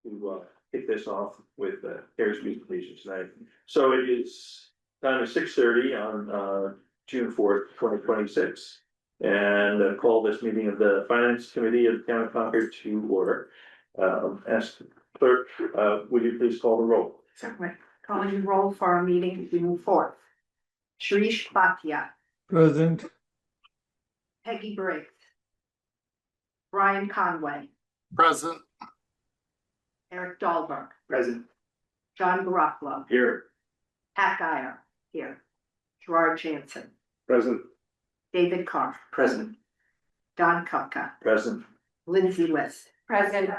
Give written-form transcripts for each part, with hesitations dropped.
to kick this off with Harry's presentation tonight. So it is time of 6:30 on June 4th, 2026, and call this meeting of the Finance Committee of the Town of Concord to order. Ask clerk, would you please call the roll? Certainly. Calling the roll for our meeting June 4th. Shirish Bhatia. Present. Peggy Briggs. Brian Conway. Present. Eric Dahlberg. Present. John Garofalo. Here. Pat Geyer. Here. Gerard Jansen. Present. David Carr. Present. Don Kupka. Present. Lindsay List. Present.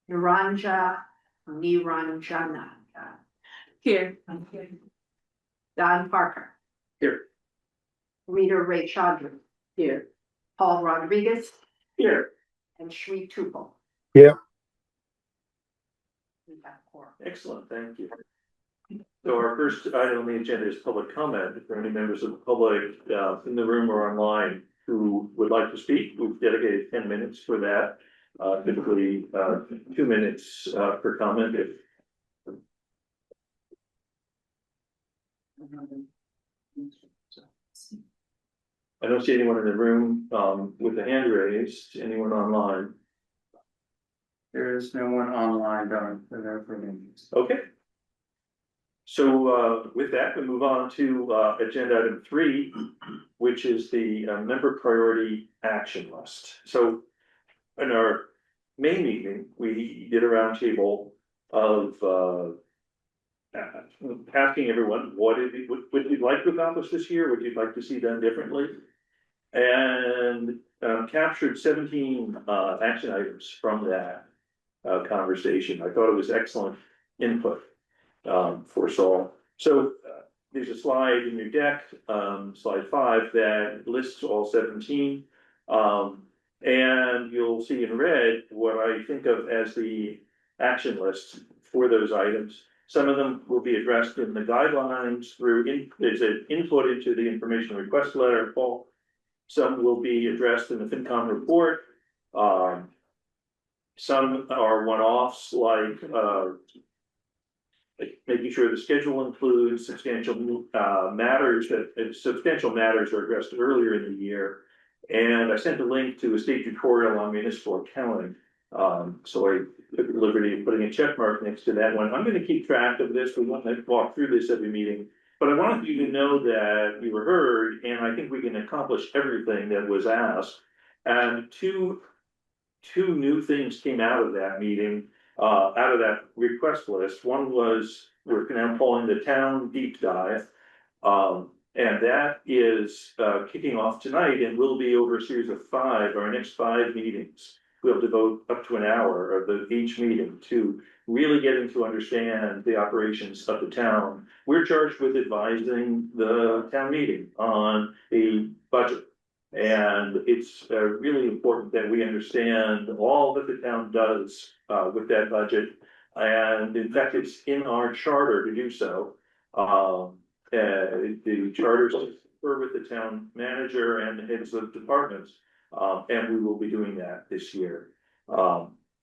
Niranjana. Here. Don Parker. Here. Rita Ray Chaudhry. Here. Paul Rodriguez. Here. And Shri Tupel. Here. Excellent, thank you. So our first item on the agenda is public comment. For any members of the public in the room or online who would like to speak, we've dedicated 10 minutes for that. Typically 2 minutes per comment. I don't see anyone in the room with a hand raised. Anyone online? There is no one online going for their meetings. Okay. So with that, we move on to agenda item 3, which is the member priority action list. So in our main meeting, we did a roundtable of asking everyone what would you like to accomplish this year, what you'd like to see done differently, and captured 17 action items from that conversation. I thought it was excellent input for us all. So there's a slide in your deck, slide 5, that lists all 17. And you'll see in red what I think of as the action list for those items. Some of them will be addressed in the guidelines through there's an input into the information request letter, Paul. Some will be addressed in the FinCom report. Some are one-offs, like making sure the schedule includes substantial matters substantial matters are addressed earlier in the year. And I sent a link to a state tutorial on municipal accounting. So I took the liberty of putting a check mark next to that one. I'm going to keep track of this. We want to walk through this every meeting, but I wanted you to know that we were heard, and I think we can accomplish everything that was asked. And two new things came out of that meeting, out of that request list. One was we're now calling the town deep dive. And that is kicking off tonight and will be over a series of 5, our next 5 meetings. We'll devote up to an hour of each meeting to really getting to understand the operations of the town. We're charged with advising the town meeting on a budget. And it's really important that we understand all that the town does with that budget. And in fact, it's in our charter to do so. The charters are with the town manager and the heads of departments, and we will be doing that this year.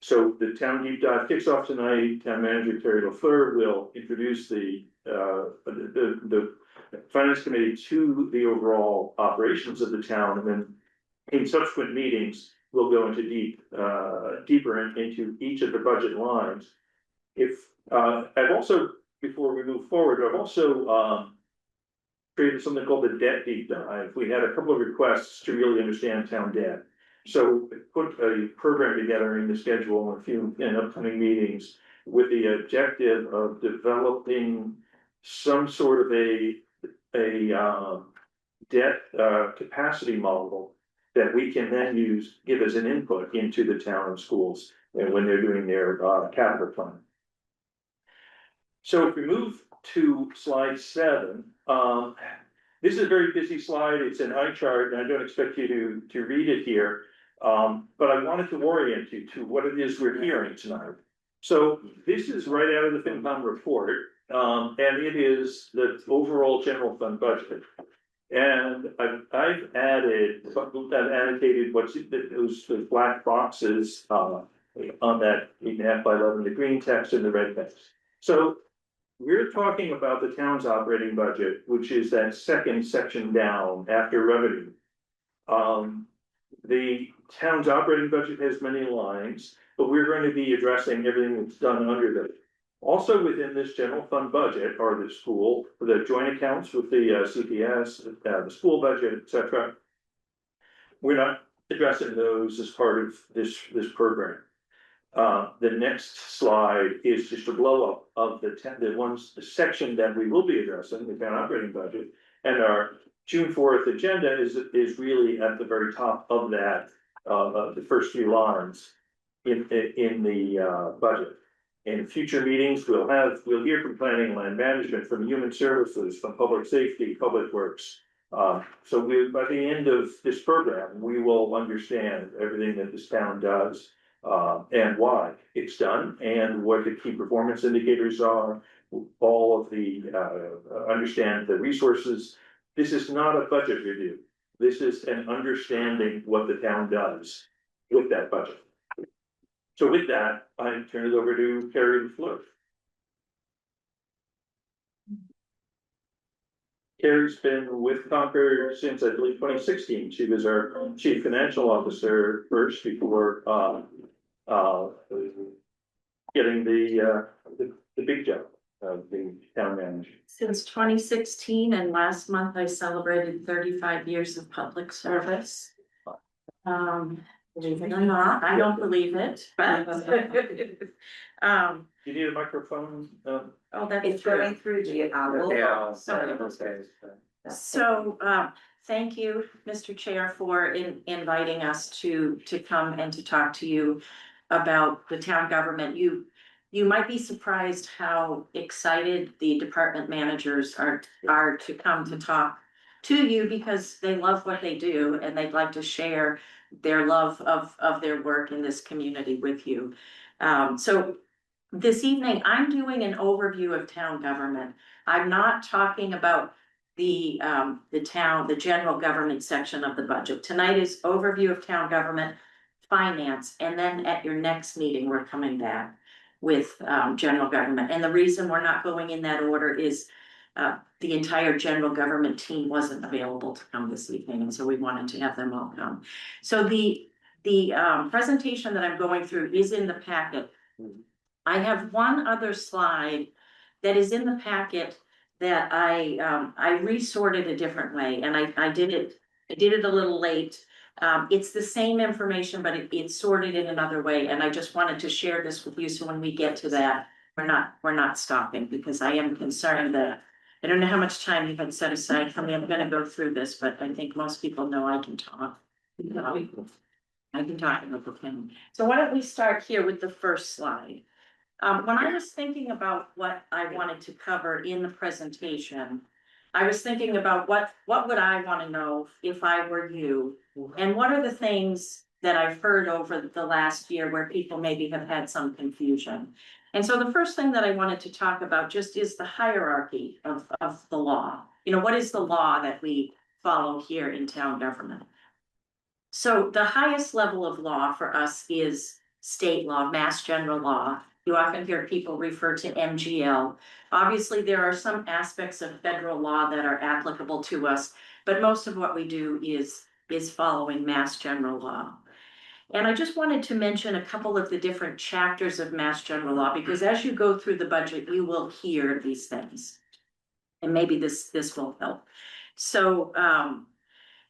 So the town deep dive kicks off tonight. Town manager Terry LaFleur will introduce the finance committee to the overall operations of the town, and then in subsequent meetings we'll go into deeper into each of the budget lines. I've also, before we move forward, I've also created something called the debt deep dive. We had a couple of requests to really understand town debt. So put a program together in the schedule and a few upcoming meetings with the objective of developing some sort of a debt capacity model that we can then give as an input into the town and schools and when they're doing their capital plan. So if we move to slide 7, this is a very busy slide. It's an eye chart, and I don't expect you to read it here. But I wanted to orient you to what it is we're hearing tonight. So this is right out of the FinCom report, and it is the overall general fund budget. And I've annotated those black boxes on that 8.5 by 11, the green text and the red text. So we're talking about the town's operating budget, which is that second section down after revenue. The town's operating budget has many lines, but we're going to be addressing everything that's done under that. Also within this general fund budget are the school, the joint accounts with the CPS, the school budget, etc. We're not addressing those as part of this program. The next slide is just a blow up of the section that we will be addressing, the town operating budget, and our June 4th agenda is really at the very top of that, the first few lines in the budget. In future meetings, we'll hear from planning and land management, from human services, from public safety, public works. So by the end of this program, we will understand everything that this town does, and why it's done, and what the key performance indicators are, all of the, understand the resources. This is not a budget review. This is an understanding what the town does with that budget. So with that, I turn it over to Carrie LaFleur. Carrie's been with Concord since, I believe, 2016. She was our chief financial officer first before getting the big job of being town manager. Since 2016, and last month I celebrated 35 years of public service. Believe it or not, I don't believe it, but. You need a microphone? Oh, that's It's true. going through the. Yeah. So, thank you, Mr. Chair, for inviting us to come and to talk to you about the town government. You might be surprised how excited the department managers are to come to talk to you, because they love what they do and they'd like to share their love of their work in this community with you. So this evening, I'm doing an overview of town government. I'm not talking about the general government section of the budget. Tonight is overview of town government, finance, and then at your next meeting, we're coming back with general government. And the reason we're not going in that order is the entire general government team wasn't available to come this evening, and so we wanted to have them all come. So the presentation that I'm going through is in the packet. I have one other slide that is in the packet that I resorted a different way, and I did it a little late. It's the same information, but it's sorted in another way, and I just wanted to share this with you, so when we get to that, we're not stopping, because I am concerned that I don't know how much time you had set aside for me. I'm gonna go through this, but I think most people know I can talk. I can talk in the beginning. So why don't we start here with the first slide? When I was thinking about what I wanted to cover in the presentation, I was thinking about what would I want to know if I were you? And what are the things that I've heard over the last year where people maybe have had some confusion? And so the first thing that I wanted to talk about just is the hierarchy of the law. You know, what is the law that we follow here in town government? So the highest level of law for us is state law, mass general law. You often hear people refer to MGL. Obviously, there are some aspects of federal law that are applicable to us, but most of what we do is following mass general law. And I just wanted to mention a couple of the different chapters of mass general law, because as you go through the budget, you will hear these things. And maybe this will help. So,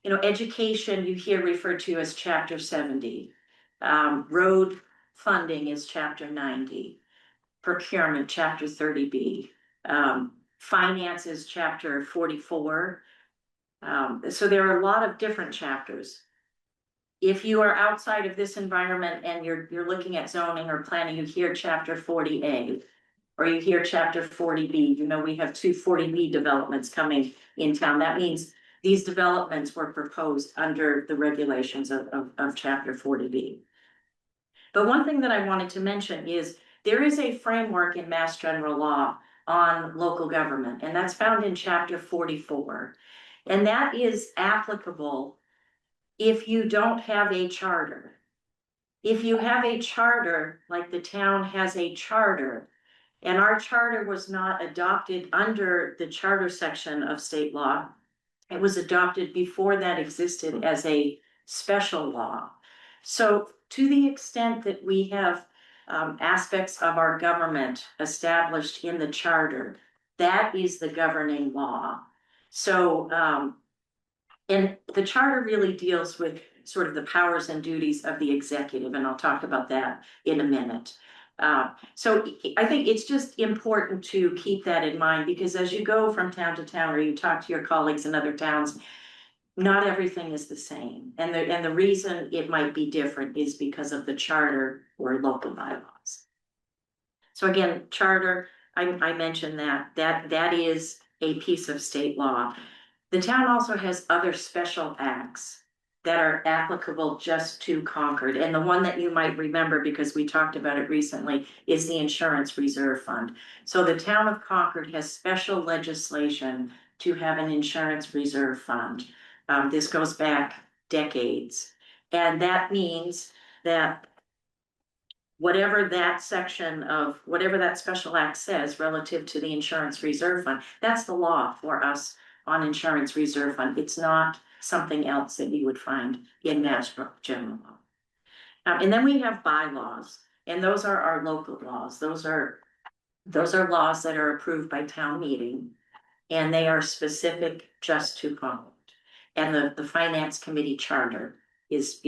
you know, education you hear referred to as chapter 70. Road funding is chapter 90. Procurement, chapter 30B. Finance is chapter 44. So there are a lot of different chapters. If you are outside of this environment and you're looking at zoning or planning, you hear chapter 40A, or you hear chapter 40B. You know, we have two 40B developments coming in town. That means these developments were proposed under the regulations of chapter 40B. But one thing that I wanted to mention is there is a framework in mass general law on local government, and that's found in chapter 44. And that is applicable if you don't have a charter. if you have a charter, like the town has a charter, and our charter was not adopted under the charter section of state law. It was adopted before that existed as a special law. So to the extent that we have aspects of our government established in the charter, that is the governing law. So and the charter really deals with sort of the powers and duties of the executive, and I'll talk about that in a minute. So I think it's just important to keep that in mind, because as you go from town to town, or you talk to your colleagues in other towns, not everything is the same. And the reason it might be different is because of the charter or local bylaws. So again, charter, I mentioned that is a piece of state law. The town also has other special acts that are applicable just to Concord. And the one that you might remember, because we talked about it recently, is the Insurance Reserve Fund. So the town of Concord has special legislation to have an insurance reserve fund. This goes back decades. And that means that whatever that section of, whatever that special act says relative to the Insurance Reserve Fund, that's the law for us on Insurance Reserve Fund. It's not something else that you would find in Mass General Law. And then we have bylaws, and those are our local laws. Those are laws that are approved by town meeting, and they are specific just to Concord. And the Finance Committee charter is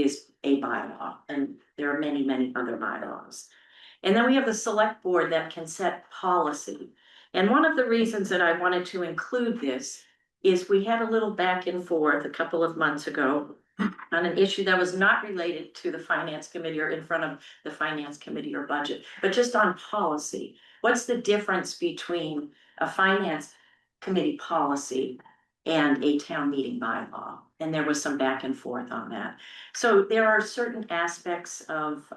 a bylaw, and there are many, many other bylaws. And then we have the select board that can set policy. And one of the reasons that I wanted to include this is we had a little back and forth a couple of months ago on an issue that was not related to the Finance Committee or in front of the Finance Committee or budget, but just on policy. What's the difference between a Finance Committee policy and a town meeting bylaw? And there was some back and forth on that. So there are certain aspects of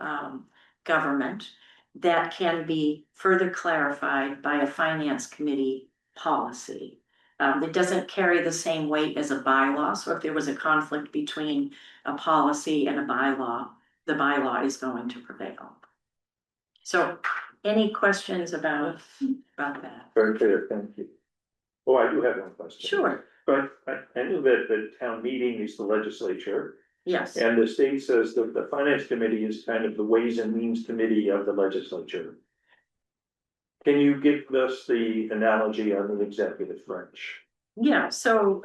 government that can be further clarified by a Finance Committee policy. It doesn't carry the same weight as a bylaw. So if there was a conflict between a policy and a bylaw, the bylaw is going to prevail. So any questions about that? Very clear, thank you. Oh, I do have one question. Sure, But I knew that the town meeting is the legislature, yes. and the state says that the finance committee is kind of the Ways and Means Committee of the legislature. Can you give us the analogy on the executive branch? Yeah, so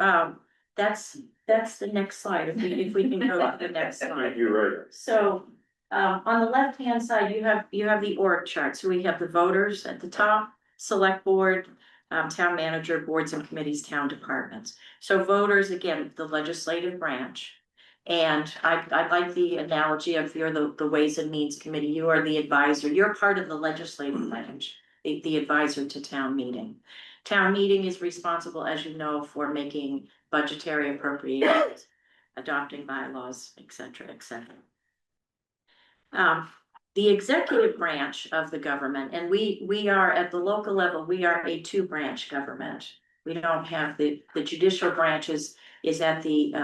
that's the next slide, if we can go to the next slide. You're right. So on the left-hand side, you have the org chart. So we have the voters at the top, select board, town manager, boards and committees, town departments. So voters, again, the legislative branch. And I like the analogy of you're the Ways and Means Committee, you are the advisor, you're part of the legislative branch, the advisor to town meeting. Town meeting is responsible, as you know, for making budgetary appropriations, adopting bylaws, et cetera, et cetera. The executive branch of the government, and we are at the local level, we are a two-branch government. We don't have the judicial branch is at the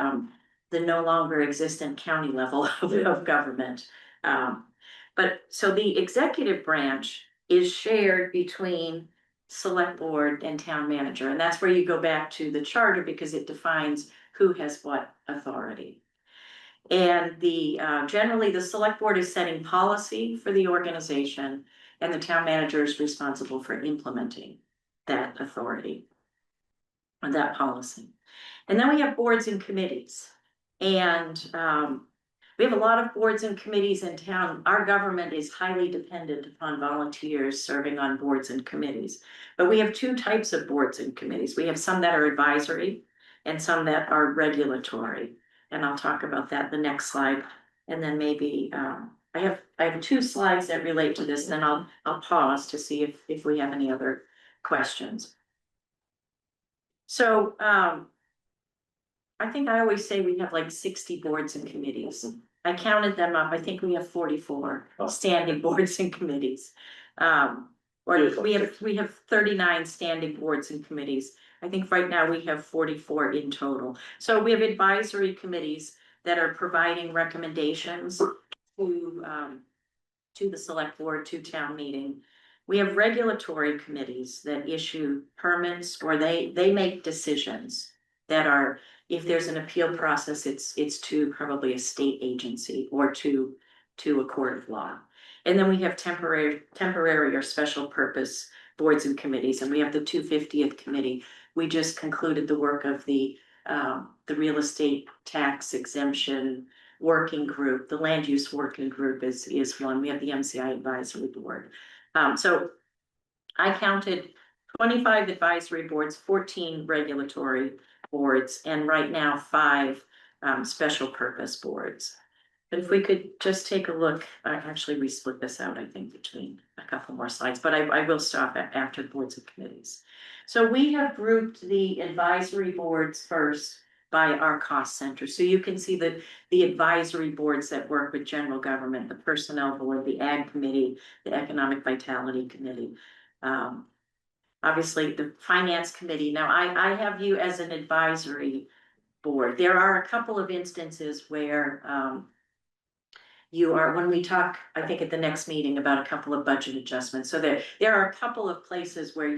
no longer existent county level of government. But so the executive branch is shared between select board and town manager, and that's where you go back to the charter because it defines who has what authority. And generally the select board is setting policy for the organization, and the town manager is responsible for implementing that authority and that policy. And then we have boards and committees, and we have a lot of boards and committees in town. Our government is highly dependent upon volunteers serving on boards and committees. But we have two types of boards and committees. We have some that are advisory and some that are regulatory. And I'll talk about that the next slide. And then maybe I have two slides that relate to this, then I'll pause to see if we have any other questions. So I think I always say we have like 60 boards and committees. I counted them up. I think we have 44 standing boards and committees. Or we have 39 standing boards and committees. I think right now we have 44 in total. So we have advisory committees that are providing recommendations to the select board, to town meeting. We have regulatory committees that issue permits, or they make decisions that are, if there's an appeal process, it's to probably a state agency or to a court of law. And then we have temporary or special purpose boards and committees, and we have the 250th committee. We just concluded the work of the real estate tax exemption working group. The land use working group is one. We have the MCI advisory board. So I counted 25 advisory boards, 14 regulatory boards, and right now 5 special purpose boards. But if we could just take a look, actually we split this out, I think, between a couple more slides, but I will stop after boards and committees. So we have grouped the advisory boards first by our cost center. So you can see that the advisory boards that work with general government, the personnel board, the ag committee, the economic vitality committee. Obviously the finance committee. Now I have you as an advisory board. There are a couple of instances where you are, when we talk, I think at the next meeting, about a couple of budget adjustments. So there are a couple of places where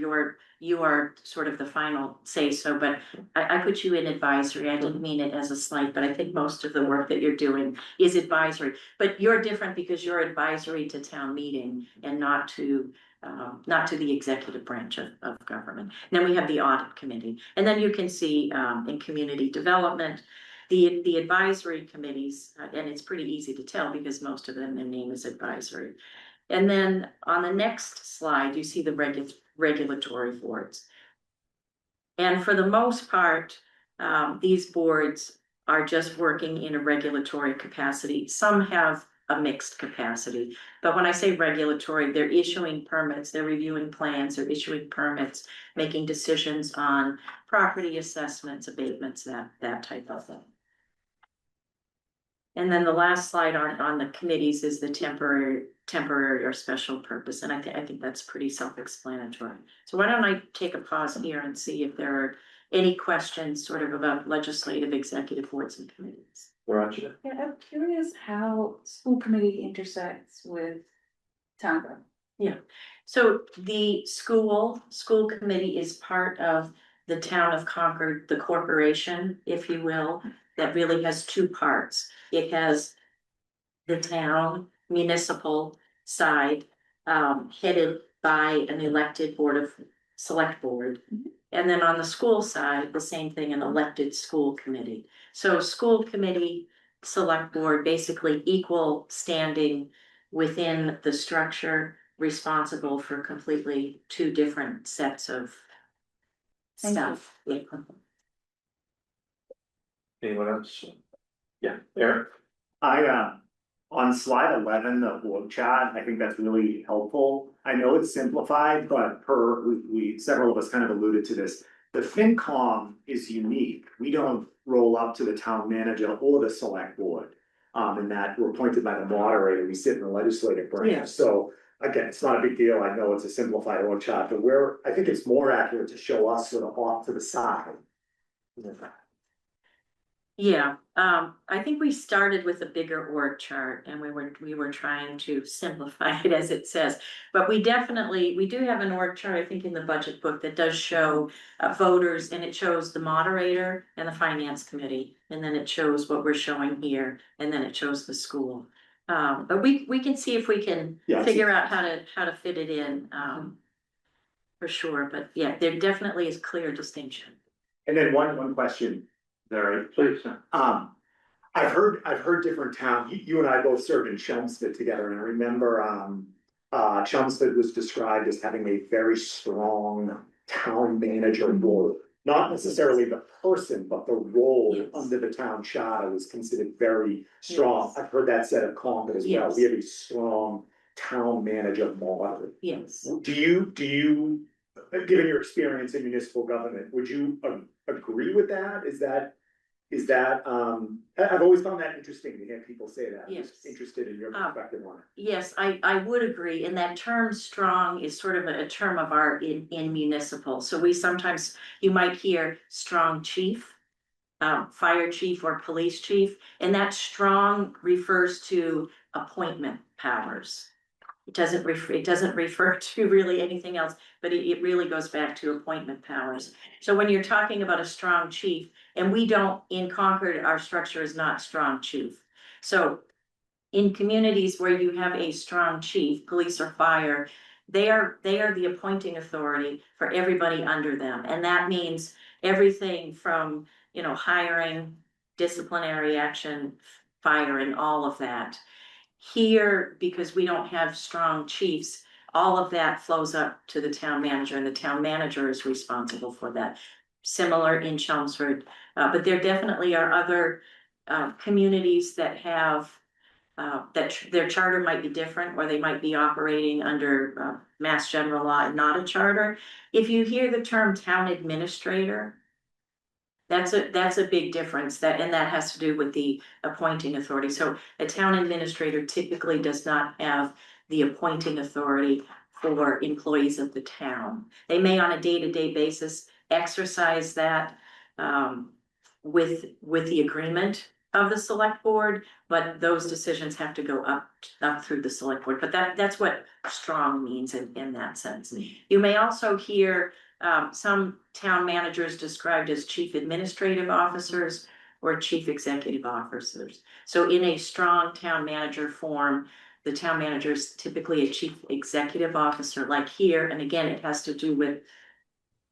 you are sort of the final say so, but I put you in advisory. I didn't mean it as a slight, but I think most of the work that you're doing is advisory. But you're different because you're advisory to town meeting and not to the executive branch of government. Then we have the audit committee, and then you can see in community development, the advisory committees, and it's pretty easy to tell because most of them, their name is advisory. And then on the next slide, you see the regulatory boards. And for the most part, these boards are just working in a regulatory capacity. Some have a mixed capacity, but when I say regulatory, they're issuing permits, they're reviewing plans, they're issuing permits, making decisions on property assessments, abatements, that type of thing. And then the last slide on the committees is the temporary or special purpose, and I think that's pretty self-explanatory. So why don't I take a pause here and see if there are any questions sort of about legislative, executive boards and committees. Roger. Yeah, I'm curious how school committee intersects with town government. So the school committee is part of the town of Concord, the corporation, if you will, that really has 2 parts. It has the town municipal side, headed by an elected select board. And then on the school side, the same thing, an elected school committee. So school committee, select board, basically equal standing within the structure, responsible for completely 2 different sets of stuff. Anyone else? Yeah, Eric? On slide 11, the org chart, I think that's really helpful. I know it's simplified, but several of us kind of alluded to this. The FinCom is unique. We don't roll up to the town manager or the select board. And that we're appointed by the moderator, we sit in the legislative branch. Yes. So again, it's not a big deal. I know it's a simplified org chart, but I think it's more accurate to show us sort of off to the side. Yeah, I think we started with a bigger org chart and we were trying to simplify it as it says. But we do have an org chart, I think, in the budget book that does show voters, and it shows the moderator and the finance committee. And then it shows what we're showing here, and then it shows the school. But we can see if we can figure out how to fit it in, for sure. But yeah, there definitely is clear distinction. And then one question. There, Please. I've heard different towns. You and I both served in Chelmsford together, and I remember Chelmsford was described as having a very strong town manager role. Not necessarily the person, but the role under the town charter was considered very strong. I've heard that said of Concord as well. We have a strong town manager model. Yes. Do you, given your experience in municipal government, would you agree with that? Is that, I've always found that interesting to hear people say that. Yes. Just interested in your perspective on it. Yes, I would agree, and that term strong is sort of a term of art in municipal, so you might hear strong chief, fire chief or police chief, and that strong refers to appointment powers. It doesn't refer to really anything else, but it really goes back to appointment powers. So when you're talking about a strong chief, and we don't, in Concord, our structure is not strong chief. So in communities where you have a strong chief, police or fire, they are the appointing authority for everybody under them. And that means everything from, hiring, disciplinary action, firing, all of that. Here, because we don't have strong chiefs, all of that flows up to the town manager, and the town manager is responsible for that. Similar in Chelmsford, but there definitely are other communities that have that their charter might be different, or they might be operating under Mass General Law and not a charter. If you hear the term town administrator, that's a big difference, and that has to do with the appointing authority. So a town administrator typically does not have the appointing authority for employees of the town. They may on a day-to-day basis exercise that with the agreement of the select board, but those decisions have to go up through the select board. But that's what strong means in that sense. You may also hear some town managers described as chief administrative officers or chief executive officers. So in a strong town manager form, the town manager is typically a chief executive officer like here. And again, it has to do with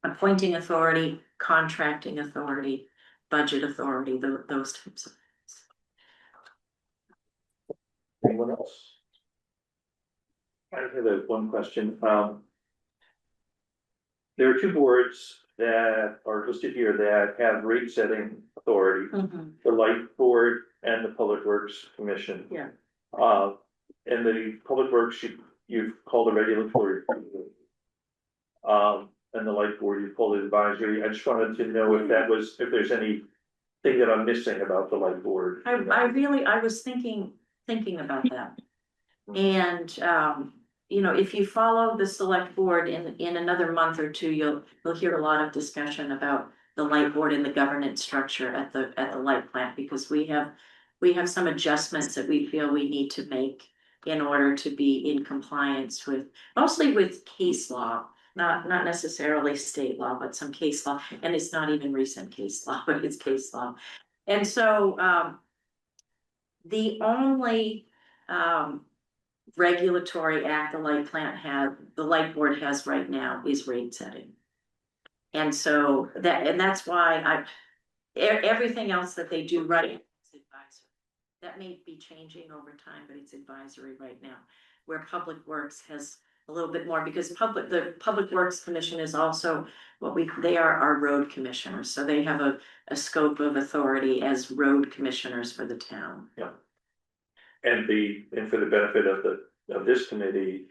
appointing authority, contracting authority, budget authority, those types of things. Anyone else? I have one question. There are two boards that are listed here that have rate setting authority, the Light Board and the Public Works Commission. Yeah. And the Public Works, you've called a regulatory. And the Light Board, you called it advisory. I just wanted to know if there's anything that I'm missing about the Light Board. I was thinking about that. And, if you follow the select board in another month or two, you'll hear a lot of discussion about the Light Board and the governance structure at the light plant, because we have some adjustments that we feel we need to make in order to be in compliance mostly with case law, not necessarily state law, but some case law. And it's not even recent case law, but it's case law. And so, the only, regulatory act the light board has right now is rate setting. And so that's why everything else that they do right is advisory. That may be changing over time, but it's advisory right now, where Public Works has a little bit more, because the Public Works Commission is also they are our road commissioners. So they have a scope of authority as road commissioners for the town. Yeah. And for the benefit of this committee,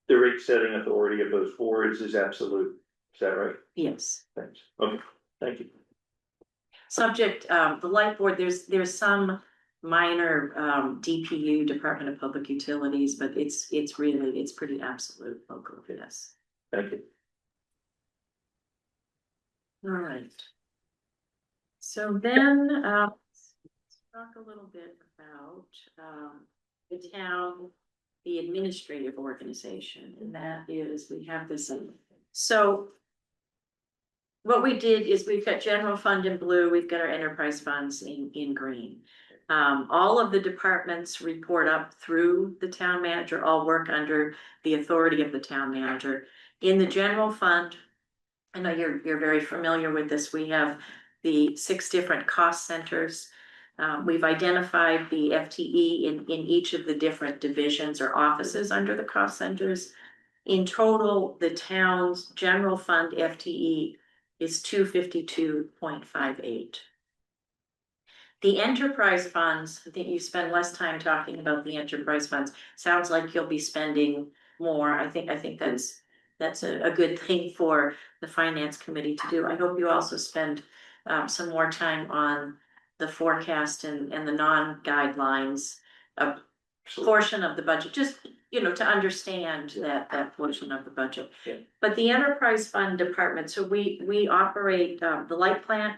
the rate setting authority of those boards is absolute. Is that right? Yes. Thanks. Okay, thank you. Subject, the light board, there's some minor DPU, Department of Public Utilities, but it's pretty absolute local for this. Thank you. All right. So then, let's talk a little bit about the town, the administrative organization, and that is, we have this. So what we did is we've got general fund in blue, we've got our enterprise funds in green. All of the departments report up through the town manager, all work under the authority of the town manager. In the general fund, I know you're very familiar with this, we have the 6 different cost centers. We've identified the FTE in each of the different divisions or offices under the cost centers. In total, the town's general fund FTE is 252.58. The enterprise funds, I think you spend less time talking about the enterprise funds. Sounds like you'll be spending more. I think that's a good thing for the finance committee to do. I hope you also spend some more time on the forecast and the non-guidelines portion of the budget, just, to understand that portion of the budget. Yeah. But the enterprise fund department, so we operate the light plant,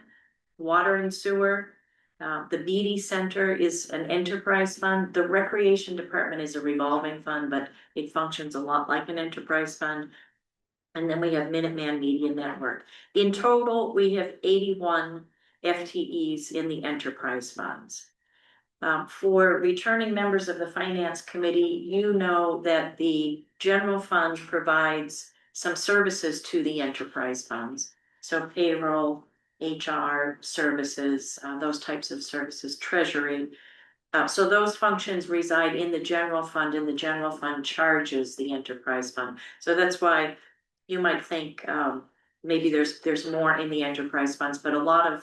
water and sewer, The BD Center is an enterprise fund. The Recreation Department is a revolving fund, but it functions a lot like an enterprise fund. And then we have Minuteman Media Network. In total, we have 81 FTEs in the enterprise funds. For returning members of the Finance Committee, you know that the general fund provides some services to the enterprise funds. So payroll, HR services, those types of services, treasury. So those functions reside in the general fund, and the general fund charges the enterprise fund. So that's why you might think maybe there's more in the enterprise funds, but a lot of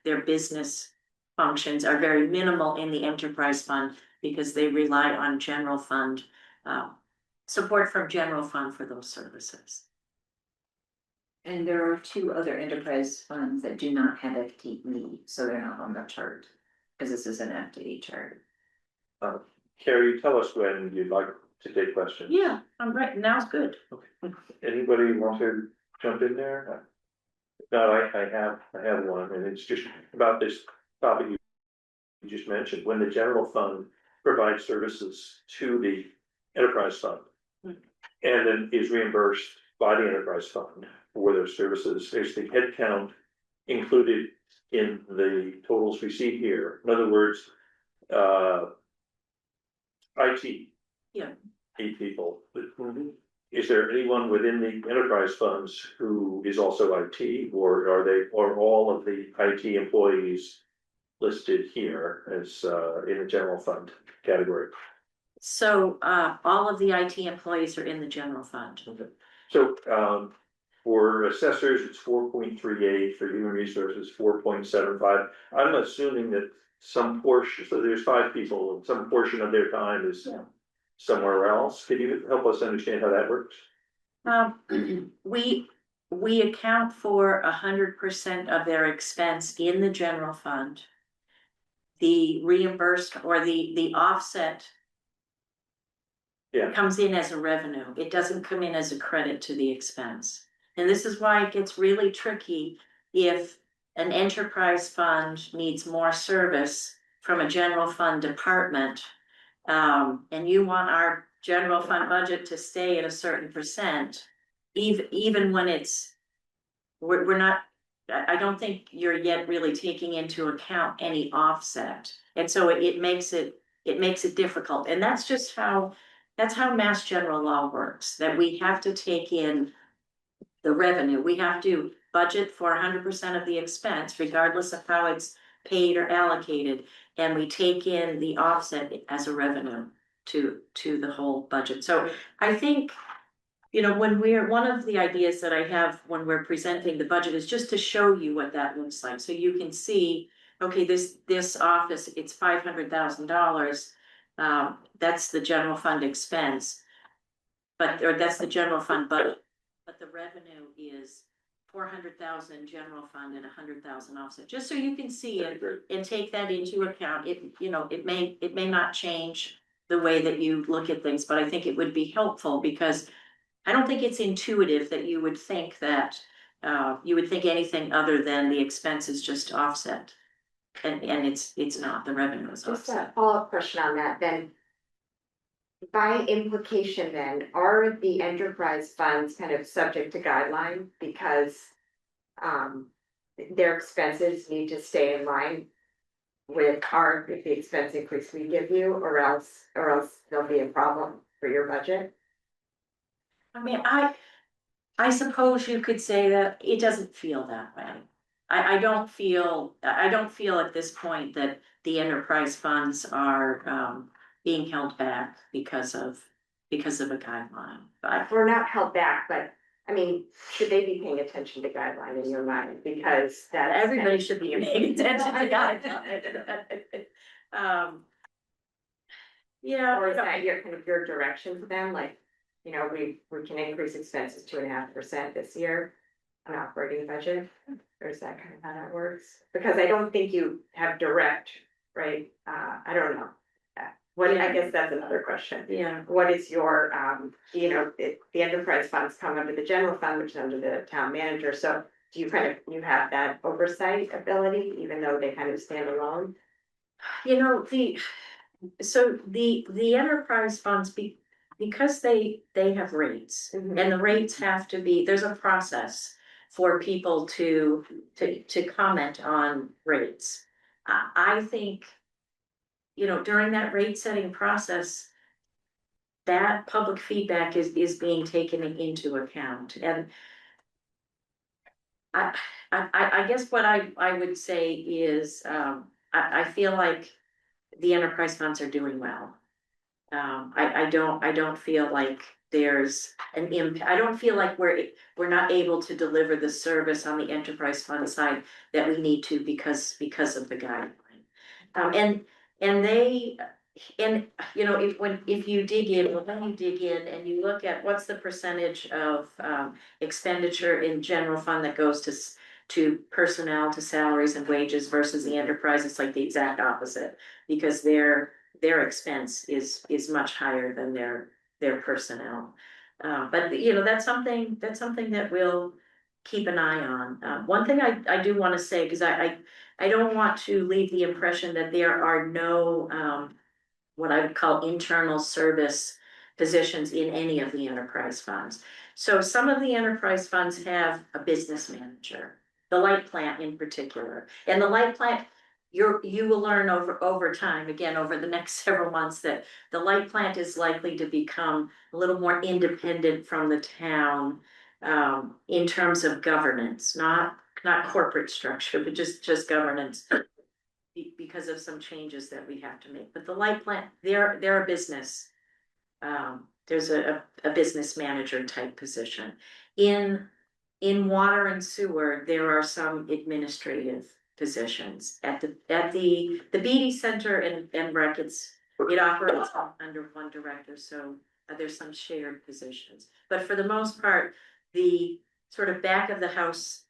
their business functions are very minimal in the enterprise fund because they rely on general fund support from general fund for those services. And there are two other enterprise funds that do not have FTE, so they're not on the chart, because this is an FTE chart. Carrie, tell us when you'd like to take questions. Yeah, I'm right. Now's good. Anybody want to jump in there? No, I have one, and it's just about this topic you just mentioned, when the general fund provides services to the enterprise fund. And then is reimbursed by the enterprise fund for those services, is the headcount included in the totals we see here? In other words, IT. Yeah. 8 people. Is there anyone within the enterprise funds who is also IT, or are all of the IT employees listed here as in the general fund category? So all of the IT employees are in the general fund. So for assessors, it's 4.38, for human resources, 4.75. I'm assuming that some portion, so there's 5 people, and some portion of their time is somewhere else. Can you help us understand how that works? We account for 100% of their expense in the general fund. The reimbursed or the offset comes in as a revenue. It doesn't come in as a credit to the expense. And this is why it gets really tricky if an enterprise fund needs more service from a general fund department. And you want our general fund budget to stay at a certain percent, even when we're not, I don't think you're yet really taking into account any offset. And so it makes it difficult. And that's just that's how Mass General Law works, that we have to take in the revenue. We have to budget for 100% of the expense, regardless of how it's paid or allocated. And we take in the offset as a revenue to the whole budget. So I think, one of the ideas that I have when we're presenting the budget is just to show you what that looks like. So you can see, okay, this office, it's $500,000. That's the general fund expense, or that's the general fund budget, but the revenue is 400,000 general fund and 100,000 offset, just so you can see it and take that into account. It may not change the way that you look at things, but I think it would be helpful, because I don't think it's intuitive that you would think that you would think anything other than the expense is just offset. And it's not, the revenue is Just offset. a follow-up question on that, then. By implication then, are the enterprise funds kind of subject to guideline because their expenses need to stay in line with the expense increase we give you, or else there'll be a problem for your budget? I mean, I suppose you could say that it doesn't feel that way. I don't feel at this point that the enterprise funds are being held back because of a guideline. But We're not held back, but I mean, should they be paying attention to guideline in your mind? Because that everybody should be paying attention to guidelines. Yeah. Or is that your kind of your direction to them, like, we can increase expenses 2.5% this year on operating budget? Or is that kind of how that works? Because I don't think you have direct, right? I don't know. I guess that's another question. Yeah. What is your, the enterprise funds come under the general fund, which is under the town manager. So do you you have that oversight ability, even though they kind of stand alone? You know, the enterprise funds because they have rates. Mhm. And the rates have to be, there's a process for people to comment on rates. I think, you know, during that rate setting process, that public feedback is being taken into account. And I guess what I would say is, I feel like the enterprise funds are doing well. I don't feel like there's an impact. I don't feel like we're not able to deliver the service on the enterprise fund side that we need to because of the guideline. And they, and you know, if you dig in, when you dig in and you look at what's the percentage of expenditure in general fund that goes to personnel, to salaries and wages versus the enterprise, it's like the exact opposite, because their expense is much higher than their personnel. But you know, that's something that we'll keep an eye on. One thing I do want to say, because I don't want to leave the impression that there are no what I would call internal service positions in any of the enterprise funds. So some of the enterprise funds have a business manager, the light plant in particular. And the light plant, you will learn over time, again, over the next several months, that the light plant is likely to become a little more independent from the town in terms of governance, not corporate structure, but just governance. Because of some changes that we have to make, but the light plant, they're a business. There's a business manager type position. In water and sewer, there are some administrative positions. At the BD Center and Rec, it operates under one director, so there's some shared positions. But for the most part, the sort of back of the house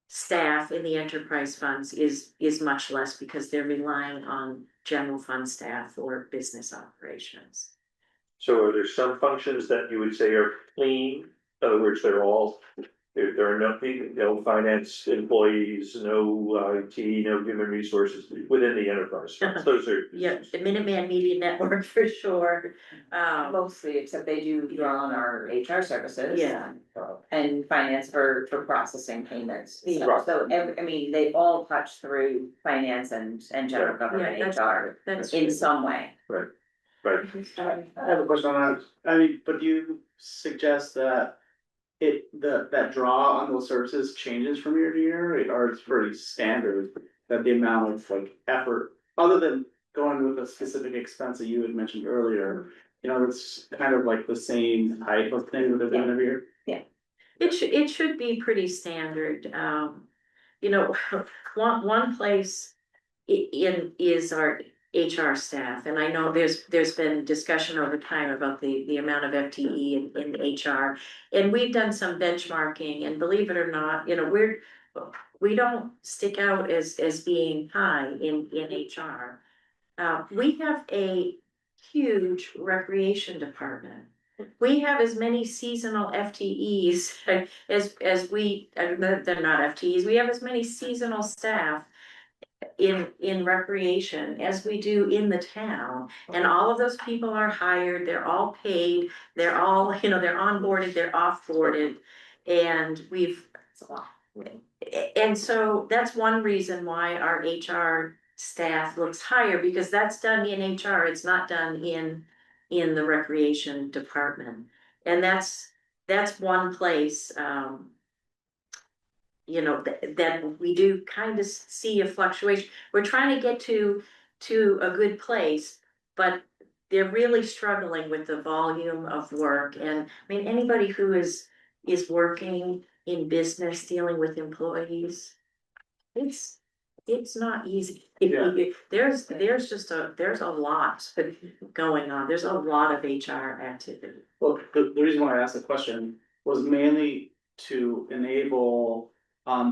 staff in the enterprise funds is much less, because they're relying on general fund staff or business operations. So are there some functions that you would say are clean? In other words, there are no finance employees, no IT, no human resources within the enterprise funds. Those are. Yeah, the Minuteman Media Network for sure. Mostly, except they do draw on our HR services. Yeah. And finance for processing payments. Yeah. So I mean, they all touch through finance and general government Yeah, HR that's in some way. Right. I have a question on that. I mean, but do you suggest that that draw on those services changes from year to year, or it's pretty standard that the amount of like effort, other than going with a specific expense that you had mentioned earlier, you know, it's kind of like the same type of thing that they're doing every year? It should be pretty standard. You know, one place is our HR staff, and I know there's been discussion over time about the amount of FTE in HR, and we've done some benchmarking, and believe it or not, you know, we don't stick out as being high in HR. We have a huge recreation department. We have as many seasonal FTEs as we, they're not FTEs, we have as many seasonal staff in recreation as we do in the town. And all of those people are hired, they're all paid, they're all, you know, they're onboarded, they're off-boarded. And and so that's one reason why our HR staff looks higher, because that's done in HR, it's not done in the recreation department. And that's one place, you know, that we do kind of see a fluctuation. We're trying to get to a good place, but they're really struggling with the volume of work. And I mean, anybody who is working in business, dealing with employees, it's not easy. Yeah. There's a lot going on. There's a lot of HR activity. Well, the reason why I asked the question was mainly to enable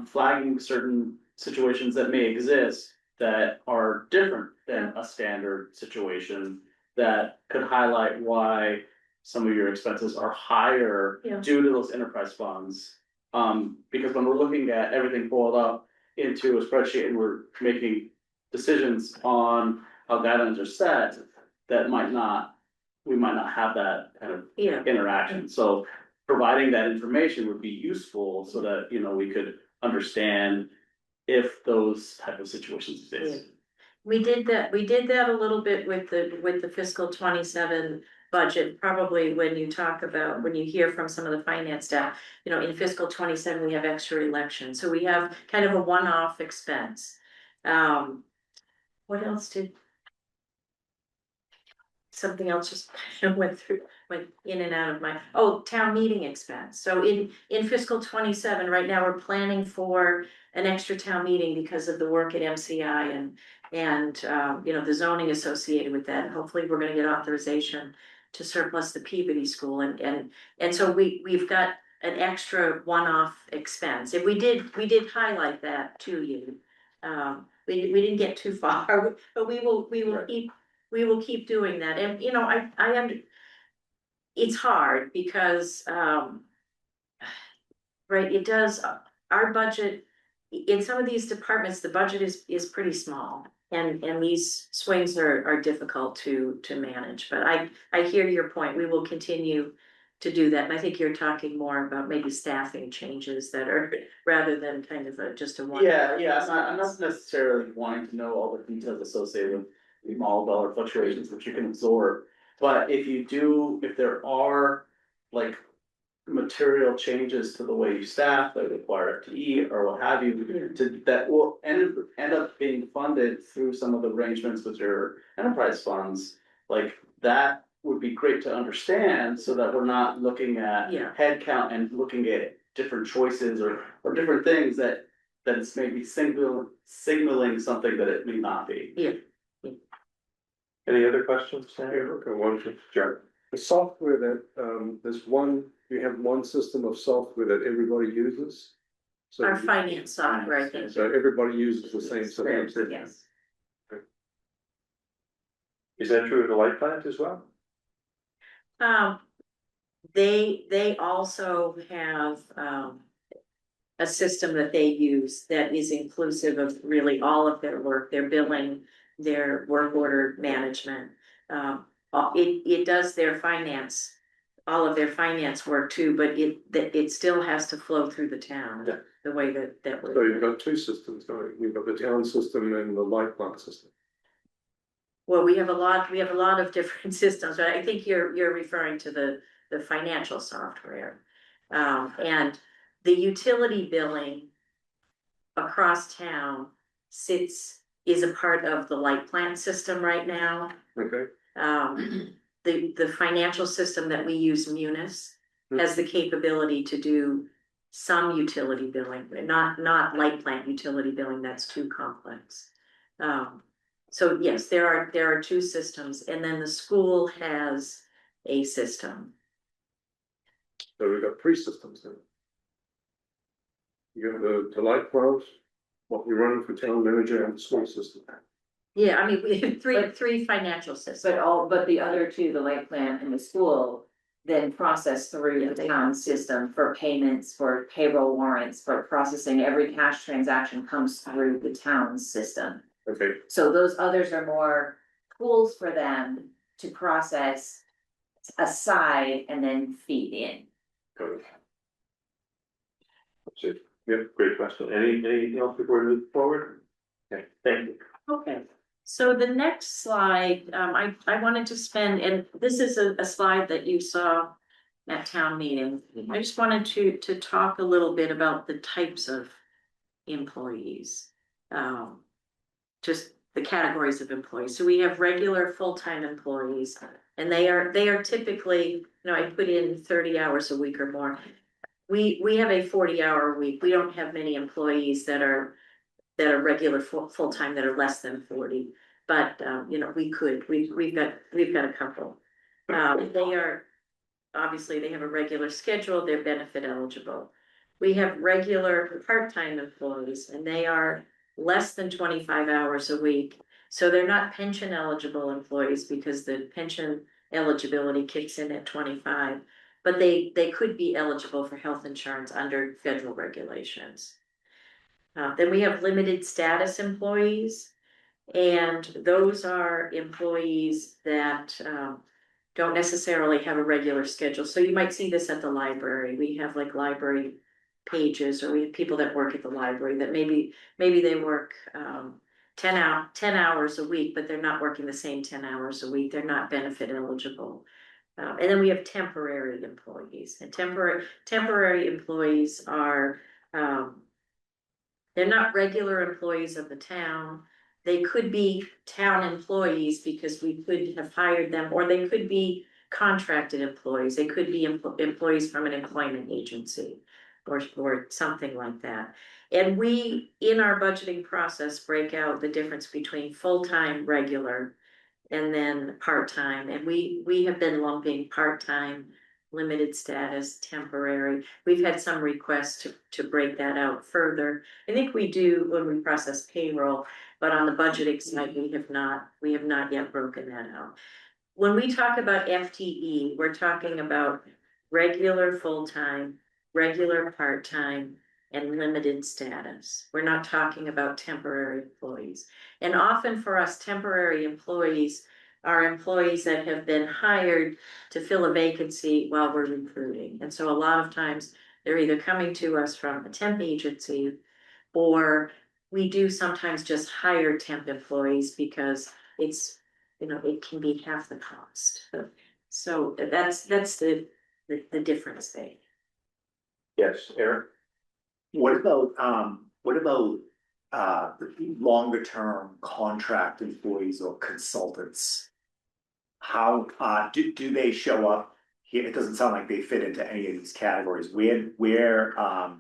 flagging certain situations that may exist that are different than a standard situation, that could highlight why some of your expenses are higher Yeah. due to those enterprise funds. Because when we're looking at everything boiled up into a spreadsheet and we're making decisions on how guidelines are set, that we might not have that kind of Yeah, interaction, so providing that information would be useful so that, you know, we could understand if those type of situations exist. we did that a little bit with the fiscal 27 budget, probably when you hear from some of the finance staff. You know, in fiscal 27, we have extra elections, so we have kind of a one-off expense. What else something else just went in and out of town meeting expense. So in fiscal 27, right now, we're planning for an extra town meeting because of the work at MCI and you know, the zoning associated with that. Hopefully, we're gonna get authorization to surplus the Peabody School, and so we've got an extra one-off expense. And we did highlight that to you. We didn't get too far, but we will keep doing that. And, you know, I am, it's hard because, right, it does, our budget, in some of these departments, the budget is pretty small. And these swings are difficult to manage, but I hear your point. We will continue to do that. And I think you're talking more about maybe staffing changes that are, rather than kind of just a one. Yeah, I'm not necessarily wanting to know all the details associated with the small dollar fluctuations, which you can absorb. But if there are like material changes to the way you staff, that require FTE or what have you, that will end up being funded through some of the arrangements with your enterprise funds, like that would be great to understand so that we're not looking at Yeah. headcount and looking at different choices or different things that it's maybe signaling something that it may not be. Yeah. Any other questions? Okay, one for Jared. The software that, you have one system of software that everybody uses? So Our finance software, I think. So everybody uses the same system? Yes. Is that true of the light plant as well? They also have, a system that they use that is inclusive of really all of their work, their billing, their work order management. It does their finance, all of their finance work too, but it still has to flow through the town. Yeah. The way that So we're, you've got two systems going, you've got the town system and the light plant system. well, we have a lot of different systems, but I think you're referring to the financial software. And the utility billing across town is a part of the light plant system right now. Okay, The financial system that we use, Munis, has the capability to do some utility billing, but not light plant utility billing, that's too complex. So yes, there are two systems, and then the school has a system. so we've got three systems then. You have the light plant, what you're running for town manager and the school system. Yeah, I mean, we have three financial systems. But the other two, the light plant and the school, then process through the town system for payments, for payroll warrants, for processing. Every cash transaction comes through the town system. Okay, So those others are more tools for them to process aside and then feed in. got it. That's it. Yeah, great question. Anything else before we move forward? Okay, thank you. Okay, so the next slide, I wanted to spend, and this is a slide that you saw at town meeting. I just wanted to talk a little bit about the types of employees. Just the categories of employees. So we have regular full-time employees, and they are typically, you know, I put in 30 hours a week or more. We have a 40-hour week. We don't have many employees that are regular full-time that are less than 40. But you know, we've got a couple. They are, obviously, they have a regular schedule, they're benefit eligible. We have regular part-time employees, and they are less than 25 hours a week. So they're not pension eligible employees because the pension eligibility kicks in at 25. but they could be eligible for health insurance under federal regulations. Then we have limited status employees. And those are employees that don't necessarily have a regular schedule. So you might see this at the library. We have like library pages, or we have people that work at the library that maybe they work 10 hours a week, but they're not working the same 10 hours a week. They're not benefit eligible. And then we have temporary employees, and temporary employees are they're not regular employees of the town. They could be town employees because we could have hired them, or they could be contracted employees. They could be employees from an employment agency or something like that. And we, in our budgeting process, break out the difference between full-time, regular, and then part-time. And we have been lumping part-time, limited status, temporary. We've had some requests to break that out further. I think we do when we process payroll, but on the budgeting side, we have not yet broken that out. When we talk about FTE, we're talking about regular full-time, regular part-time, and limited status. We're not talking about temporary employees. And often for us, temporary employees are employees that have been hired to fill a vacancy while we're recruiting. And so a lot of times they're either coming to us from a temp agency, or we do sometimes just hire temp employees because it's, it can be half the cost. So that's the difference there. Yes, Eric? What about the longer term contract employees or consultants? How do they show up here? It doesn't sound like they fit into any of these categories. Where are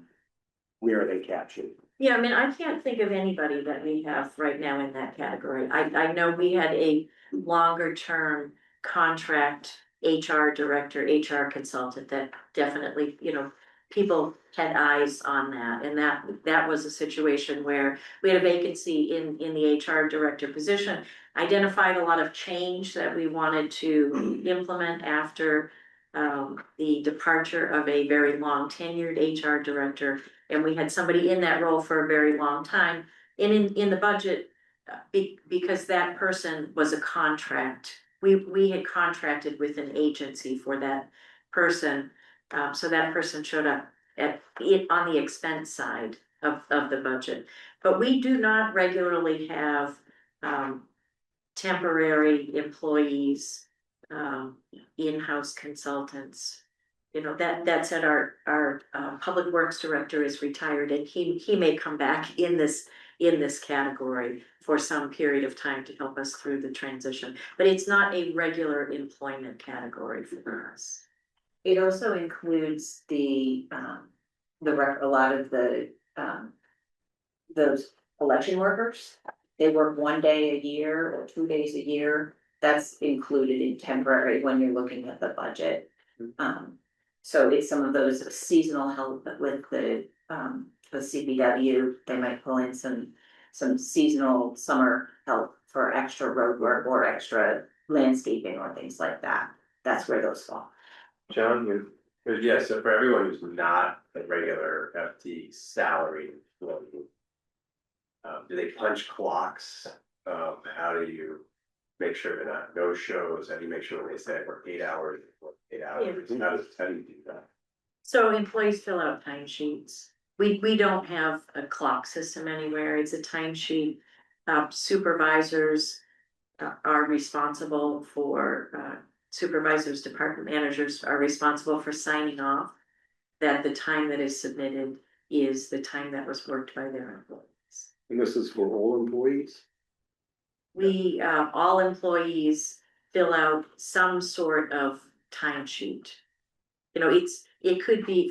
they captured? Yeah, I mean, I can't think of anybody that we have right now in that category. I know we had a longer term contract HR director, HR consultant that definitely, people had eyes on that. And that was a situation where we had a vacancy in the HR director position, identified a lot of change that we wanted to implement after the departure of a very long tenured HR director. And we had somebody in that role for a very long time. And in the budget, because that person was a contract, we had contracted with an agency for that person. So that person showed up on the expense side of the budget. But we do not regularly have temporary employees, in-house consultants. That said, our public works director is retired, and he may come back in this category for some period of time to help us through the transition, but it's not a regular employment category for us. It also includes a lot of those election workers. They work 1 day a year or 2 days a year. That's included in temporary when you're looking at the budget. So it's some of those seasonal help with the CPW. They might pull in some seasonal summer help for extra road work or extra landscaping or things like that. That's where those fall. John, you? Yeah, so for everyone who's not a regular FT salary employee, do they punch clocks? How do you make sure they're not no shows? How do you make sure when they say for 8 hours, 8 hours? How do you do that? So employees fill out timesheets. We don't have a clock system anywhere. It's a timesheet. Supervisors are responsible for, supervisors, department managers are responsible for signing off that the time that is submitted is the time that was worked by their employees. And this is for all employees? We, all employees fill out some sort of timesheet. It could be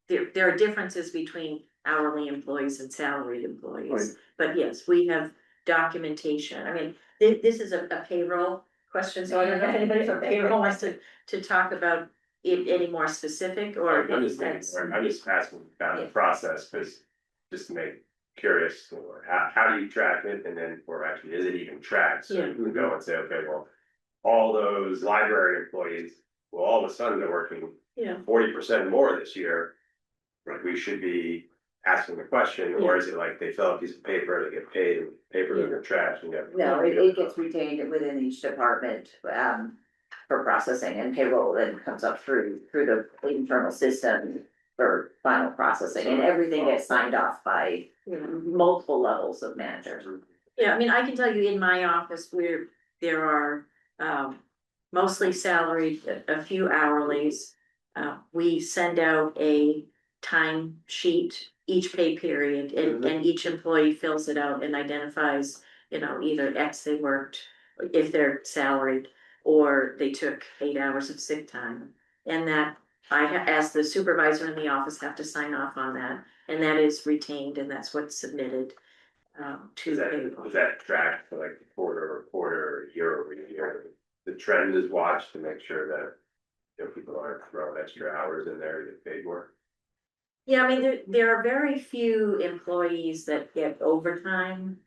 there are differences between hourly employees and salaried employees. Right. But yes, we have documentation. I mean, this is a payroll question, so I don't know if anybody from payroll wants to talk about it any more specific or. I'm just asking about the process, because just to make curious, or how do you track it, and then, or actually, is it even tracked? So you can go and say, okay, well, all those library employees, well, all of a sudden they're working Yeah. 40% more this year. Like, we should be asking the question, or is it like they fill out a piece of paper, they get paid, and paper in their trash and get. No, it gets retained within each department, for processing, and payroll then comes up through the internal system for final processing, and everything gets signed off by multiple levels of managers. Yeah, I mean, I can tell you in my office where there are mostly salaried, a few hourlies. We send out a time sheet each pay period, and each employee fills it out and identifies, either X they worked, if they're salaried, or they took 8 hours of sick time. And that as the supervisor in the office, have to sign off on that, and that is retained, and that's what's submitted to Is that, payroll. is that tracked for like quarter over quarter, year over year? The trend is watched to make sure that, people aren't throwing extra hours in there to get paid more. Yeah, I mean, there are very few employees that get overtime.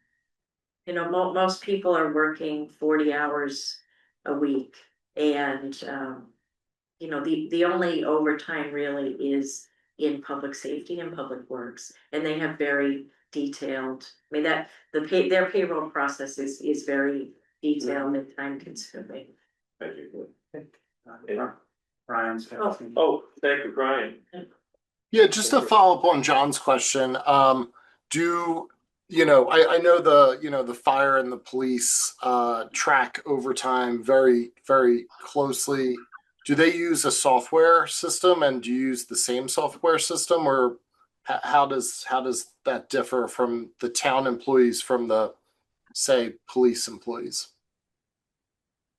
Most people are working 40 hours a week, and, the only overtime really is in public safety and public works, and they have very detailed, I mean, their payroll process is very detailed and time consuming. Thank you. Brian's. Oh, thank you, Brian. Yeah, just to follow up on John's question, I know the fire and the police track overtime very, very closely. Do they use a software system, and do you use the same software system, or how does that differ from the town employees from the, say, police employees?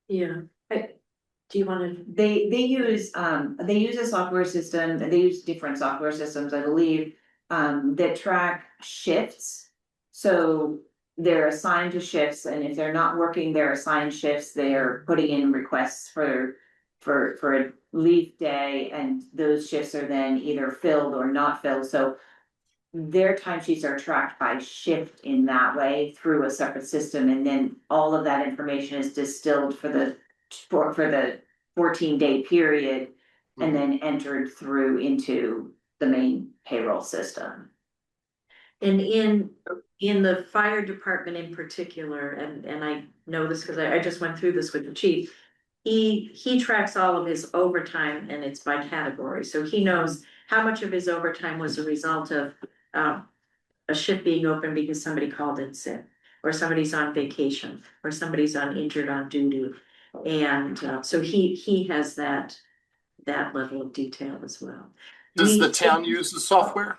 Yeah, do you wanna? They use a software system, they use different software systems, I believe, that track shifts. So they're assigned to shifts, and if they're not working their assigned shifts, they are putting in requests for a leave day, and those shifts are then either filled or not filled, so their timesheets are tracked by shift in that way through a separate system, and then all of that information is distilled for the 14-day period, and then entered through into the main payroll system. And in the fire department in particular, and I know this because I just went through this with the chief. He tracks all of his overtime, and it's by category, so he knows how much of his overtime was a result of a shift being open because somebody called in sick, or somebody's on vacation, or somebody's injured on duty. And so he has that level of detail as well. Does the town use the software?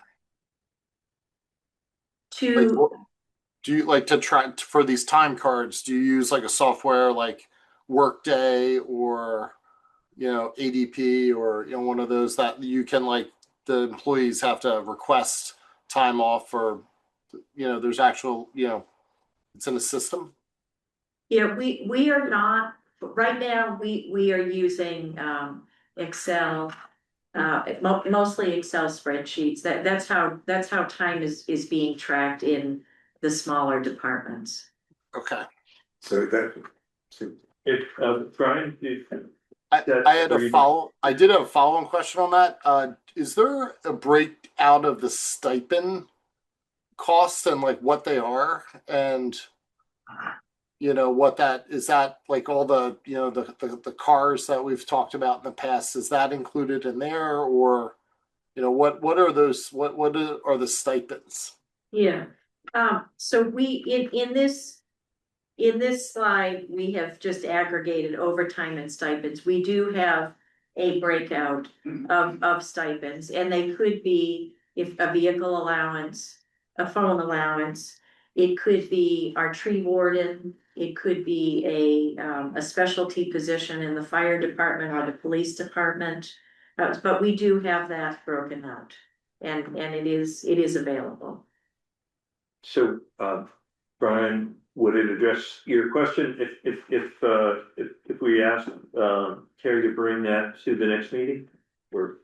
Like, do you like to track for these time cards? Do you use like a software like Workday or ADP, or one of those that you can, like, the employees have to request time off, or there's actual it's in a system? Yeah, we are not, right now, we are using Excel, mostly Excel spreadsheets. That's how time is being tracked in the smaller departments. Okay. So that, Brian, I did have a follow-on question on that. Is there a breakout of the stipend costs and like what they are, and what that is, that like all the the cars that we've talked about in the past, is that included in there, or what are those, what are the stipends? Yeah, so we, in this slide, we have just aggregated overtime and stipends. We do have a breakout of stipends, and they could be, if a vehicle allowance, a phone allowance, it could be our tree warden, it could be a specialty position in the fire department or the police department. But we do have that broken out, and it is available. So, Brian, would it address your question if we asked Carrie to bring that to the next meeting, or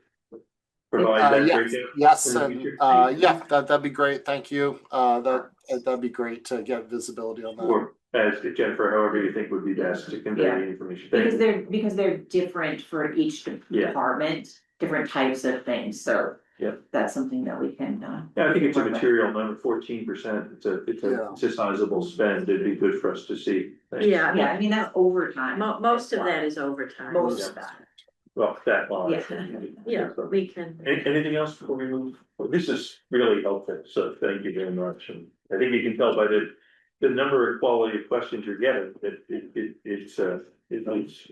provide that breakdown? Yes, yeah, that'd be great. Thank you. That'd be great to get visibility on that. Or as Jennifer, however you think would be best to convey the information. Thank you. Because they're different for each department. different types of things, so. Yeah. That's something that we can, Yeah, I think it's a Work with. material number, 14%, it's a sizable spend, it'd be good for us to see. Thanks. Yeah, yeah, I mean, that's overtime. most of that is overtime. Most of that. Well, that long. Yeah. Yeah, we can. Anything else before we move? Well, this is really helpful, so thank you very much, and I think you can tell by the number and quality of questions you're getting, that it's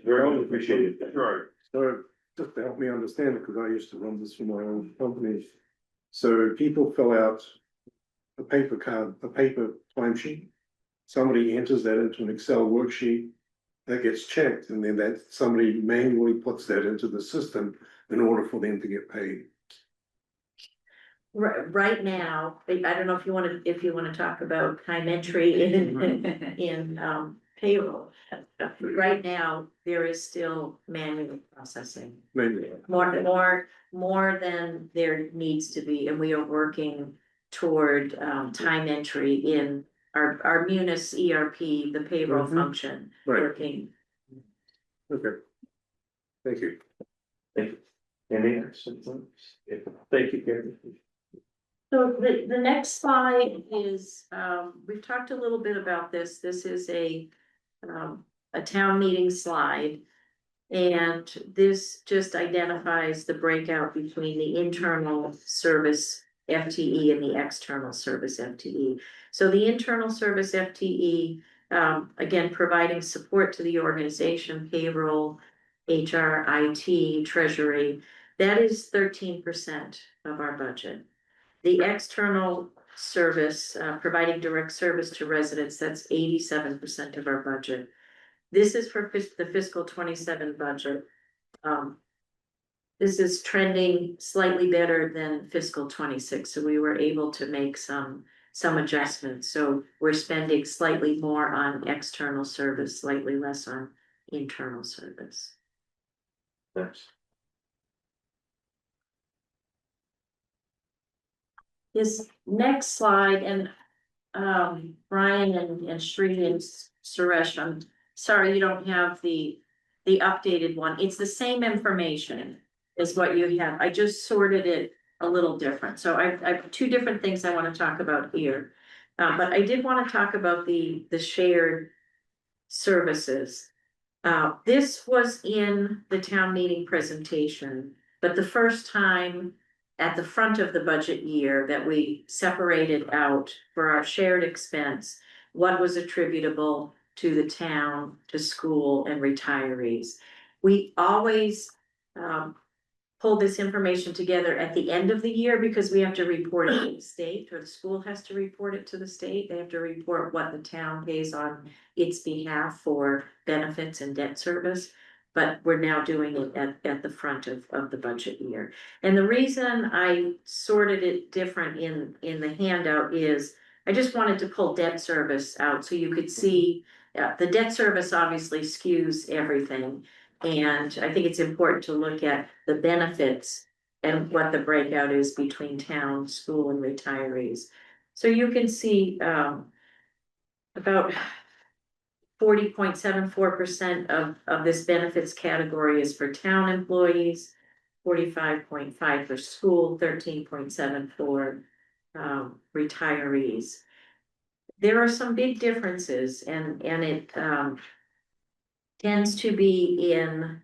very much appreciated. Right. So just to help me understand it, because I used to run this for my own company. So people fill out a paper timesheet. Somebody enters that into an Excel worksheet that gets checked, and then that somebody manually puts that into the system in order for them to get paid. Right now, I don't know if you wanna talk about time entry in payroll. Right now, there is still manual processing, Mainly. more than there needs to be, and we are working toward time entry in our Munis ERP, the payroll Mhm. function, Right. working. Okay. Thank you. Thank you. Anything else? Thank you, Karen. So the next slide is, we've talked a little bit about this. This is a town meeting slide. And this just identifies the breakout between the internal service FTE and the external service FTE. So the internal service FTE, again, providing support to the organization, payroll, HR, IT, treasury, that is 13% of our budget. The external service, providing direct service to residents, that's 87% of our budget. This is for the fiscal 27 budget. This is trending slightly better than fiscal 26, so we were able to make some adjustments. So we're spending slightly more on external service, slightly less on internal service. Thanks. This next slide, and Brian and Sri and Suresh, I'm sorry you don't have the updated one. It's the same information as what you have. I just sorted it a little different. So I have two different things I want to talk about here. But I did want to talk about the shared services. This was in the town meeting presentation, but the first time at the front of the budget year that we separated out for our shared expense, what was attributable to the town, to school and retirees. We always pull this information together at the end of the year because we have to report it to the state, or the school has to report it to the state. They have to report what the town pays on its behalf for benefits and debt service. But we're now doing it at the front of the budget year. And the reason I sorted it different in the handout is I just wanted to pull debt service out so you could see the debt service obviously skews everything. And I think it's important to look at the benefits and what the breakout is between town, school and retirees. So you can see about 40.74% of this benefits category is for town employees, 45.5 for school, 13.7 for retirees. There are some big differences, and it tends to be in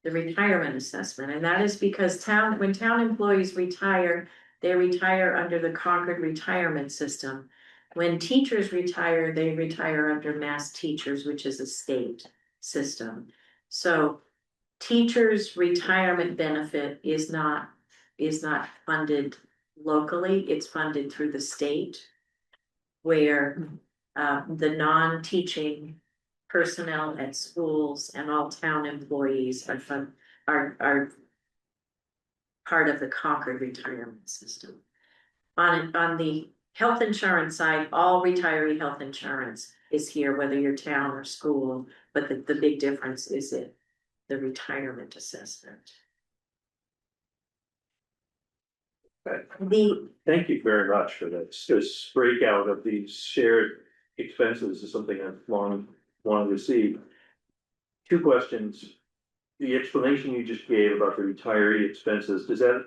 the retirement assessment, and that is because when town employees retire, they retire under the Concord retirement system. When teachers retire, they retire under Mass Teachers, which is a state system. So teachers' retirement benefit is not funded locally, it's funded through the state, where the non-teaching personnel at schools and all town employees are part of the Concord retirement system. On the health insurance side, all retiree health insurance is here, whether you're town or school, but the big difference is the retirement assessment. Thank you very much for that. This breakout of these shared expenses is something I've long wanted to see. Two questions. the explanation you just gave about the retiree expenses, does that,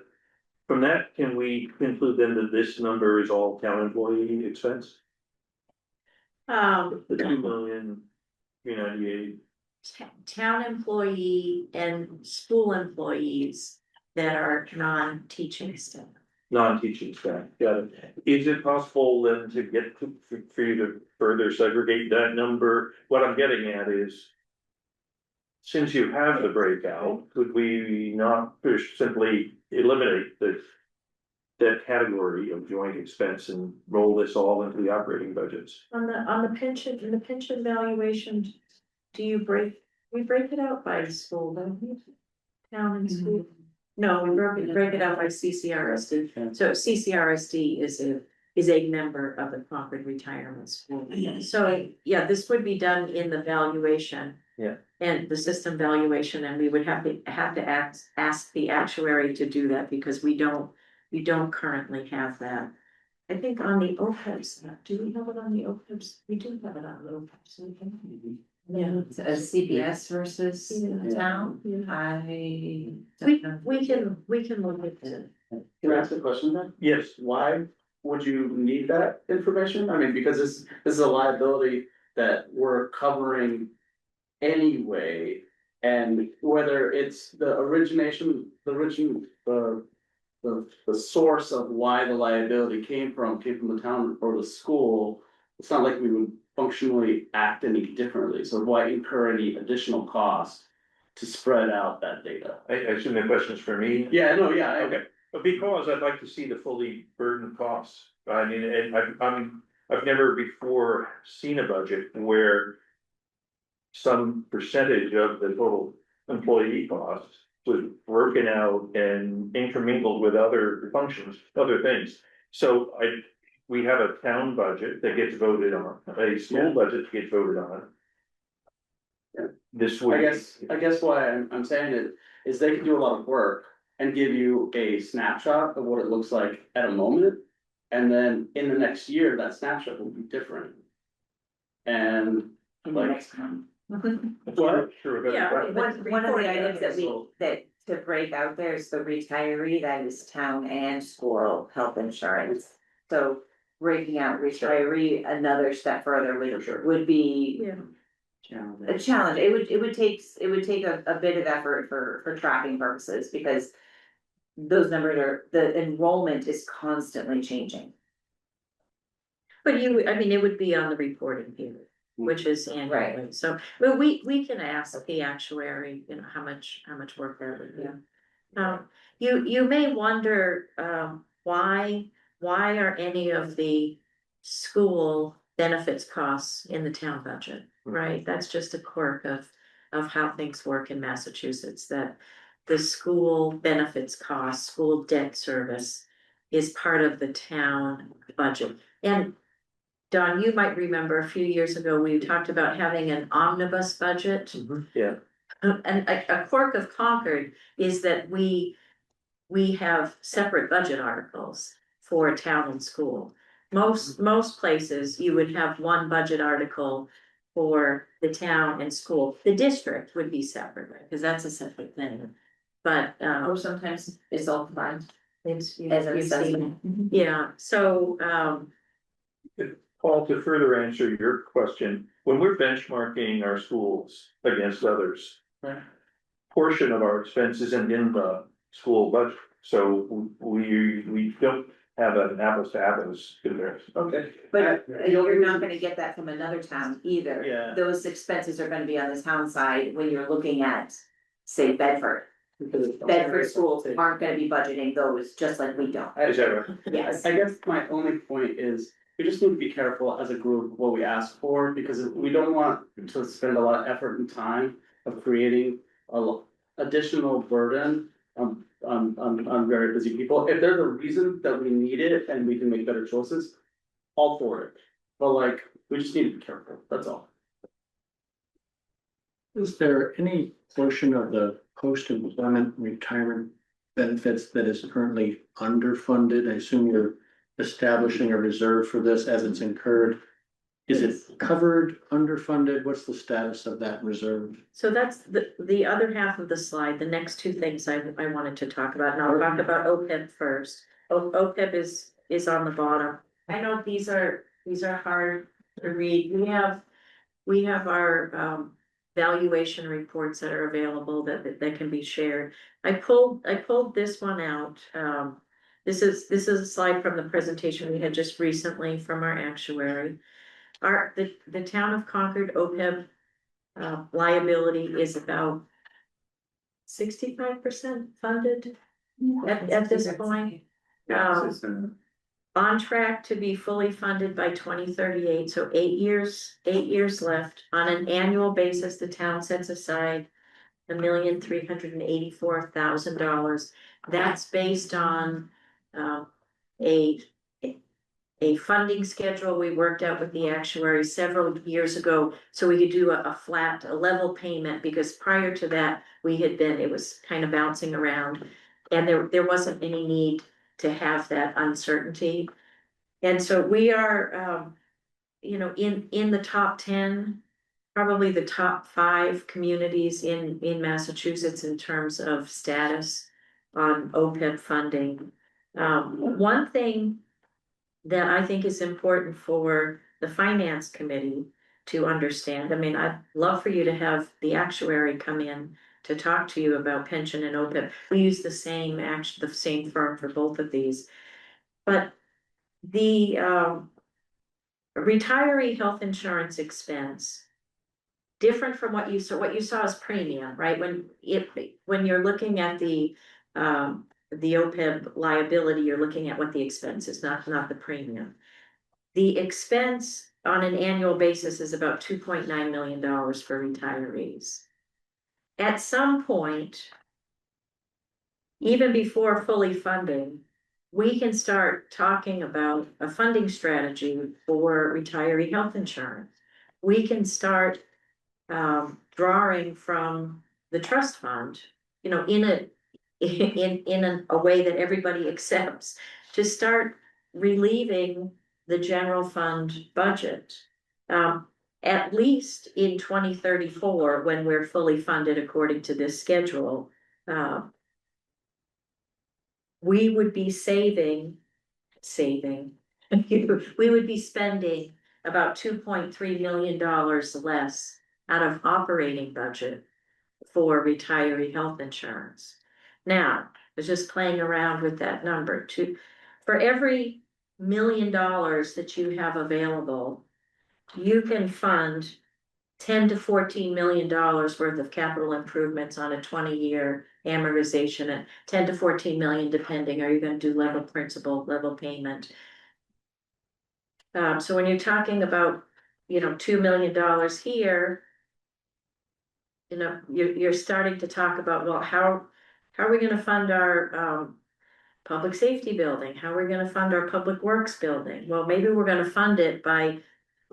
from that, can we conclude then that this number is all town employee expense? The 2,398,000. Town employee and school employees that are non-teaching staff. Non-teaching staff, got it. Is it possible then to get for you to further segregate that number? What I'm getting at is. Since you have the breakout, could we not just simply eliminate that category of joint expense and roll this all into the operating budgets? On the pension, in the pension valuation, we break it out by school, don't we? Town and school? No, we break it out by CCRSD, so CCRSD is a member of the Concord Retirement School. So, yeah, this would be done in the valuation. Yeah. And the system valuation, and we would have to ask the actuary to do that, because we don't currently have that. I think on the OPEBs, do we have it on the OPEBs? We do have it on the OPEBs, I think. Yeah. A CBS versus Yeah. town, Yeah. I. We can look at it. Can I ask a question then? Yes, Why would you need that information? I mean, because this is a liability that we're covering anyway. And whether it's the origination, the source of why the liability came from the town or the school, it's not like we would functionally act any differently. So why incur any additional cost to spread out that data? I assume the question is for me. Yeah, no, yeah, Okay, but because I'd like to see the fully burdened costs. I mean, and I've never before seen a budget where some percentage of the total employee costs was broken out and intermingled with other functions, other things. So we have a town budget that gets voted on, a school budget that gets voted on. Yeah. This would. I guess why I'm saying it is they can do a lot of work and give you a snapshot of what it looks like at a moment. And then in the next year, that snapshot will be different. And In the like, next one. what? Sure, Yeah, but- One of the items that So- that to break out there is the retiree, that is town and school health insurance. So breaking out retiree another step further would be Yeah. a challenge. It would take a bit of effort for tracking purposes, because those numbers the enrollment is constantly changing. But I mean, it would be on the reporting period, which is annually, Right. so, well, we can ask the actuary, you know, how much work that would be. You may wonder, why are any of the school benefits costs in the town budget, right? That's just a quirk of how things work in Massachusetts, that the school benefits cost, school debt service is part of the town budget. And Don, you might remember a few years ago, we talked about having an omnibus budget. Yeah. And a quirk of Concord is that we have separate budget articles for town and school. Most places, you would have one budget article for the town and school. The district would be separate, right? Because that's a separate thing. But Or sometimes it's all combined it's, as an assessment. yeah, so Paul, to further answer your question, when we're benchmarking our schools against others. Right. Portion of our expenses in the school budget, so we don't have an apples to apples comparison. Okay. But you're not gonna get that from another town either. Yeah. Those expenses are gonna be on the town side when you're looking at, say, Bedford. Bedford schools aren't gonna be budgeting those, just like we don't. Is that right? Yes. I guess my only point is, we just need to be careful as a group what we ask for, because we don't want to spend a lot of effort and time of creating additional burden on very busy people. If there's a reason that we need it and we can make better choices, all for it. But like, we just need to be careful, that's all. Is there any portion of the post-employment retirement benefits that is currently underfunded? I assume you're establishing a reserve for this as it's incurred. Is it covered, underfunded? What's the status of that reserve? So that's the other half of the slide, the next two things I wanted to talk about, and I'll talk about OPEB first. OPEB is on the bottom. I know these are hard to read. We have our valuation reports that are available that can be shared. I pulled this one out. This is a slide from the presentation we had just recently from our actuary. The town of Concord OPEB liability is about 65% funded at this point. On track to be fully funded by 2038, so 8 years left. On an annual basis, the town sets aside $1,384,000. That's based on a funding schedule we worked out with the actuary several years ago, so we could do a level payment, because prior to that, it was kind of bouncing around, and there wasn't any need to have that uncertainty. And so we are, in the top 10, probably the top 5 communities in Massachusetts in terms of status on OPEB funding. One thing that I think is important for the finance committee to understand, I mean, I'd love for you to have the actuary come in to talk to you about pension and OPEB. We use the same firm for both of these. But the retiree health insurance expense, different from what you saw as premium, right? When you're looking at the OPEB liability, you're looking at what the expense is, not the premium. The expense on an annual basis is about $2.9 million for retirees. At some point, even before fully funding, we can start talking about a funding strategy for retiree health insurance. We can start drawing from the trust fund, in a way that everybody accepts, to start relieving the general fund budget. At least in 2034, when we're fully funded according to this schedule, we would be saving, we would be spending about $2.3 million less out of operating budget for retiree health insurance. Now, I was just playing around with that number. For every $1 million that you have available, you can fund $10 to $14 million worth of capital improvements on a 20-year amortization, at 10 to 14 million, depending. Are you going to do level principal, level payment? So when you're talking about, $2 million here, you're starting to talk about, well, how are we going to fund our public safety building? How are we going to fund our public works building? Well, maybe we're going to fund it by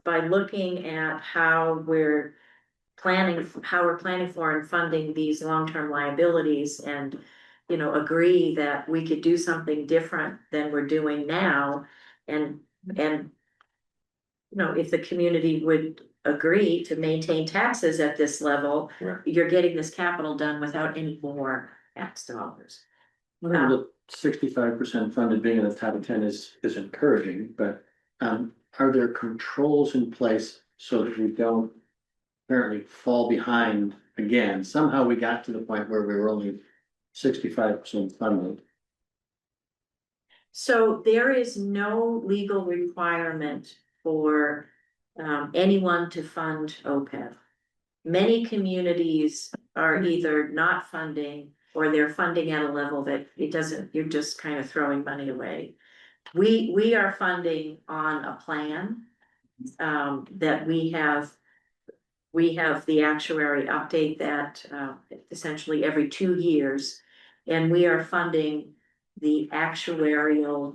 looking at how we're planning for and funding these long-term liabilities, and agree that we could do something different than we're doing now, and if the community would agree to maintain taxes at this level, Right. You're getting this capital done without any more tax dollars. The 65% funded being in the top 10 is encouraging, but are there controls in place so that we don't apparently fall behind again? Somehow we got to the point where we were only 65% funded. So there is no legal requirement for anyone to fund OPEB. Many communities are either not funding, or they're funding at a level that you're just kind of throwing money away. We are funding on a plan that we have the actuary update that essentially every 2 years, and we are funding the actuarially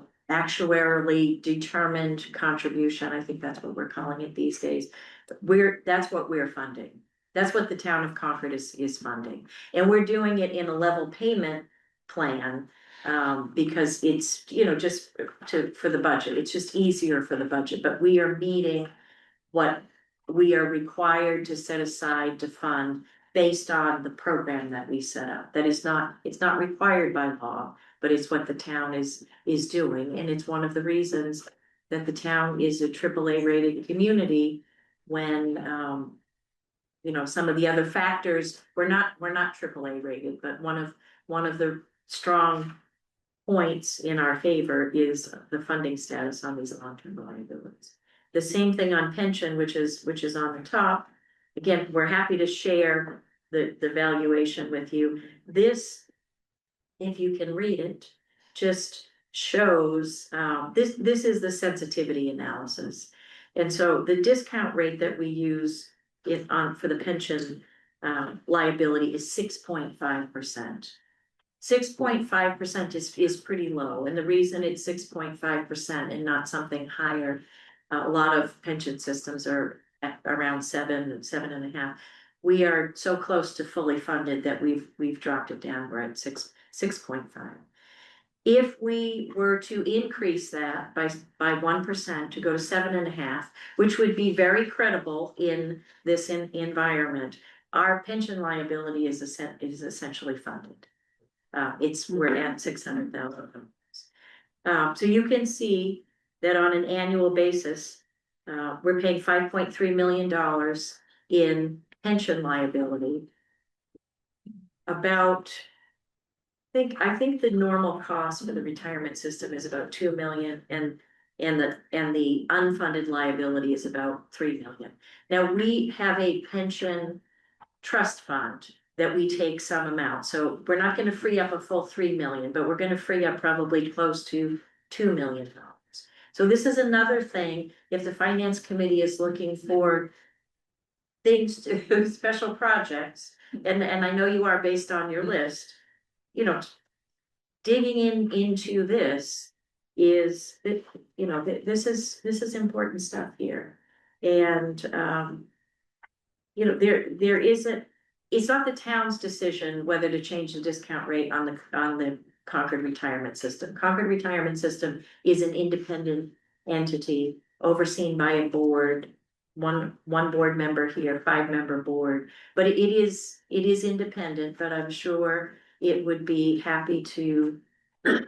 determined contribution. I think that's what we're calling it these days. That's what we're funding. That's what the town of Concord is funding, and we're doing it in a level payment plan because it's just for the budget. It's just easier for the budget, but we are meeting what we are required to set aside to fund based on the program that we set up. That is not, it's not required by law, but it's what the town is doing, and it's one of the reasons that the town is a AAA rated community when, you know, some of the other factors, we're not AAA rated, but one of the strong points in our favor is the funding status on these long-term liabilities. The same thing on pension, which is on the top. Again, we're happy to share the valuation with you. This, if you can read it, just shows, this is the sensitivity analysis. And so the discount rate that we use for the pension liability is 6.5%. 6.5% is pretty low, and the reason it's 6.5% and not something higher, a lot of pension systems are at around 7.5. We are so close to fully funded that we've dropped it down. We're at 6.5. If we were to increase that by 1% to go to 7.5, which would be very credible in this environment, our pension liability is essentially funded. We're at $600,000. So you can see that on an annual basis, we're paying $5.3 million in pension liability. I think the normal cost for the retirement system is about 2 million, and the unfunded liability is about 3 million. Now, we have a pension trust fund that we take some amount, so we're not going to free up a full 3 million, but we're going to free up probably close to $2 million. So this is another thing, if the finance committee is looking for things to special projects, and I know you are based on your list, you know, digging into this is, you know, this is important stuff here. And you know, there isn't, it's not the town's decision whether to change the discount rate on the Concord retirement system. Concord retirement system is an independent entity overseen by a board, one board member here, 5-member board, but it is independent, but I'm sure it would be happy to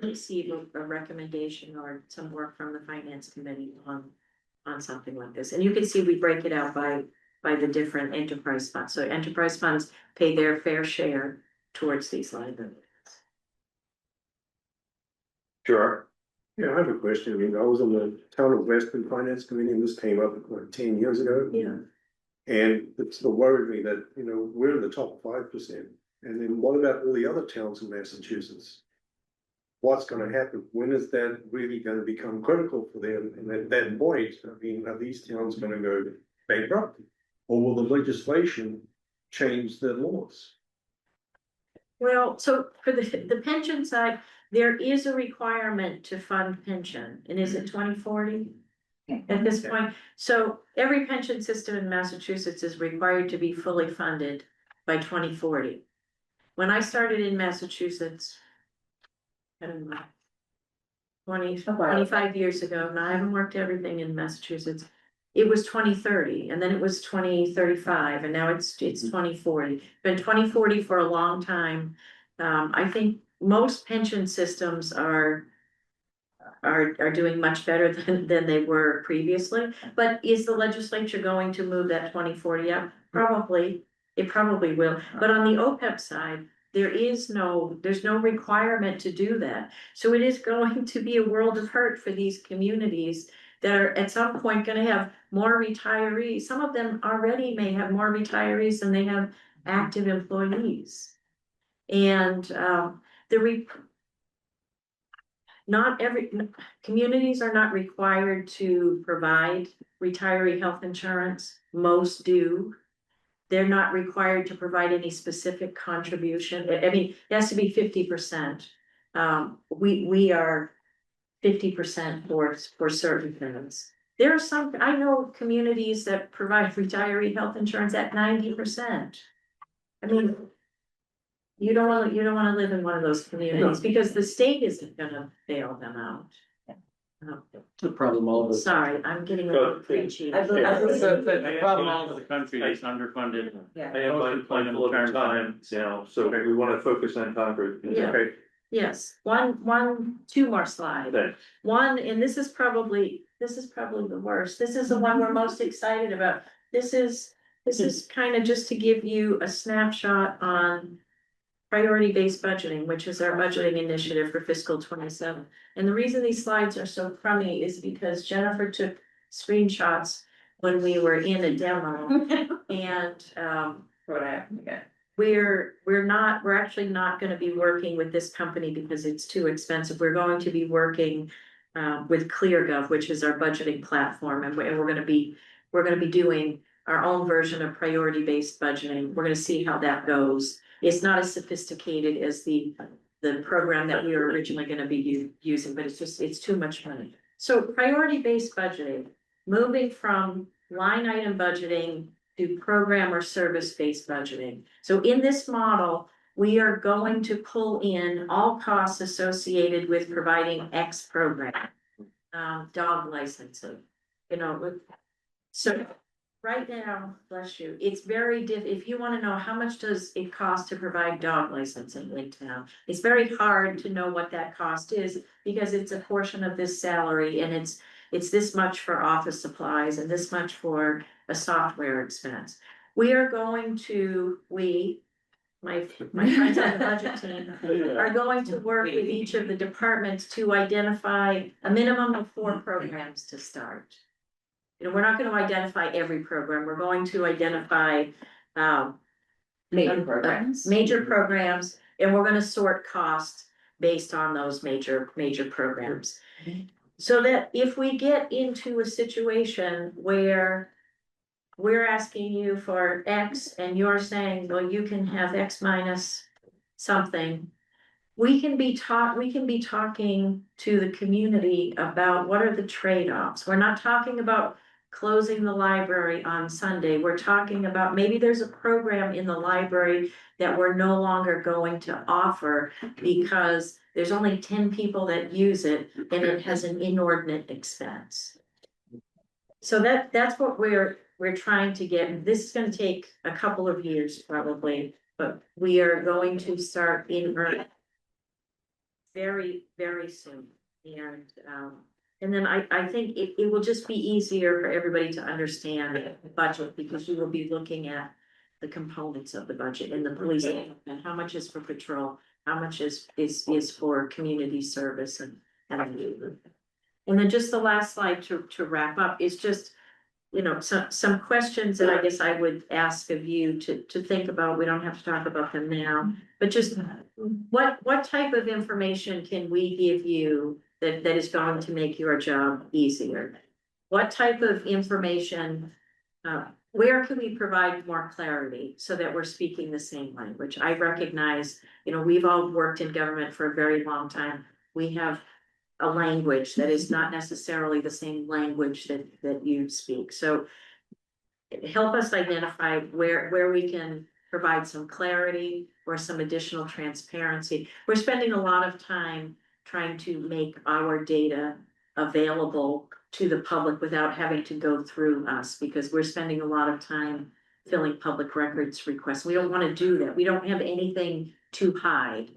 receive a recommendation or some work from the finance committee on something like this. And you can see we break it out by the different enterprise funds. So enterprise funds pay their fair share towards these liabilities. Sure. Yeah, I have a question. I mean, I was on the Town of Weston Finance Committee, and this came up like 10 years ago. Yeah. And it sort of worried me that, you know, we're in the top 5%. And then what about all the other towns in Massachusetts? What's going to happen? When is that really going to become critical for them? And at that point, I mean, are these towns going to go bankrupt? Or will the legislation change the laws? Well, so for the pension side, there is a requirement to fund pension, and is it 2040? At this point, so every pension system in Massachusetts is required to be fully funded by 2040. When I started in Massachusetts, I don't know, 25 years ago, now I haven't worked everything in Massachusetts. It was 2030, and then it was 2035, and now it's 2040. Been 2040 for a long time. I think most pension systems are doing much better than they were previously. But is the legislature going to move that 2040 up? Probably, it probably will. But on the OPEB side, there's no requirement to do that. So it is going to be a world of hurt for these communities that are at some point going to have more retirees. Some of them already may have more retirees than they have active employees. And not every communities are not required to provide retiree health insurance. Most do. They're not required to provide any specific contribution. I mean, it has to be 50%. We are 50% for certain things. There are some, I know communities that provide retiree health insurance at 90%. I mean, you don't want to live in one of those communities because the state isn't gonna bail them out. The problem all over. Sorry, I'm getting a little preachy. I believe- The problem all over the country is underfunded. Yeah. I am mindful of the time now, so we wanna focus on Concord. Yeah. Okay, Yes, two more slides. thanks. One, and this is probably the worst. This is the one we're most excited about. This is kind of just to give you a snapshot on priority-based budgeting, which is our budgeting initiative for fiscal 27. And the reason these slides are so crummy is because Jennifer took screenshots when we were in a demo and, What I have to get. we're actually not gonna be working with this company because it's too expensive. We're going to be working with ClearGov, which is our budgeting platform, and we're gonna be doing our own version of priority-based budgeting. We're gonna see how that goes. It's not as sophisticated as the program that we were originally gonna be using, but it's too much money. So priority-based budgeting, moving from line item budgeting to program or service-based budgeting. So in this model, we are going to pull in all costs associated with providing X program. Dog licensing, so right now, bless you, it's very if you wanna know how much does it cost to provide dog licensing in town, it's very hard to know what that cost is because it's a portion of this salary and it's this much for office supplies and this much for a software expense. We are going to, my friends on the budget team are going to work with each of the departments to identify a minimum of 4 programs to start. We're not gonna identify every program, we're going to identify, Major programs. major programs, and we're gonna sort costs based on those major programs. So that if we get into a situation where we're asking you for X and you're saying, well, you can have X minus something. We can be talking to the community about what are the trade-offs. We're not talking about closing the library on Sunday. We're talking about maybe there's a program in the library that we're no longer going to offer because there's only 10 people that use it and it has an inordinate expense. So that's what we're trying to get. This is gonna take a couple of years probably, but we are going to start in earnest very, very soon. And then I think it will just be easier for everybody to understand the budget because you will be looking at the components of the budget and the police and how much is for patrol, how much is for community service and then just the last slide to wrap up is just, some questions that I guess I would ask of you to think about. We don't have to talk about them now, but just what type of information can we give you that is going to make your job easier? What type of information, where can we provide more clarity so that we're speaking the same language? I recognize, we've all worked in government for a very long time. We have a language that is not necessarily the same language that you speak. So help us identify where we can provide some clarity or some additional transparency. We're spending a lot of time trying to make our data available to the public without having to go through us because we're spending a lot of time filling public records requests. We don't want to do that. We don't have anything to hide,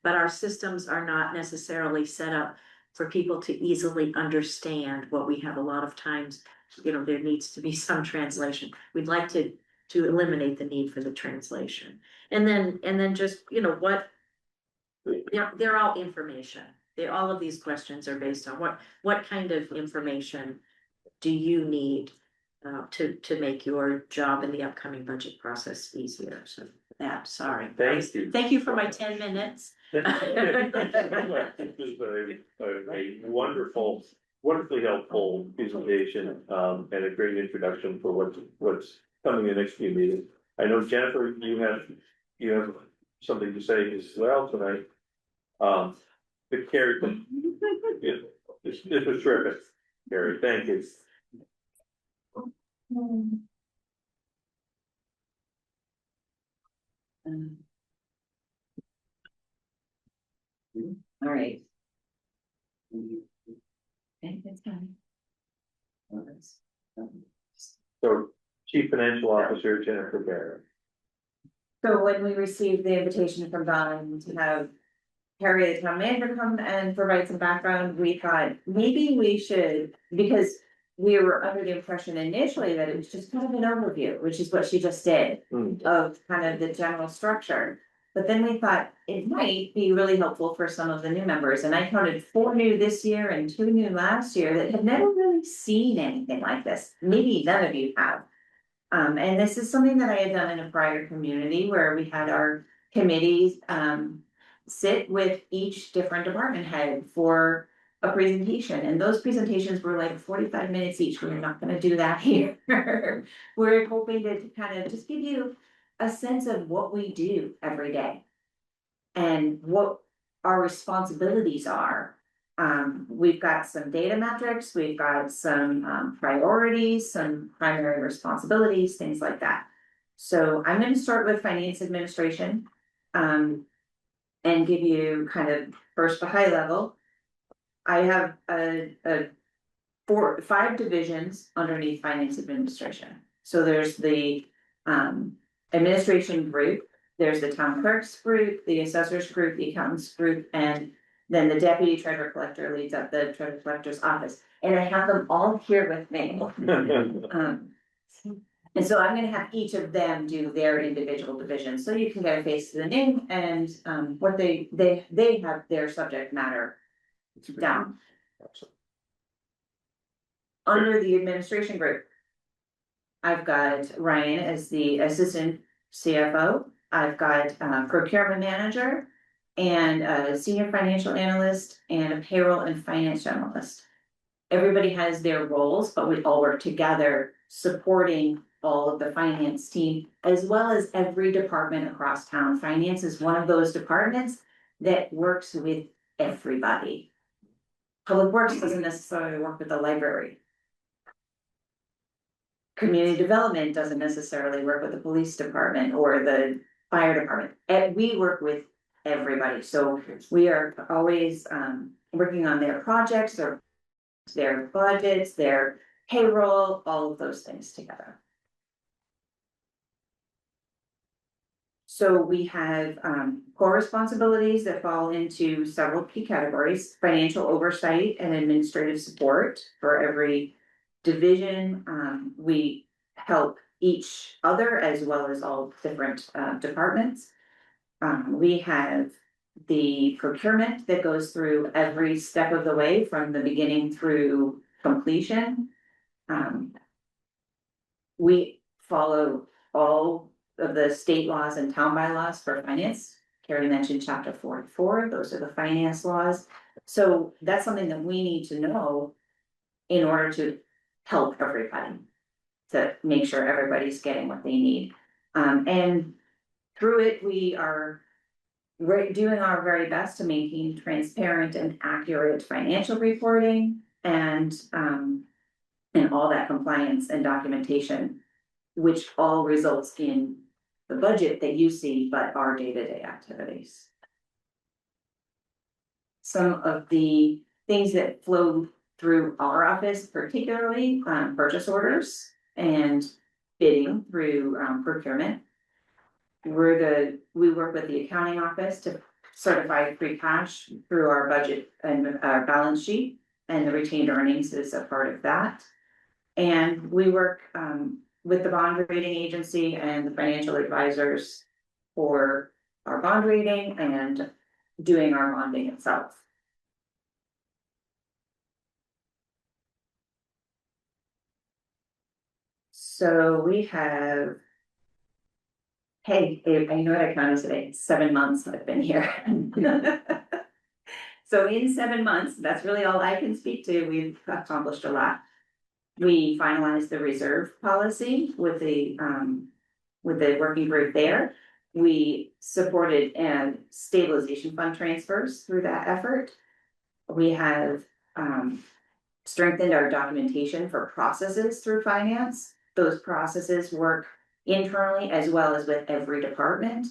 but our systems are not necessarily set up for people to easily understand what we have. A lot of times, there needs to be some translation. We'd like to eliminate the need for the translation. And then just, what, they're all information. All of these questions are based on what kind of information do you need to make your job in the upcoming budget process easier. So sorry. Thank you. Thank you for my 10 minutes. This was a wonderfully helpful presentation, and a great introduction for what's coming in the next few meetings. I know Jennifer, you have something to say as well tonight. But Carrie, this was terrific. Carrie, thank you. All right. Okay. So Chief Financial Officer Jennifer Barrett. So when we received the invitation from Don to have Harry, the town manager, come and provide some background, we thought maybe we should, because we were under the impression initially that it was just kind of an overview, which is what she just did, of kind of the general structure. But then we thought it might be really helpful for some of the new members, and I counted 4 new this year and 2 new last year that had never really seen anything like this. Maybe none of you have. And this is something that I had done in a prior community where we had our committees, sit with each different department head for a presentation, and those presentations were like 45 minutes each. We're not gonna do that here. We're hoping to kind of just give you a sense of what we do every day and what our responsibilities are. We've got some data metrics, we've got some priorities, some primary responsibilities, things like that. So I'm gonna start with finance administration, and give you kind of first the high level. I have a 5 divisions underneath finance administration. So there's the administration group, there's the town clerks group, the assessors group, the accountants group, and then the deputy treasurer collector leads up the treasurer collector's office. And I have them all here with me. And so I'm gonna have each of them do their individual divisions, so you can get a face to the name and what they have their subject matter down. Under the administration group, I've got Ryan as the assistant CFO. I've got procurement manager and a senior financial analyst and a payroll and finance generalist. Everybody has their roles, but we all work together supporting all of the finance team, as well as every department across town. Finance is one of those departments that works with everybody. Public Works doesn't necessarily work with the library. Community development doesn't necessarily work with the police department or the fire department. And we work with everybody, so we are always working on their projects or their budgets, their payroll, all of those things together. So we have core responsibilities that fall into several key categories: financial oversight and administrative support for every division. We help each other as well as all different departments. We have the procurement that goes through every step of the way from the beginning through completion. We follow all of the state laws and town bylaws for finance. Carrie mentioned chapter 44, those are the finance laws. So that's something that we need to know in order to help everybody, to make sure everybody's getting what they need. And through it, we are doing our very best to maintain transparent and accurate financial reporting and all that compliance and documentation, which all results in the budget that you see, but our day-to-day activities. Some of the things that flow through our office, particularly purchase orders and bidding through procurement. We work with the accounting office to certify free cash through our budget and our balance sheet, and the retained earnings is a part of that. And we work with the bond rating agency and the financial advisors for our bond rating and doing our bonding itself. So we have, hey, I know what I counted today, 7 months I've been here. So in 7 months, that's really all I can speak to. We've accomplished a lot. We finalized the reserve policy with the working group there. We supported stabilization fund transfers through that effort. We have strengthened our documentation for processes through finance. Those processes work internally as well as with every department.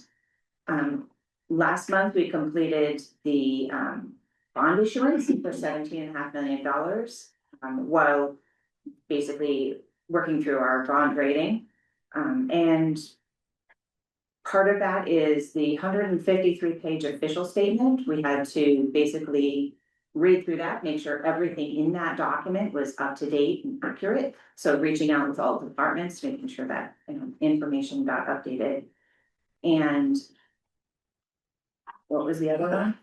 Last month, we completed the bond issuance for $17.5 million. while basically working through our bond rating. And part of that is the 153-page official statement. We had to basically read through that, make sure everything in that document was up to date and accurate. So reaching out with all departments, making sure that information got updated. And what was the other one?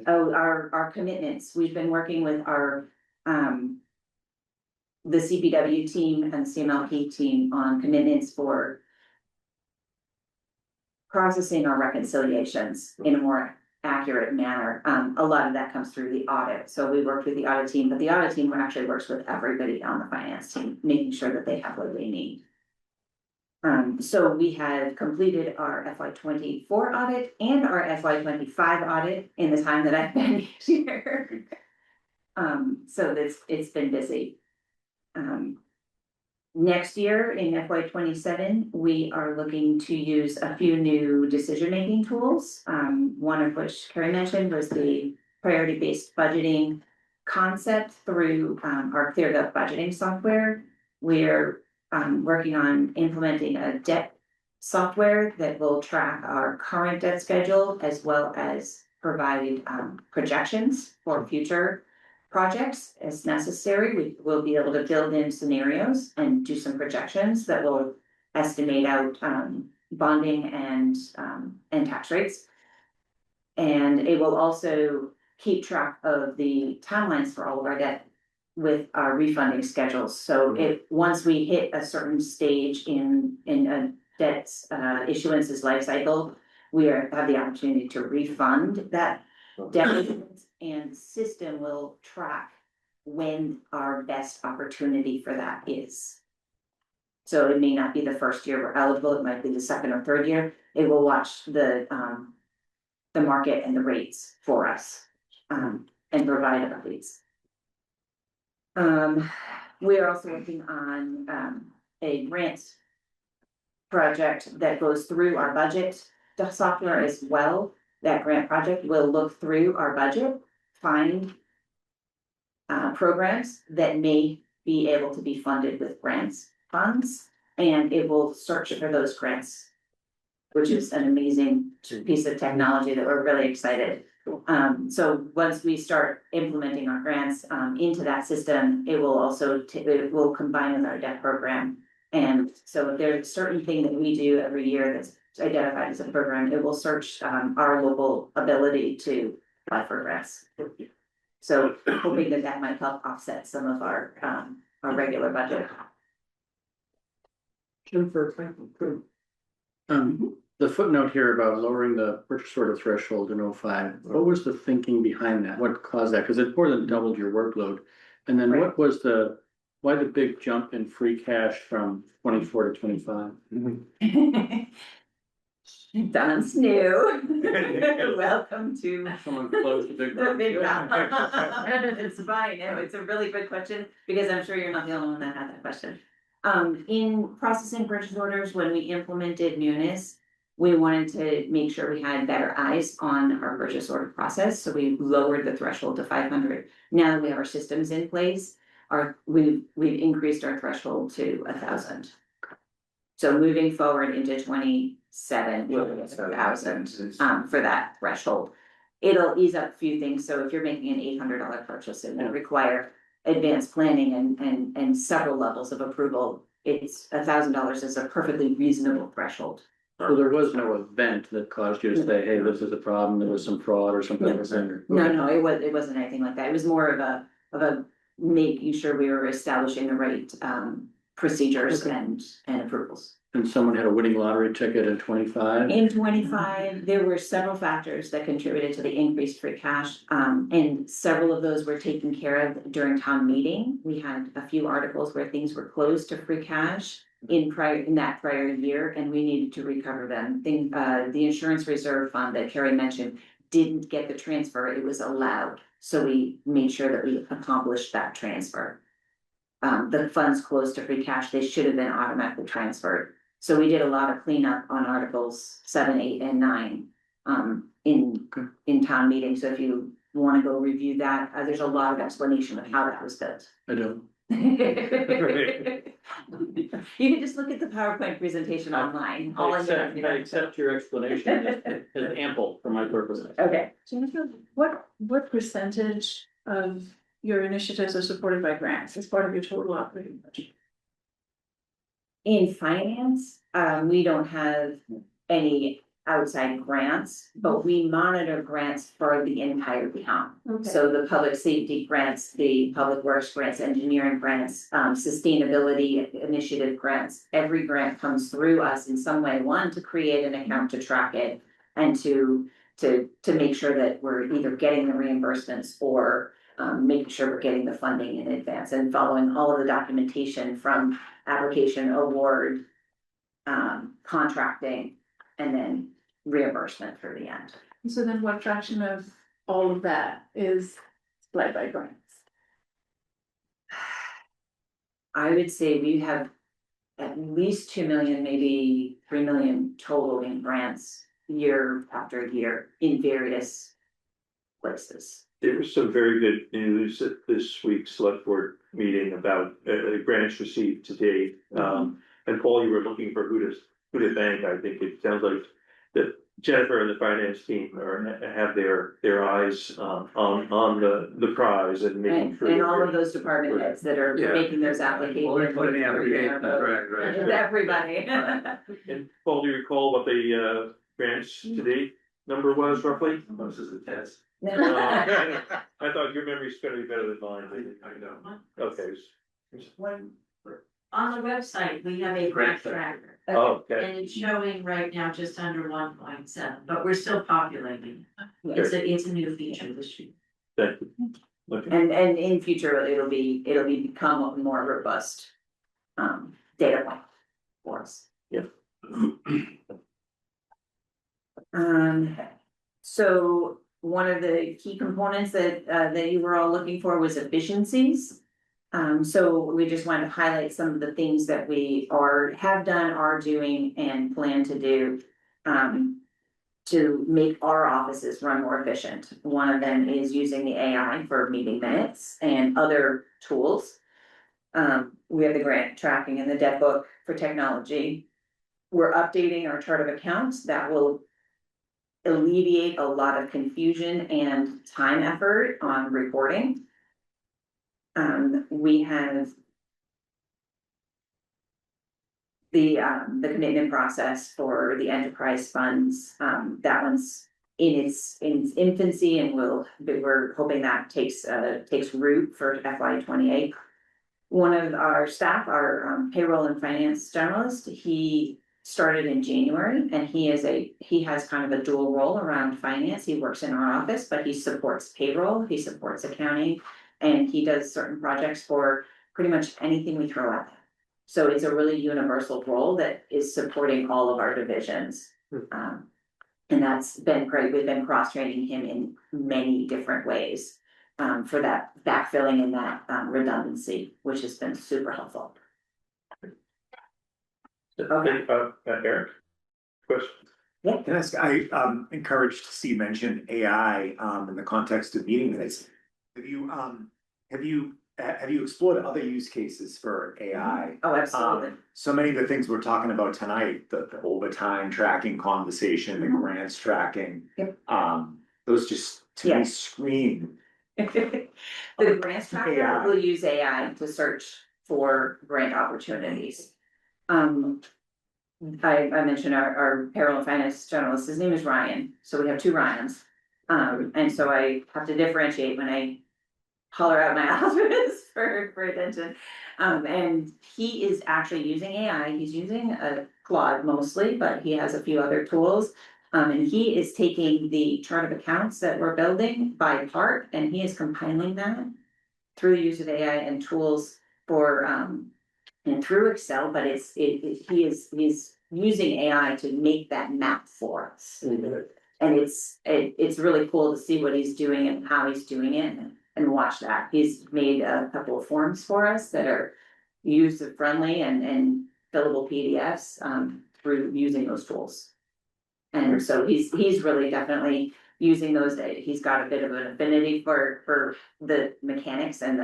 Oh, our commitments. We've been working with our the CPW team and CMLP team on commitments for processing our reconciliations in a more accurate manner. A lot of that comes through the audit. So we worked with the audit team, but the audit team actually works with everybody on the finance team, making sure that they have what they need. So we have completed our FY24 audit and our FY25 audit in the time that I've been here. So it's been busy. Next year in FY27, we are looking to use a few new decision-making tools. One of which Carrie mentioned was the priority-based budgeting concept through our ClearGov budgeting software. We're working on implementing a debt software that will track our current debt schedule as well as provide projections for future projects as necessary. We will be able to build in scenarios and do some projections that will estimate out bonding and tax rates. And it will also keep track of the timelines for all of our debt with our refunding schedules. So once we hit a certain stage in a debt's issuance's life cycle, we have the opportunity to refund that debt, and the system will track when our best opportunity for that is. So it may not be the first year we're eligible, it might be the second or third year. It will watch the market and the rates for us and provide updates. We are also working on a grant project that goes through our budget software as well. That grant project will look through our budget, find programs that may be able to be funded with grants funds, and it will search for those grants, which is an amazing piece of technology that we're really excited. So once we start implementing our grants into that system, it will also it will combine with our debt program. And so if there's a certain thing that we do every year that's identified as a program, it will search our local ability to apply for grants. So hoping that that might help offset some of our regular budget. Jennifer, thank you. The footnote here about lowering the purchase order threshold in 05, what was the thinking behind that? What caused that? Because it more than doubled your workload. And then what was why the big jump in free cash from 24 to 25? Don's new. Welcome to Someone closed the big the big mouth. It's fine. No, it's a really good question because I'm sure you're not the only one that had that question. In processing purchase orders, when we implemented Munis, we wanted to make sure we had better eyes on our purchase order process. So we lowered the threshold to 500. Now that we have our systems in place, we've increased our threshold to 1,000. So moving forward into 27, we'll be at 1,000 for that threshold. It'll ease up a few things. So if you're making an $800 purchase, it will require advanced planning and several levels of approval. It's $1,000 is a perfectly reasonable threshold. So there was no event that caused you to say, hey, this is a problem, there was some fraud or something. No, it wasn't anything like that. It was more of a making sure we were establishing the right procedures and approvals. And someone had a winning lottery ticket in 25? In 25, there were several factors that contributed to the increased free cash. And several of those were taken care of during town meeting. We had a few articles where things were closed to free cash in that prior year, and we needed to recover them. The insurance reserve fund that Carrie mentioned didn't get the transfer, it was allowed. So we made sure that we accomplished that transfer. The funds closed to free cash, they should have been automatically transferred. So we did a lot of cleanup on articles 7, 8, and 9 in town meeting. So if you wanna go review that, there's a lot of explanation of how that was built. I don't. You can just look at the PowerPoint presentation online. All I know- I accept your explanation as ample for my purposes. Okay, Jennifer, what percentage of your initiatives are supported by grants as part of your total operating budget? in finance, we don't have any outside grants, but we monitor grants for the entire town. Okay. So the public safety grants, the public works grants, engineering grants, sustainability initiative grants, every grant comes through us in some way, one, to create an account to track it. And to make sure that we're either getting the reimbursements or making sure we're getting the funding in advance and following all of the documentation from application, award, contracting, and then reimbursement for the end. So then what fraction of all of that is supplied by grants? I would say we have at least 2 million, maybe 3 million total in grants year after year in various places. There was some very good news at this week's select board meeting about grants received to date. And Paul, you were looking for who to thank. I think it sounds like that Jennifer and the finance team have their eyes on the prize and making sure. And all of those department heads that are Yeah. making those applications. Right. Everybody. And Paul, do you recall what the grants to date number was roughly? Most is the test. I thought your memory's gonna be better than mine. I know. Okay. When, on the website, we have a grant tracker, Okay. and it's showing right now just under 1.7, but we're still populating. Yes. It's a new feature this year. Thank you. Okay. And in future, it'll become a more robust data point for us. Yeah. So one of the key components that you were all looking for was efficiencies. So we just wanted to highlight some of the things that we have done, are doing, and plan to do. To make our offices run more efficient. One of them is using the AI for meeting minutes and other tools. We have the grant tracking and the debt book for technology. We're updating our chart of accounts that will alleviate a lot of confusion and time effort on reporting. We have the commitment process for the enterprise funds, that one's in its infancy, and we're hoping that takes root for FY 28. One of our staff, our payroll and finance generalist, he started in January, and he has kind of a dual role around finance. He works in our office, but he supports payroll, he supports accounting, and he does certain projects for pretty much anything we throw at him. So it's a really universal role that is supporting all of our divisions. And that's been great. We've been cross-training him in many different ways for that backfilling and that redundancy, which has been super helpful. Okay, Eric, question? Can I ask, I encouraged to see you mention AI in the context of meeting minutes. Have you explored other use cases for AI? Oh, absolutely. So many of the things we're talking about tonight, the overtime tracking conversation, the grants tracking. Yep. Those just to me Yes. scream. The grants tracker AI. will use AI to search for grant opportunities. I mentioned our payroll and finance generalist, his name is Ryan, so we have two Ryans. And so I have to differentiate when I holler out my office for attention. And he is actually using AI, he's using a Claude mostly, but he has a few other tools. And he is taking the chart of accounts that we're building by part, and he is compiling that through the use of AI and tools for, and through Excel, but he's using AI to make that map for us. And it's really cool to see what he's doing and how he's doing it and watch that. He's made a couple of forms for us that are user friendly and fillable PDFs through using those tools. And so he's really definitely using those, he's got a bit of an affinity for the mechanics and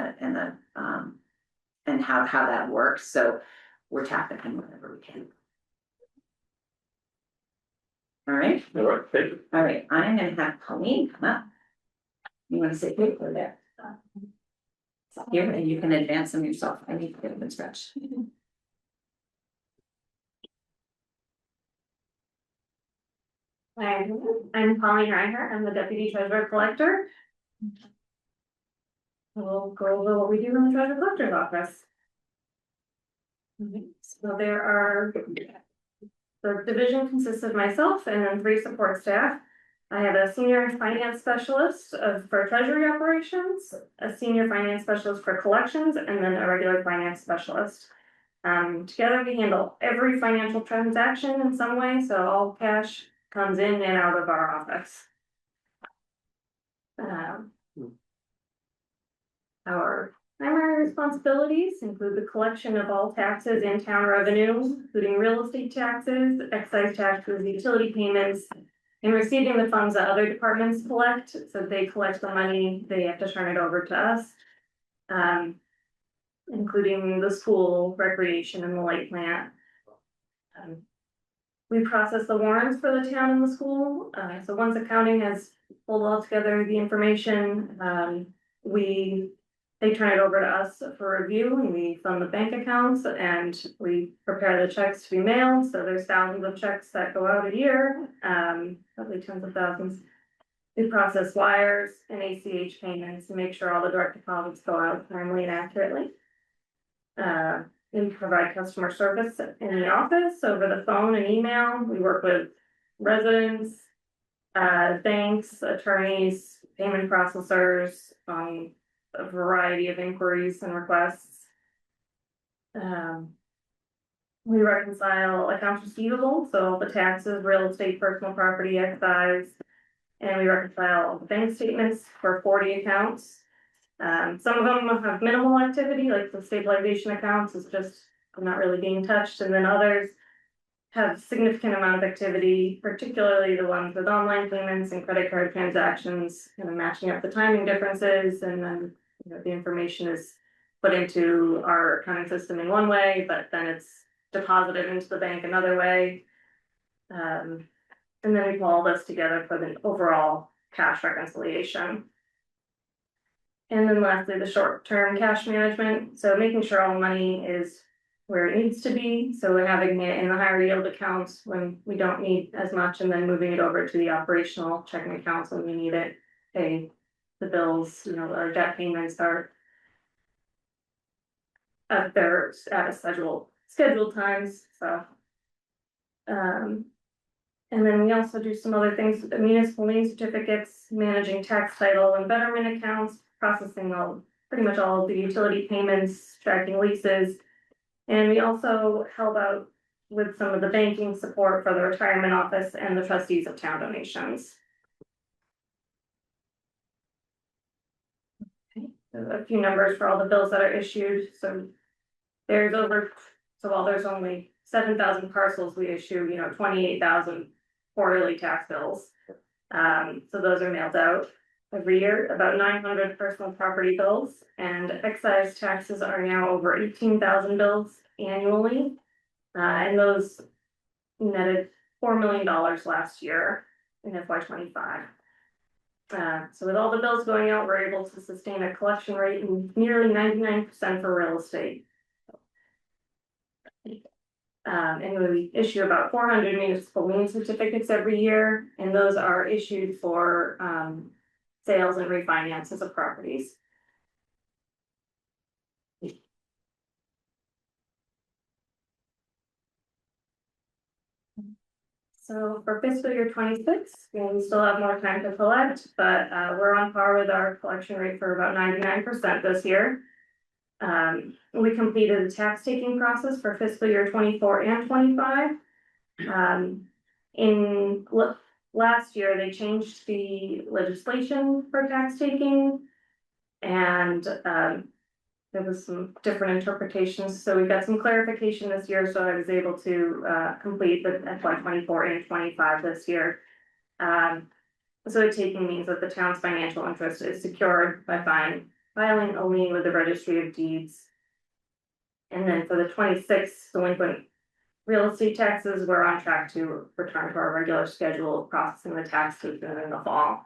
and how that works, so we're tapping him whenever we can. All right, All right, thank you. all right, I'm gonna have Colleen come up. You wanna sit here or there? Here, and you can advance them yourself, I need to get them stretched. Hi, I'm Colleen Reinhardt, I'm the deputy treasurer collector. We'll go over what we do in the treasurer collector's office. So there are, the division consists of myself and then 3 support staff. I have a senior finance specialist for treasury operations, a senior finance specialist for collections, and then a regular finance specialist. Together we handle every financial transaction in some way, so all cash comes in and out of our office. Our primary responsibilities include the collection of all taxes and town revenue, including real estate taxes, excise taxes, utility payments, and receiving the funds that other departments collect. So they collect the money, they have to turn it over to us. Including the school, recreation, and the light plant. We process the warrants for the town and the school. So once accounting has pulled all together the information, they turn it over to us for review, and we fund the bank accounts and we prepare the checks to be mailed. So there's thousands of checks that go out a year, probably tens of thousands. We process wires and ACH payments to make sure all the direct deposits go out timely and accurately. We provide customer service in the office over the phone and email. We work with residents, banks, attorneys, payment processors, a variety of inquiries and requests. We reconcile accounts receivable, so the taxes, real estate, personal property, excise, and we reconcile the bank statements for 40 accounts. Some of them have minimal activity, like the stabilization accounts is just not really being touched, and then others have significant amount of activity, particularly the ones with online payments and credit card transactions, kind of matching up the timing differences, and then the information is put into our accounting system in one way, but then it's deposited into the bank another way. And then we pull all this together for the overall cash reconciliation. And then lastly, the short-term cash management, so making sure all money is where it needs to be, so we're having it in the higher yield accounts when we don't need as much, and then moving it over to the operational checking accounts when we need it, pay the bills, our debt payments are they're at a scheduled times, so. And then we also do some other things with the municipal lien certificates, managing tax title and betterment accounts, processing pretty much all of the utility payments, tracking leases. And we also help out with some of the banking support for the retirement office and the trustees of town donations. Okay. A few numbers for all the bills that are issued. So while there's only 7,000 parcels, we issue, 28,000 quarterly tax bills. So those are mailed out every year, about 900 personal property bills, and excise taxes are now over 18,000 bills annually. And those netted $4 million last year in FY25. So with all the bills going out, we're able to sustain a collection rate in nearly 99% for real estate. And we issue about 400 municipal lien certificates every year, and those are issued for sales and refinances of properties. So for fiscal year 26, we still have more time to collect, but we're on par with our collection rate for about 99% this year. We completed the tax taking process for fiscal year 24 and 25. Last year, they changed the legislation for tax taking, and there was some different interpretations. So we got some clarification this year, so I was able to complete the FY24 and 25 this year. So a taking means that the town's financial interest is secured by filing a lien with the registry of deeds. And then for the 26 delinquent real estate taxes, we're on track to return to our regular schedule of processing the tax season in the fall.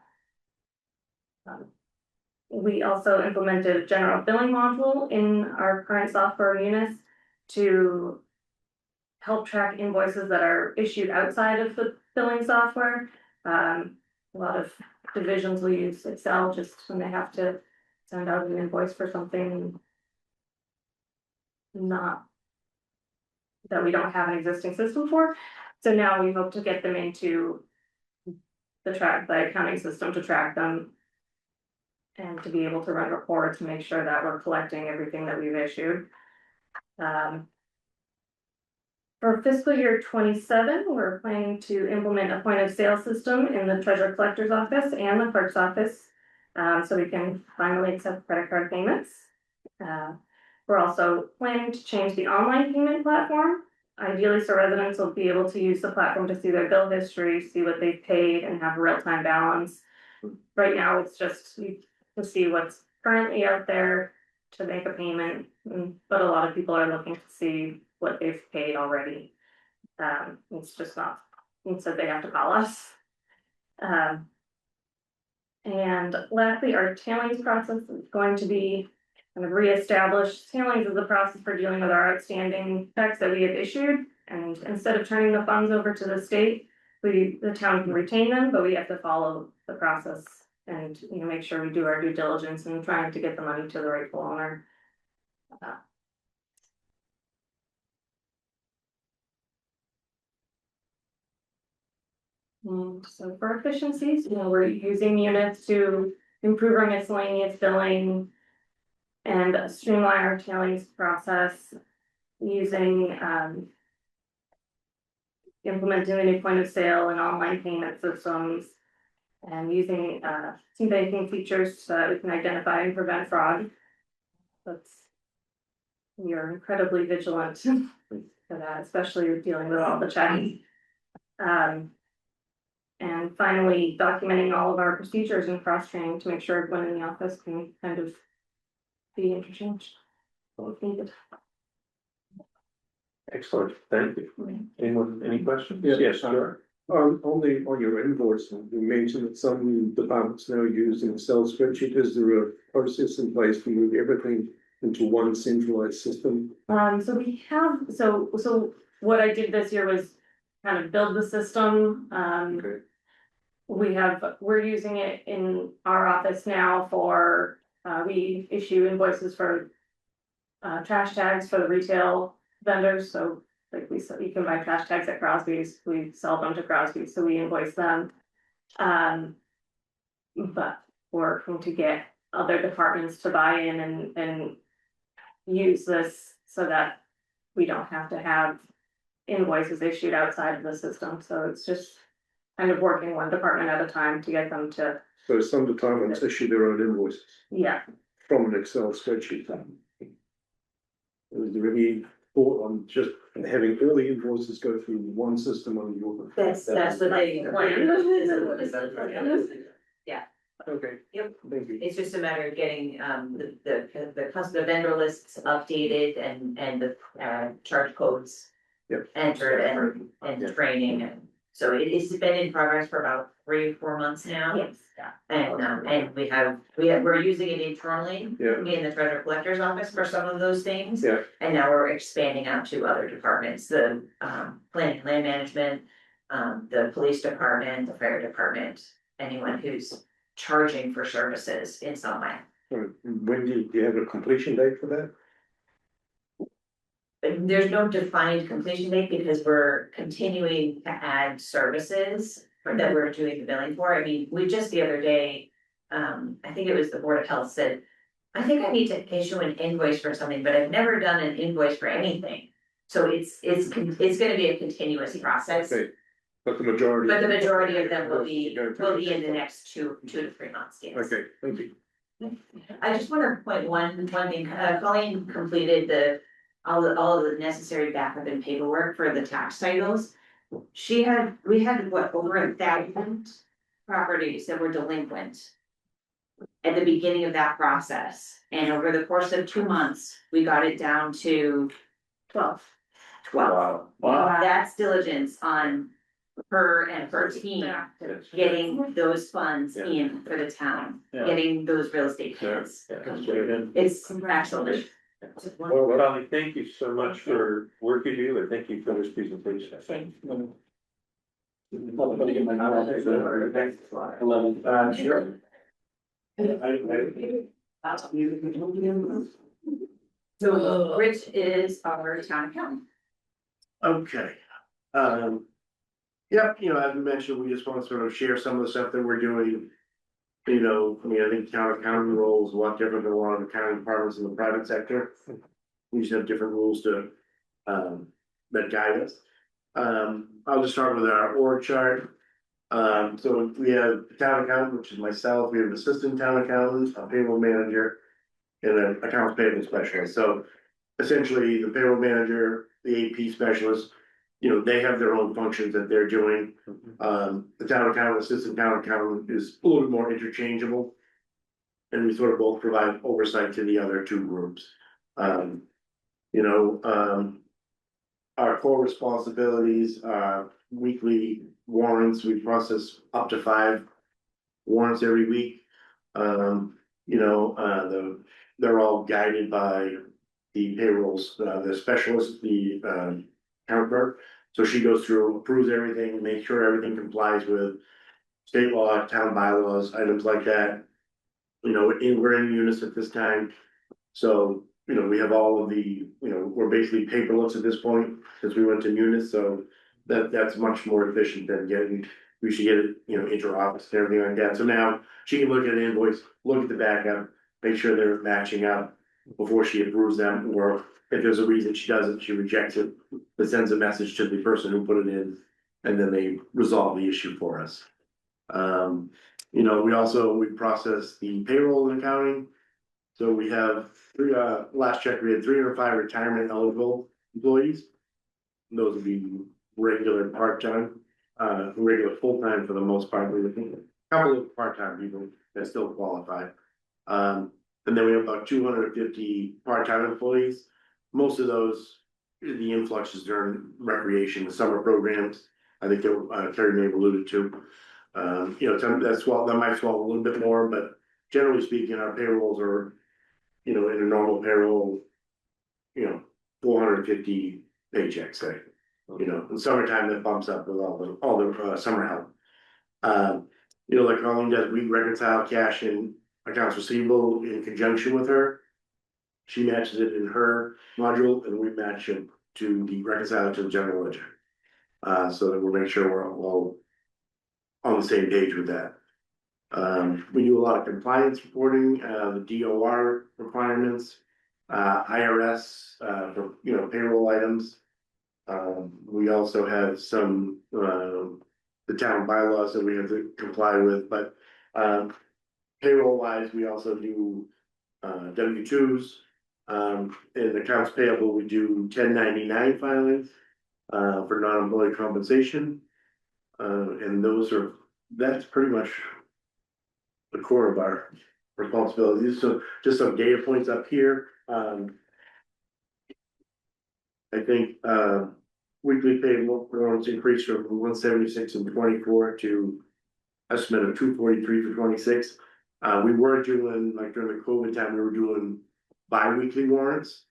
We also implemented a general billing module in our current software units to help track invoices that are issued outside of the billing software. A lot of divisions will use Excel just when they have to send out an invoice for something not that we don't have an existing system for. So now we hope to get them into the accounting system to track them and to be able to run reports to make sure that we're collecting everything that we've issued. For fiscal year 27, we're planning to implement a point of sale system in the treasurer collector's office and the clerk's office. So we can finally accept credit card payments. We're also planning to change the online payment platform. Ideally, so residents will be able to use the platform to see their bill history, see what they've paid, and have a real-time balance. Right now, it's just to see what's currently out there to make a payment, but a lot of people are looking to see what they've paid already. It's just not, instead they have to call us. And lastly, our tailings process is going to be kind of reestablished. Tailings is the process for dealing with our outstanding checks that we have issued. And instead of turning the funds over to the state, the town can retain them, but we have to follow the process and, make sure we do our due diligence in trying to get the money to the rightful owner. And so for efficiencies, we're using units to improve our miscellaneous billing and streamline our tailings process using implementing the new point of sale and online payment systems and using some banking features so that we can identify and prevent fraud. We are incredibly vigilant for that, especially dealing with all the checks. And finally, documenting all of our procedures and cross-training to make sure everyone in the office can kind of be interchanged if needed. Excellent, thank you. Anyone, any questions? Yeah. Yes, sure. On your invoice, you mentioned that some departments now use an Excel spreadsheet. Is there a process in place to move everything into one centralized system? So we have, so what I did this year was kind of build the system. Okay. We're using it in our office now for, we issue invoices for trash tags for the retail vendors, so like you can buy trash tags at Crosby's, we sell them to Crosby's, so we invoice them. But we're going to get other departments to buy in and use this so that we don't have to have invoices issued outside of the system, so it's just kind of working one department at a time to get them to, So some departments issue their own invoices yeah. from an Excel spreadsheet. Is there any thought on just having all the invoices go through one system on your? That's the big plan. Okay. Yep. Thank you. It's just a matter of getting the vendor lists updated and the charge codes. Yep. Entered and training, and so it's been in progress for about 3 or 4 months now. Yes. And we're using it internally Yeah. in the treasurer collector's office for some of those things. Yeah. And now we're expanding out to other departments, the planning and land management, the police department, the fire department, anyone who's charging for services in some way. So when do you have a completion date for that? There's no defined completion date because we're continuing to add services that we're doing the billing for. I mean, we just the other day, I think it was the Board of Health said, I think I need to issue an invoice for something, but I've never done an invoice for anything. So it's gonna be a continuous process. Okay, but the majority. But the majority of them will be in the next two to 3 months, yes. Okay, thank you. I just want to point one thing, Colleen completed all of the necessary backup and paperwork for the tax titles. We had what, over 1,000 properties that were delinquent at the beginning of that process, and over the course of 2 months, we got it down to 12. 12. Wow. That's diligence on her and her team, getting those funds Yeah. in for the town, Yeah. getting those real estate payments. Yeah, that's very good. It's excellent. Well, Tommy, thank you so much for work you do, and thank you for this presentation. Sure. So Rich is our town accountant. Okay, yep, as we mentioned, we just want to sort of share some of the stuff that we're doing. I think town accounting role is a lot different than a lot of accounting departments in the private sector. We just have different rules to, that guide us. I'll just start with our org chart. So we have the town accountant, which is myself, we have an assistant town accountant, a payroll manager, and an accounts payable specialist. So essentially, the payroll manager, the AP specialist, they have their own functions that they're doing. The town accountant, assistant town accountant is a little bit more interchangeable. And we sort of both provide oversight to the other two groups. Our core responsibilities are weekly warrants. We process up to 5 warrants every week. They're all guided by the payrolls, the specialist, the account clerk. So she goes through, approves everything, makes sure everything complies with state law, town bylaws, items like that. We're in Munis at this time. So, we have all of the, we're basically paperless at this point since we went to Munis. So that's much more efficient than we should get it, inter-office and everything like that. So now she can look at an invoice, look at the backup, make sure they're matching up before she approves them, or if there's a reason she doesn't, she rejects it, but sends a message to the person who put it in, and then they resolve the issue for us. We process the payroll and accounting. So we have last check, we had 305 retirement eligible employees. Those would be regular part-time, regular full-time for the most part. We're looking at a couple of part-time people that still qualify. And then we have about 250 part-time employees. Most of those, the influx is during recreation, the summer programs. I think that Terry may have alluded to. That might swell a little bit more, but generally speaking, our payrolls are, in a normal payroll, 450 paychecks, say. In summertime, that bumps up with all the summer help. Like Colleen does, we reconcile cash and accounts receivable in conjunction with her. She matches it in her module, and we match it to the reconcile to the general ledger. So that we'll make sure we're all on the same page with that. We do a lot of compliance reporting, the DOR requirements, IRS, for, payroll items. We also have some, the town bylaws that we have to comply with, but, payroll wise, we also do, W-2s. In accounts payable, we do 1099 filings, for non-employee compensation. And that's pretty much the core of our responsibilities. So just some data points up here. I think weekly payroll warrants increased from 176 in 24 to estimate of 243 for 26. We were doing, like during the COVID time, we were doing bi-weekly warrants,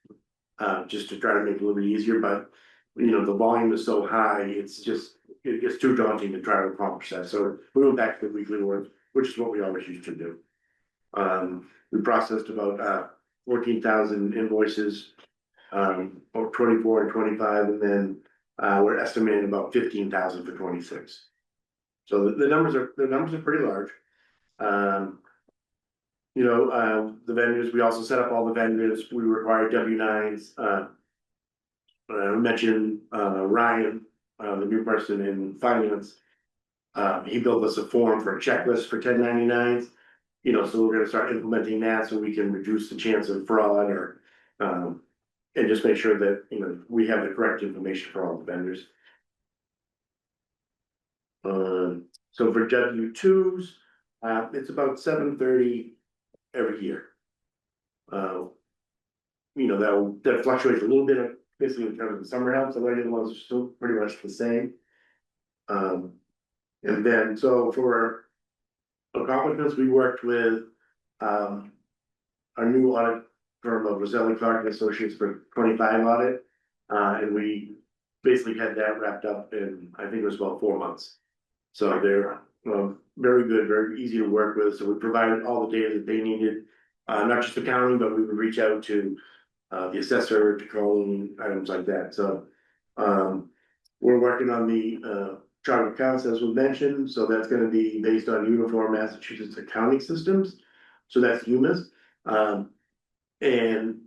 just to try to make it a little bit easier, but the volume is so high, it's too daunting to try to accomplish that. So we went back to the weekly warrants, which is what we always used to do. We processed about 14,000 invoices, or 24 and 25, and then we're estimating about 15,000 for 26. So the numbers are pretty large. The vendors, we also set up all the vendors, we require W-9s. I mentioned Ryan, the new person in finance. He built us a form for a checklist for 1099s. So we're gonna start implementing that so we can reduce the chance of fraud or and just make sure that we have the correct information for all the vendors. So for W-2s, it's about $730 every year. That fluctuates a little bit, basically in terms of the summer help, so the other ones are still pretty much the same. And then, so for accomplishments, we worked with, our new audit firm of Roselli Clark and Associates for 25 audit. And we basically had that wrapped up in, I think it was about 4 months. So they're, very good, very easy to work with, so we provided all the data that they needed. Not just accounting, but we would reach out to the assessor, to Colleen, items like that, so. We're working on the chart of accounts, as was mentioned, so that's gonna be based on uniform Massachusetts accounting systems. So that's UMass. And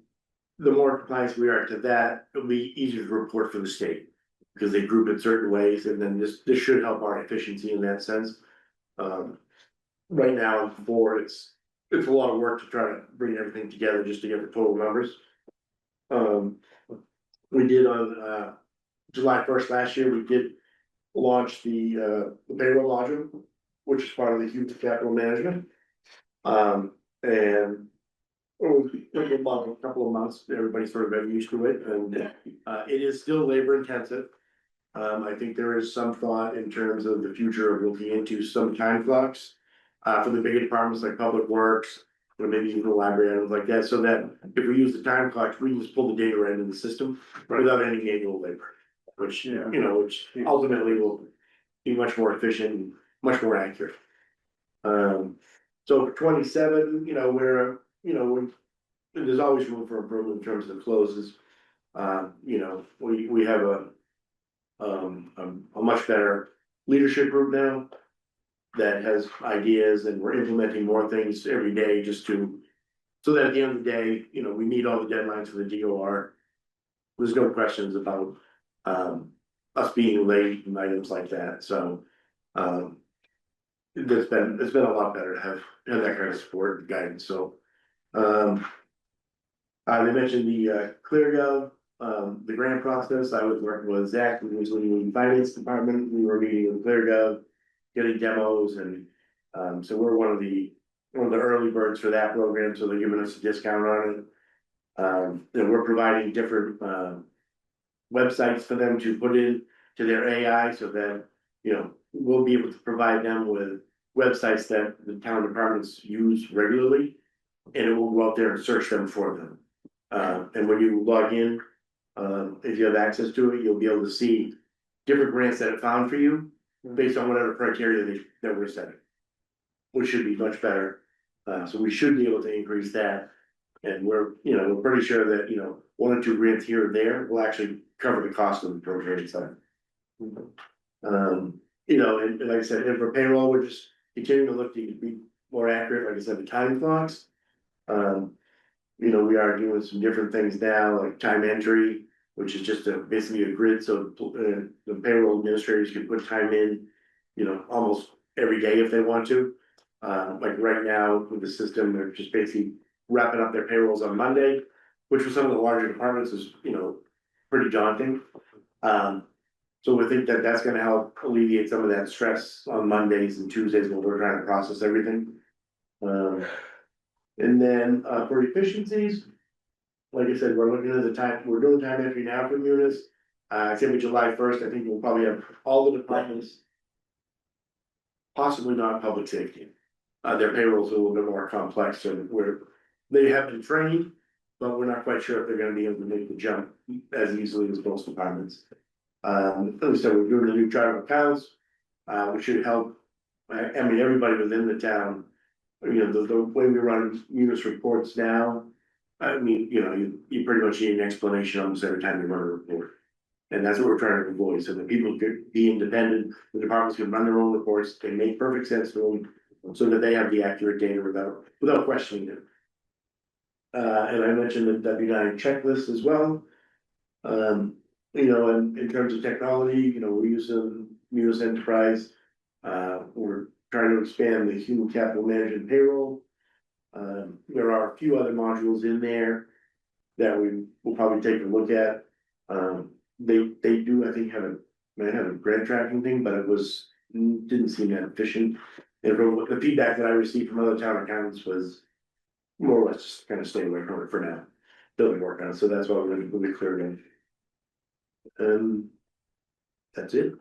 the more compliance we are to that, it'll be easier to report for the state. Because they group it certain ways, and then this should help our efficiency in that sense. Right now, before it's a lot of work to try to bring everything together just to get the total numbers. We did on July 1st last year, we did launch the payroll module, which is part of the human capital management. And it took about a couple of months, everybody sort of got used to it, and it is still labor intensive. I think there is some thought in terms of the future of looking into some time clocks for the bigger departments like Public Works, or maybe even the library, items like that, so that if we use the time clocks, we can just pull the data right into the system without any manual labor. Which, which ultimately will be much more efficient and much more accurate. So for 27, there's always room for improvement in terms of the closes. We have a much better leadership group now that has ideas, and we're implementing more things every day just to, so that at the end of the day, we meet all the deadlines for the DOR. There's no questions about us being late and items like that, so it's been a lot better to have that kind of support and guidance, so. They mentioned the ClearGov, the grant process. I was working with Zach, who was leading the finance department. We were meeting with ClearGov, getting demos, and so we're one of the early birds for that program, so they're giving us a discount on it. And we're providing different websites for them to put in to their AI, so that we'll be able to provide them with websites that the town departments use regularly, and it will go out there and search them for them. And when you log in, if you have access to it, you'll be able to see different grants that it found for you based on whatever criteria that we're setting, which should be much better. So we should be able to increase that. And we're pretty sure that, 1 or 2 grants here or there will actually cover the cost of the program side. And like I said, and for payroll, we're just continuing to look to be more accurate, like I said, the time clocks. We are doing some different things now, like time entry, which is just basically a grid, so the payroll administrators can put time in, almost every day if they want to. Like right now with the system, they're just basically wrapping up their payrolls on Monday, which for some of the larger departments is, pretty daunting. So we think that that's gonna help alleviate some of that stress on Mondays and Tuesdays when we're trying to process everything. And then for efficiencies, like I said, we're looking at the time, we're doing time entry now for Munis. It's gonna be July 1st. I think we'll probably have all the departments. Possibly not public safety. Their payroll's a little bit more complex, and they have been trained, but we're not quite sure if they're gonna be able to make the jump as easily as most departments. So we're doing the new chart of accounts, which should help. Everybody within the town, the way we run Munis reports now. You pretty much need an explanation almost every time you run a report. And that's what we're trying to avoid, so that people could be independent, the departments can run their own reports, they make perfect sense to them, so that they have the accurate data without questioning it. And I mentioned the W9 checklist as well. And in terms of technology, we're using Munis Enterprise. We're trying to expand the human capital management payroll. There are a few other modules in there that we will probably take a look at. They do, I think, have a grant tracking thing, but it was didn't seem that efficient. And from the feedback that I received from other town accountants was more or less just kind of stay away from it for now. Building work on it, so that's why we'll be clear again. That's it.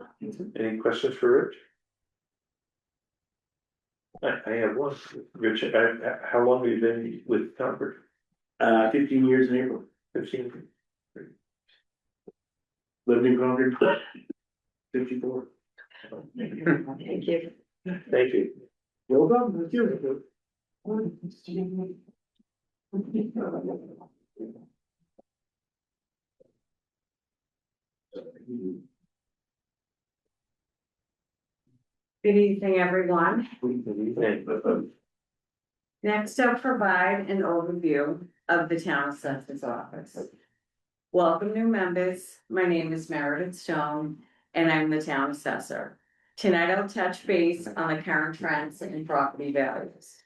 Any questions for Rich? I have one. Rich, how long have you been with Concord? 15 years in April, 15? lived in Concord. 54. Thank you. Thank you. Well done, thank you. Good evening, everyone. Thank you. Next, I'll provide an overview of the town assessor's office. Welcome, new members. My name is Meredith Stone, and I'm the town assessor. Tonight, I'll touch base on the current trends in property values.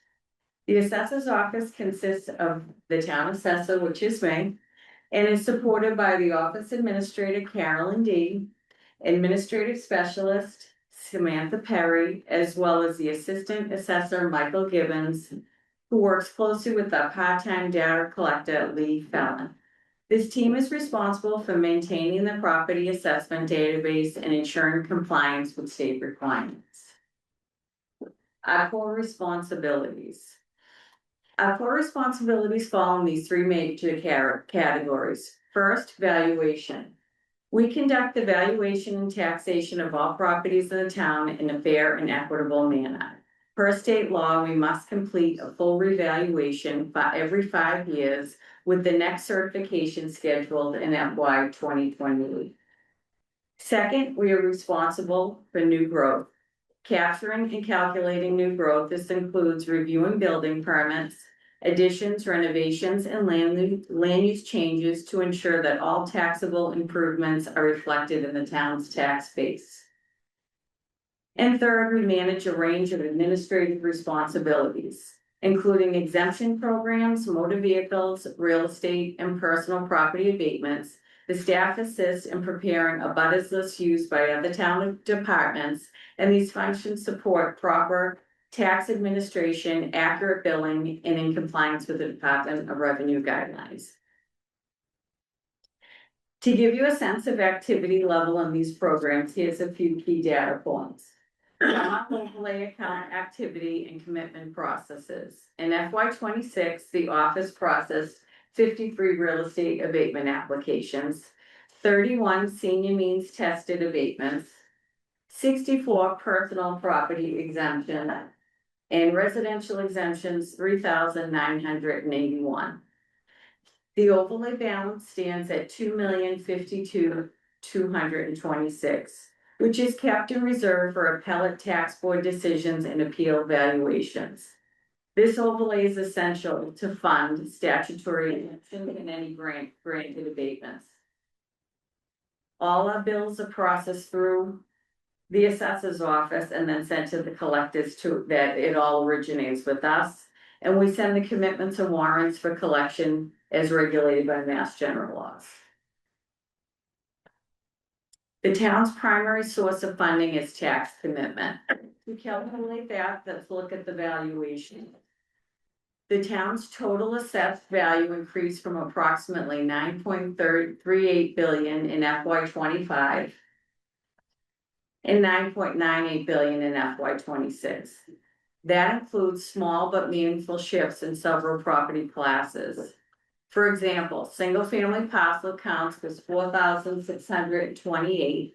The assessor's office consists of the town assessor, which is me, and is supported by the office administrator, Carolyn D., administrative specialist, Samantha Perry, as well as the assistant assessor, Michael Gibbons, who works closely with the part-time data collector, Lee Fallon. This team is responsible for maintaining the property assessment database and ensuring compliance with state requirements. Our core responsibilities. Our core responsibilities fall in these three major categories. First, valuation. We conduct the valuation and taxation of all properties in the town in a fair and equitable manner. Per state law, we must complete a full revaluation every 5 years, with the next certification scheduled in FY 2028. Second, we are responsible for new growth. Capturing and calculating new growth. This includes reviewing building permits, additions, renovations, and land use changes to ensure that all taxable improvements are reflected in the town's tax base. And third, we manage a range of administrative responsibilities, including exemption programs, motor vehicles, real estate, and personal property abatements. The staff assists in preparing a abutters list used by other town departments, and these functions support proper tax administration, accurate billing, and in compliance with the Department of Revenue guidelines. To give you a sense of activity level on these programs, here's a few key data points. Overlay account activity and commitment processes. In FY 26, the office processed 53 real estate abatement applications, 31 senior means tested abatements, 64 personal property exemption, and residential exemptions 3,981. The overlay balance stands at $2,052,226, which is kept in reserve for appellate tax board decisions and appeal valuations. This overlay is essential to fund statutory exemptions and any granted abatements. All our bills are processed through the assessor's office and then sent to the collectors that it all originates with us. And we send the commitments and warrants for collection as regulated by Mass General laws. The town's primary source of funding is tax commitment. To calculate that, let's look at the valuation. The town's total assessed value increased from approximately $9.38 billion in FY 25 and $9.98 billion in FY 26. That includes small but meaningful shifts in several property classes. For example, single-family parcel counts was 4,628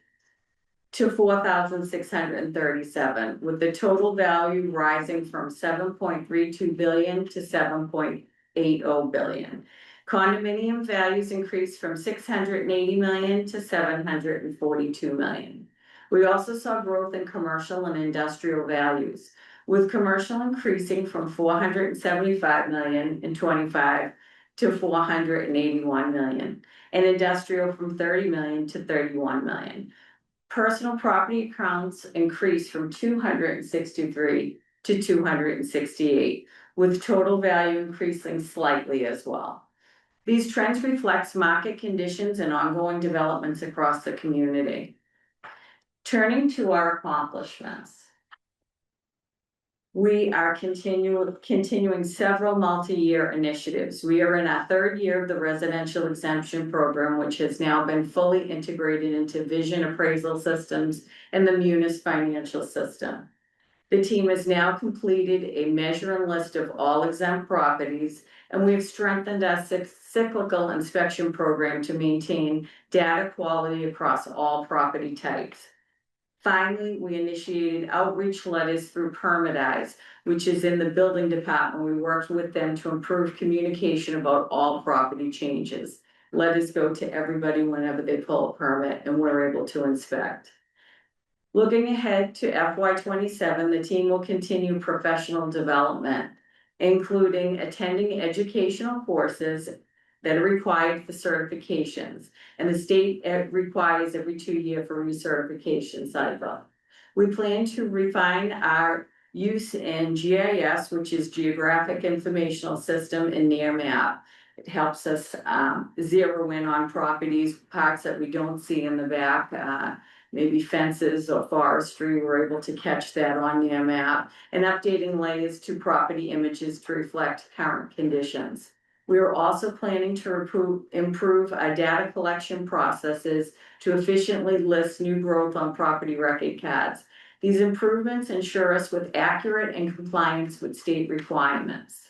to 4,637, with the total value rising from 7.32 billion to 7.80 billion. Condominium values increased from 680 million to 742 million. We also saw growth in commercial and industrial values, with commercial increasing from 475 million in 25 to 481 million, and industrial from 30 million to 31 million. Personal property accounts increased from 263 to 268, with total value increasing slightly as well. These trends reflect market conditions and ongoing developments across the community. Turning to our accomplishments. We are continuing several multi-year initiatives. We are in our third year of the residential exemption program, which has now been fully integrated into vision appraisal systems and the Munis financial system. The team has now completed a measure and list of all exempt properties, and we've strengthened our cyclical inspection program to maintain data quality across all property types. Finally, we initiated outreach letters through Permitize, which is in the building department. We worked with them to improve communication about all property changes. Letters go to everybody whenever they pull a permit, and we're able to inspect. Looking ahead to FY 27, the team will continue professional development, including attending educational courses that are required for certifications, and the state requires every 2 years for recertification cycle. We plan to refine our use in GIS, which is Geographic Informational System, and near map. It helps us zero in on properties, parts that we don't see in the back, maybe fences or forestry. We're able to catch that on near map, and updating layers to property images to reflect current conditions. We are also planning to improve our data collection processes to efficiently list new growth on property record cards. These improvements ensure us with accurate and compliance with state requirements.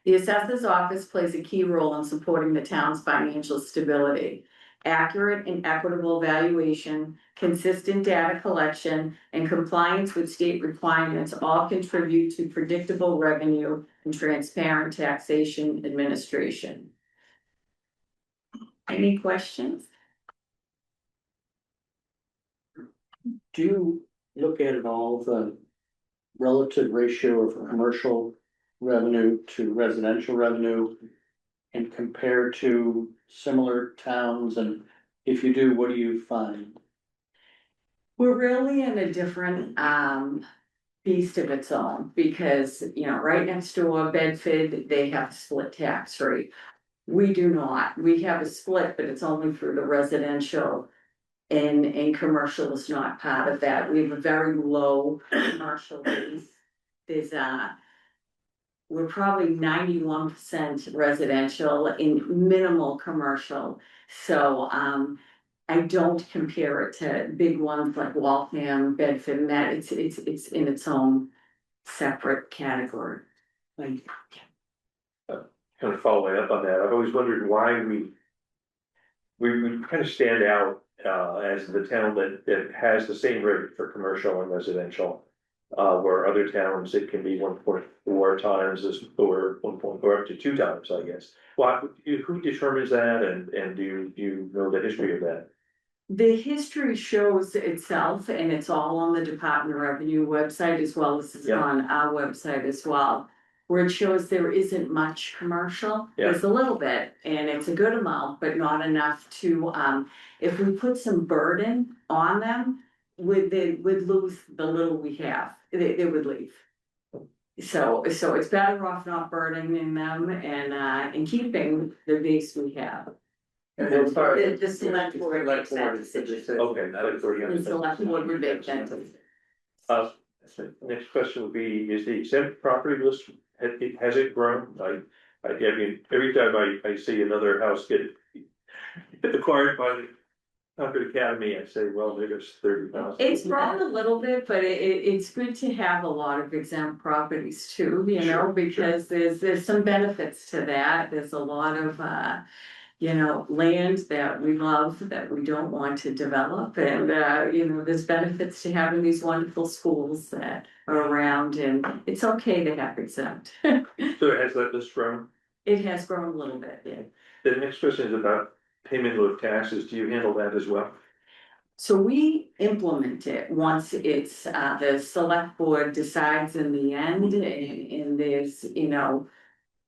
The assessor's office plays a key role in supporting the town's financial stability. Accurate and equitable valuation, consistent data collection, and compliance with state requirements all contribute to predictable revenue and transparent taxation administration. Any questions? Do you look at it all, the relative ratio of commercial revenue to residential revenue and compare to similar towns? And if you do, what do you find? We're really in a different beast of its own, because, you know, right next door, Bedford, they have split tax rate. We do not. We have a split, but it's only through the residential, and commercial is not part of that. We have a very low commercial base. There's we're probably 91% residential and minimal commercial. So I don't compare it to big ones like Waltham, Bedford, and that it's in its own separate category. Kind of following up on that, I've always wondered why we kind of stand out as the town that has the same rate for commercial and residential. Where other towns, it can be 1.4 times as, or 1. Or up to 2 times, I guess. Well, who determines that, and do you know the history of that? The history shows itself, and it's all on the Department of Revenue website, as well as it's on our website as well. Where it shows there isn't much commercial, there's a little bit, and it's a good amount, but not enough to, if we put some burden on them, would lose the little we have, they would leave. So it's better off not burdening them and keeping the base we have. The select board makes that decision. Okay, The select board would make that decision. Next question would be, is the exempt property list, has it grown? I mean, every time I see another house get acquired by the Concord Academy, I say, well, there's 30,000. It's grown a little bit, but it's good to have a lot of exempt properties too, you know, because there's some benefits to that. There's a lot of land that we love that we don't want to develop, and there's benefits to having these wonderful schools that are around, and it's okay to have exempt. So has that list grown? It has grown a little bit, yeah. The next question is about payment of taxes. Do you handle that as well? So we implement it once it's the select board decides in the end, and there's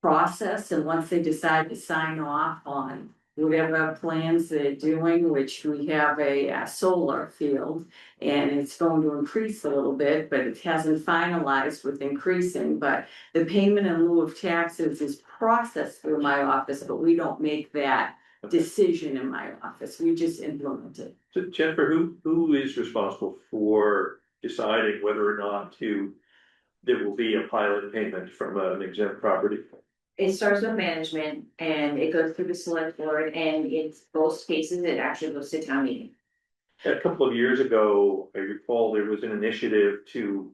process, and once they decide to sign off on whatever plans they're doing, which we have a solar field, and it's going to increase a little bit, but it hasn't finalized with increasing. But the payment in lieu of taxes is processed through my office, but we don't make that decision in my office, we just implement it. So Jennifer, who is responsible for deciding whether or not there will be a pilot payment from an exempt property? It starts with management and it goes through the select board and it's most cases, it actually goes to town meeting. A couple of years ago, I recall there was an initiative to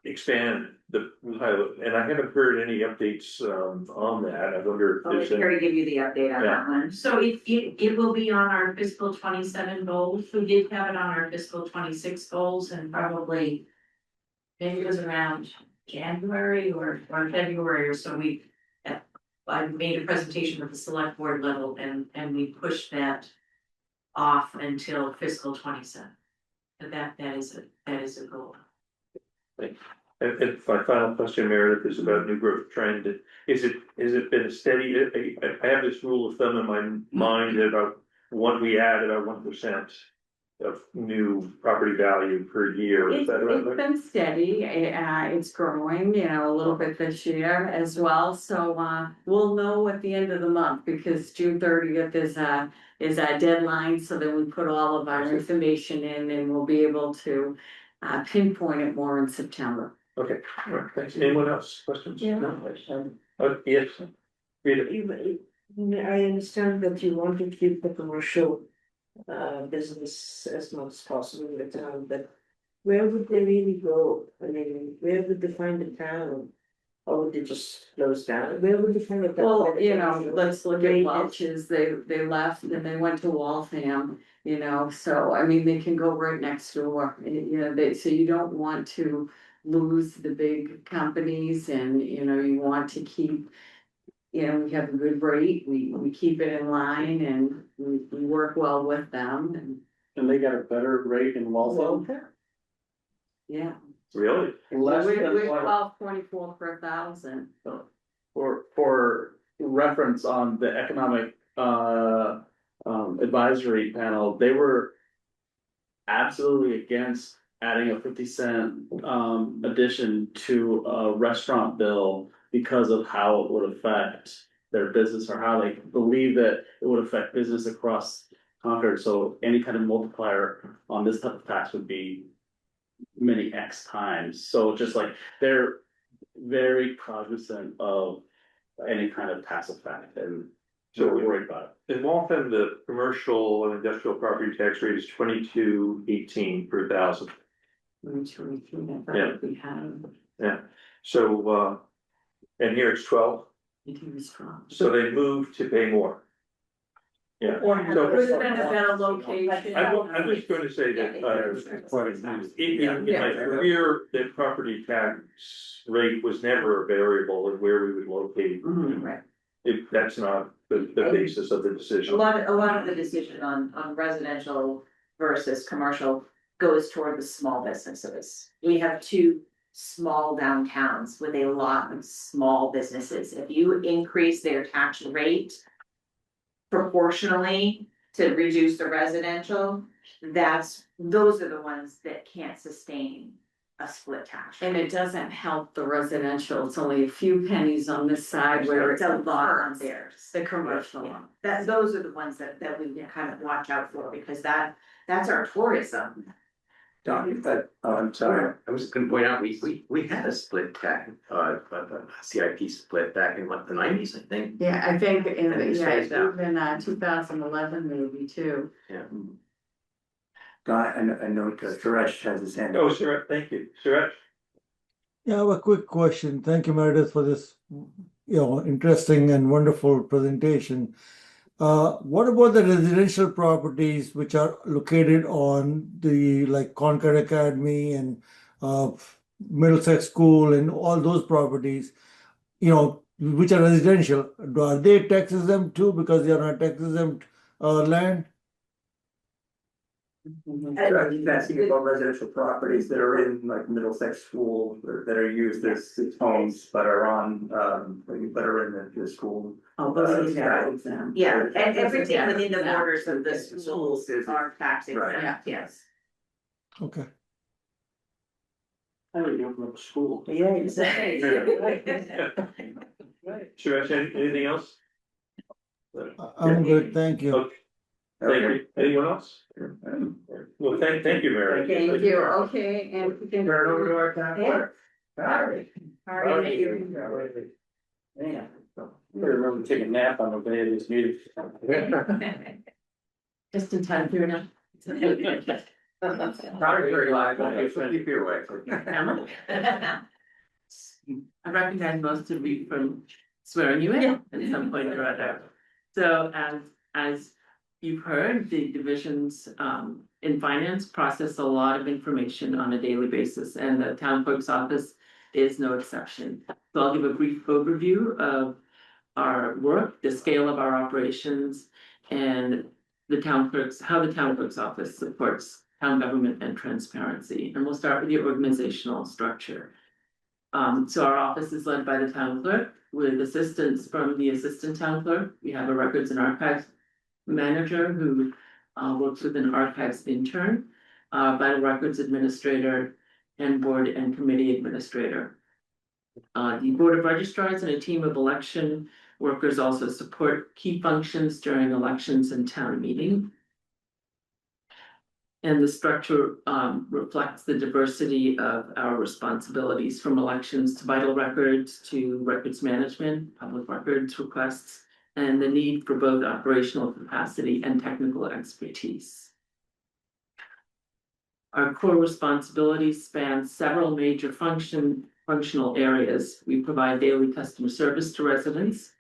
expand the pilot, and I haven't heard any updates on that. I wonder if I'll let there's any. Carrie give you the update on that one. So it will be on our fiscal 27 goals. We did have it on our fiscal 26 goals and probably. Maybe it was around January or February or so I made a presentation at the select board level and we pushed that. Off until fiscal 27. But that is a goal. And my final question, Meredith, is about new growth trend. Has it been steady? I have this rule of thumb in my mind about we add about 1% of new property value per year. Is that right? It's been steady, it's growing, a little bit this year as well, so, we'll know at the end of the month, because June 30th is our deadline, so then we put all of our information in and we'll be able to, pinpoint it more in September. Okay, all right, thanks. Anyone else? Questions? Yeah. No? Yes. Rita? I understand that you want to keep the commercial business as much as possible in the town, but where would they really go? I mean, where would they find the town? Or would they just close down? Where would they find the town? Well, let's look at Welch's, they left and they went to Waltham, so I mean, they can go right next door. So you don't want to lose the big companies and, you want to keep. We have a good rate, we keep it in line and we work well with them And they got a better rate in Waltham. yeah. Really? Less We're than what, 12.24 per thousand. for reference on the economic, advisory panel, they were absolutely against adding a 50-cent, addition to a restaurant bill because of how it would affect their business or how they believe that it would affect business across Concord. So any kind of multiplier on this type of tax would be many X times. So just like they're very cognizant of any kind of tax effect and so we're worried about it. In Waltham, the commercial and industrial property tax rate is 22.18 per thousand. Yeah. We have, Yeah, so, and here it's 12, it was strong. so they moved to pay more. Yeah, so It's been a better location. I was going to say that, in my career, the property tax rate was never a variable in where we would locate. Right. If that's not the basis of the decision. A lot of the decision on residential versus commercial goes toward the small businesses. We have two small downtowns with a lot of small businesses. If you increase their tax rate proportionally to reduce the residential, those are the ones that can't sustain a split tax. And it doesn't help the residential, it's only a few pennies on this side where It's a lot on hurts theirs. the commercial. Yeah. Those are the ones that we kind of watch out for because that's our tourism. I'm sorry, I was gonna point out, we had a split tax, CIP split back in the 90s, I think. Yeah, I think in, And it yeah, stays down. even 2011 maybe too. Yeah. I know Suresh has his hand. Oh, Suresh, thank you, Suresh. Yeah, I have a quick question. Thank you, Meredith, for this, interesting and wonderful presentation. What about the residential properties which are located on the Concord Academy and Middlesex School and all those properties, which are residential? Are they tax exempt too because they are not tax exempt land? So he's asking about residential properties that are in Middlesex School or that are used as homes but are on, that are in the school. Oh, those are tax exempt. Yeah, and everything Yeah. within the Yeah. borders of the schools are tax Right. exempt, yes. Okay. I would open up a school. Yeah, exactly. Suresh, anything else? I'm good, thank you. Okay. Thank you. Anyone else? Well, thank you, Mary. Thank you, okay, and we can Turn over to our town clerk. Alright. Alright. Yeah. I remember taking a nap on the day of this meeting. Just in time for now. Probably very live, but it's gonna keep you awake. I recognize most of you from swearing you in at some point or other. So as you've heard, the divisions in finance process a lot of information on a daily basis, and the town clerk's office is no exception. So I'll give a brief overview of our work, the scale of our operations, and how the town clerk's office supports town government and transparency. And we'll start with the organizational structure. So our office is led by the town clerk with assistance from the assistant town clerk. We have a records and archives manager who works with an archives intern, vital records administrator, and board and committee administrator. The board of registrars and a team of election workers also support key functions during elections and town meeting. And the structure reflects the diversity of our responsibilities, from elections to vital records to records management, public records requests, and the need for both operational capacity and technical expertise. Our core responsibilities span several major functional areas. We provide daily customer service to residents,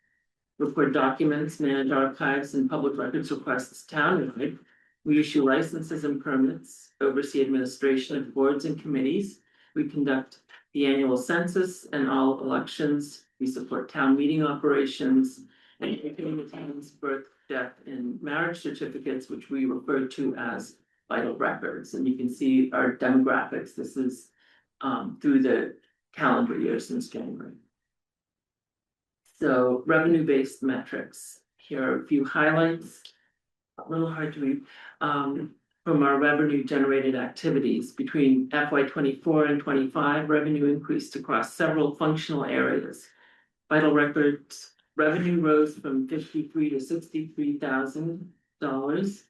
record documents, manage archives and public records requests townwide. We issue licenses and permits, oversee administration of boards and committees. We conduct the annual census and all elections. We support town meeting operations and the town's birth, death, and marriage certificates, which we refer to as vital records. And you can see our demographics. This is through the calendar year since January. So revenue-based metrics. Here are a few highlights. A little hard to read. From our revenue generated activities between FY 24 and 25, revenue increased across several functional areas. Vital records revenue rose from $53,000 to $63,000.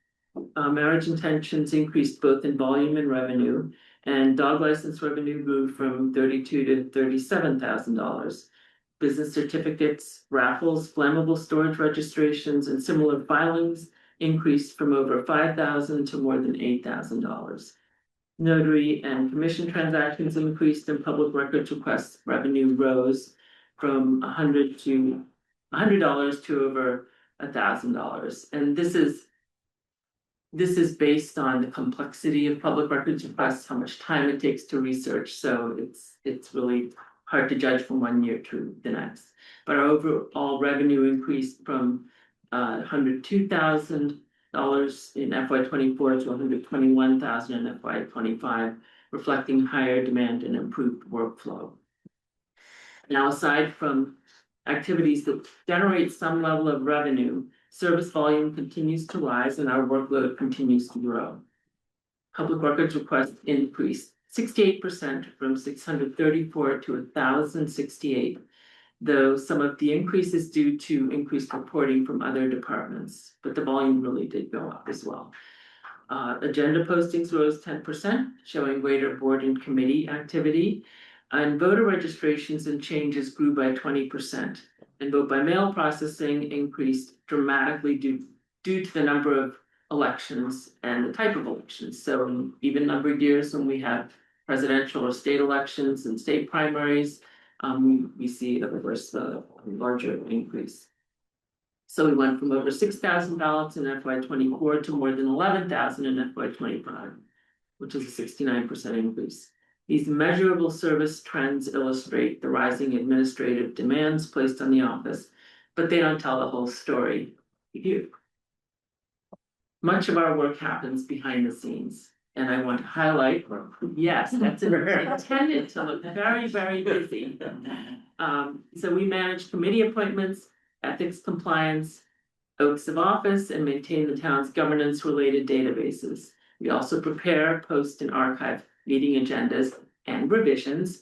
Marriage intentions increased both in volume and revenue, and dog license revenue grew from $32,000 to $37,000. Business certificates, raffles, flammable storage registrations, and similar filings increased from over $5,000 to more than $8,000. Notary and commission transactions increased, and public records requests revenue rose from $100 to over $1,000. And this is based on the complexity of public records requests, how much time it takes to research. So it's really hard to judge from one year to the next. But our overall revenue increased from $102,000 in FY 24 to $121,000 in FY 25, reflecting higher demand and improved workflow. Now, aside from activities that generate some level of revenue, service volume continues to rise and our workload continues to grow. Public records requests increased 68% from 634 to 1,068, though some of the increase is due to increased reporting from other departments, but the volume really did go up as well. Agenda postings rose 10%, showing greater board and committee activity, and voter registrations and changes grew by 20%. And vote by mail processing increased dramatically due to the number of elections and the type of elections. So in even numbered years, when we have presidential or state elections and state primaries, we see a larger increase. So we went from over 6,000 ballots in FY 24 to more than 11,000 in FY 25, which is a 69% increase. These measurable service trends illustrate the rising administrative demands placed on the office, but they don't tell the whole story. Much of our work happens behind the scenes, and I want to highlight, yes, that's intended to look very, very busy. So we manage committee appointments, ethics compliance, oaths of office, and maintain the town's governance-related databases. We also prepare, post, and archive meeting agendas and revisions,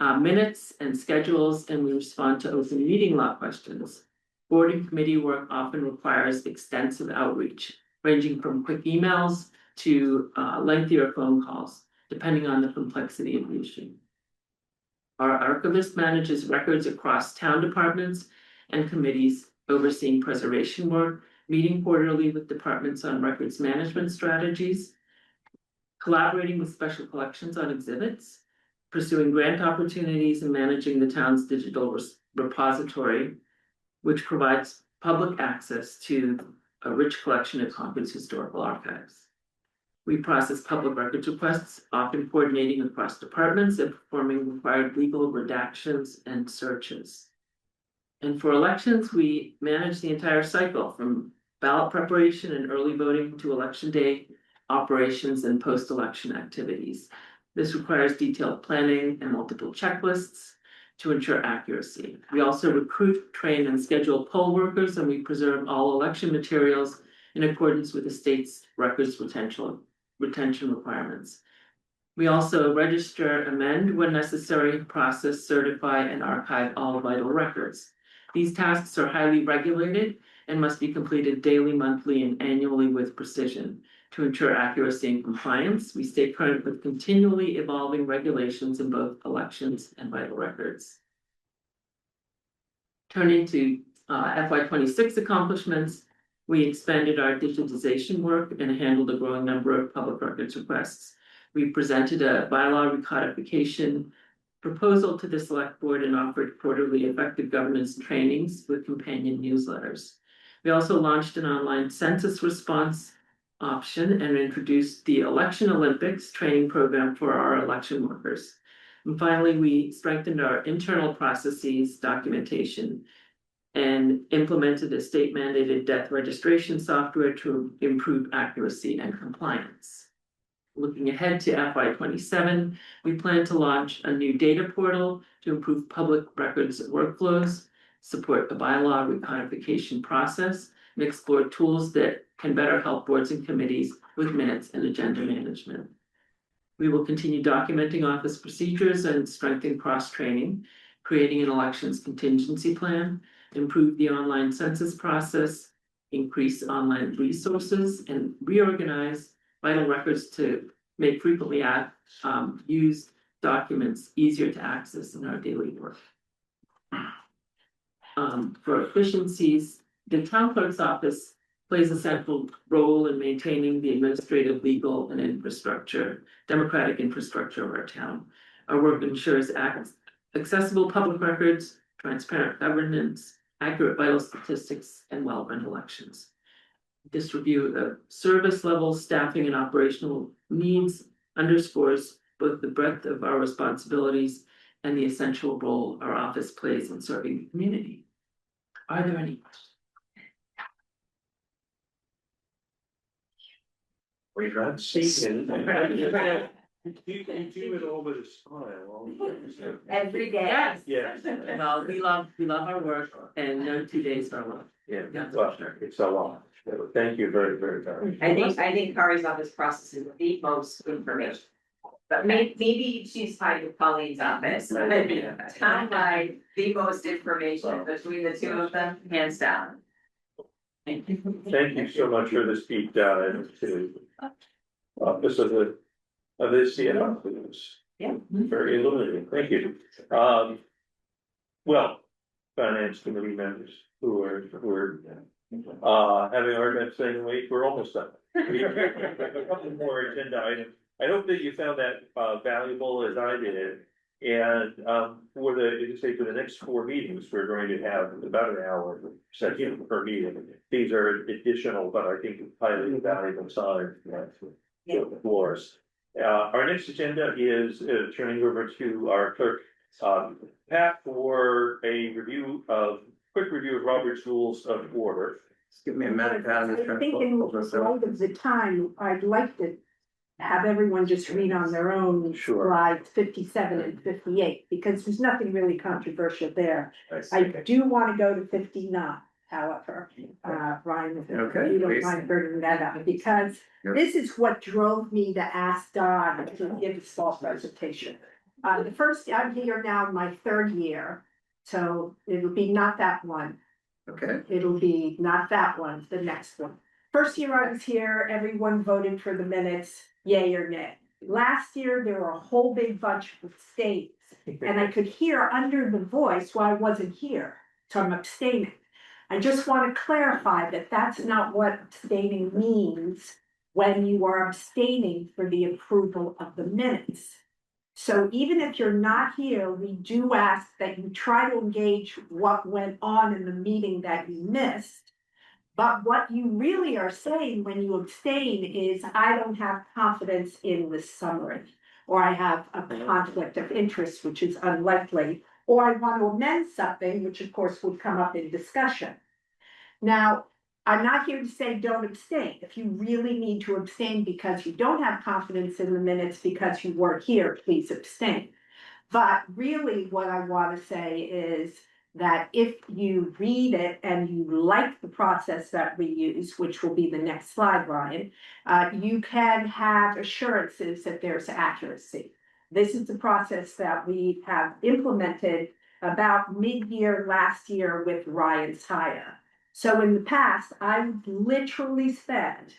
minutes and schedules, and we respond to open meeting law questions. Board and committee work often requires extensive outreach, ranging from quick emails to lengthier phone calls, depending on the complexity of the issue. Our archivist manages records across town departments and committees overseeing preservation work, meeting quarterly with departments on records management strategies, collaborating with special collections on exhibits, pursuing grant opportunities, and managing the town's digital repository, which provides public access to a rich collection of Concord's historical archives. We process public records requests, often coordinating across departments and performing required legal redactions and searches. And for elections, we manage the entire cycle from ballot preparation and early voting to election day operations and post-election activities. This requires detailed planning and multiple checklists to ensure accuracy. We also recruit, train, and schedule poll workers, and we preserve all election materials in accordance with the state's records retention requirements. We also register, amend when necessary, process, certify, and archive all vital records. These tasks are highly regulated and must be completed daily, monthly, and annually with precision. To ensure accuracy and compliance, we stay current with continually evolving regulations in both elections and vital records. Turning to FY26 accomplishments, we expanded our digitization work and handled a growing number of public records requests. We presented a bylaw recodification proposal to the select board and offered quarterly effective governance trainings with companion newsletters. We also launched an online census response option and introduced the Election Olympics training program for our election workers. And finally, we strengthened our internal processes, documentation, and implemented a state mandated death registration software to improve accuracy and compliance. Looking ahead to FY27, we plan to launch a new data portal to improve public records workflows, support the bylaw recodification process, and explore tools that can better help boards and committees with minutes and agenda management. We will continue documenting office procedures and strengthen cross-training, creating an elections contingency plan, improve the online census process, increase online resources, and reorganize vital records to make frequently used documents easier to access in our daily work. For efficiencies, the town clerk's office plays a central role in maintaining the administrative, legal, and democratic infrastructure of our town. Our work ensures accessible public records, transparent governance, accurate vital statistics, and well-run elections. This review of service levels, staffing, and operational needs underscores both the breadth of our responsibilities and the essential role our office plays in serving the community. Are there any questions? We're not seeing. You do it all with a smile. Every day. Yes. Yes. Well, we love our work and no 2 days are long. Yeah, well, it's a lot. Thank you very, very much. I think Kari's office processes the most information. But maybe you choose hide with Colleen's office, townwide, the most information between the two of them, hands down. Thank you. Thank you so much for this deep dive to office of the CFO. It was very illuminating. Thank you. Well, finance committee members who are having a hard time saying, wait, we're almost done. We have a couple more agenda items. I hope that you found that valuable as I did. And for the next 4 meetings, we're going to have about an hour session per meeting. These are additional, but I think highly valuable side for us. Our next agenda is turning over to our clerk, Pat, for a quick review of Robert's Rules of Order. Just give me a minute. I think in light of the time, I'd like to have everyone just read on their own slides 57 and 58, because there's nothing really controversial there. I do want to go to 59, however, Ryan, if you don't mind bringing that up, because this is what drove me to ask Don to give a small presentation. I'm here now in my 3rd year, so it'll be not that one. Okay. It'll be not that one, the next one. First year I was here, everyone voted for the minutes, yay or nay. Last year, there were a whole big bunch of abstains, and I could hear under the voice why I wasn't here, so I'm abstaining. I just want to clarify that that's not what abstaining means when you are abstaining for the approval of the minutes. So even if you're not here, we do ask that you try to engage what went on in the meeting that you missed. But what you really are saying when you abstain is, I don't have confidence in the summary, or I have a conflict of interest, which is unlikely, or I want to amend something, which of course would come up in discussion. Now, I'm not here to say don't abstain. If you really need to abstain because you don't have confidence in the minutes because you weren't here, please abstain. But really what I want to say is that if you read it and you like the process that we use, which will be the next slide, Ryan, you can have assurances that there's accuracy. This is the process that we have implemented about mid-year last year with Ryan's hire. So in the past, I literally spent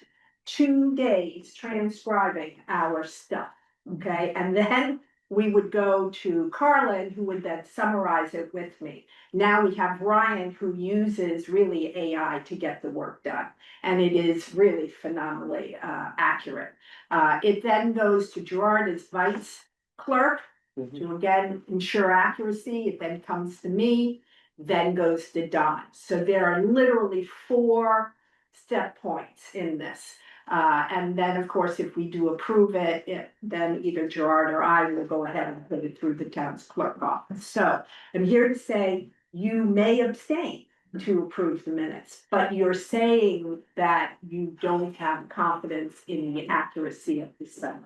2 days transcribing our stuff, okay? And then we would go to Carlin, who would then summarize it with me. Now we have Ryan, who uses really AI to get the work done. And it is really phenomenally accurate. It then goes to Gerard as vice clerk to again ensure accuracy. It then comes to me, then goes to Don. So there are literally 4 step points in this. And then, of course, if we do approve it, then either Gerard or I will go ahead and put it through the town's clerk office. So I'm here to say you may abstain to approve the minutes, but you're saying that you don't have confidence in the accuracy of the summary.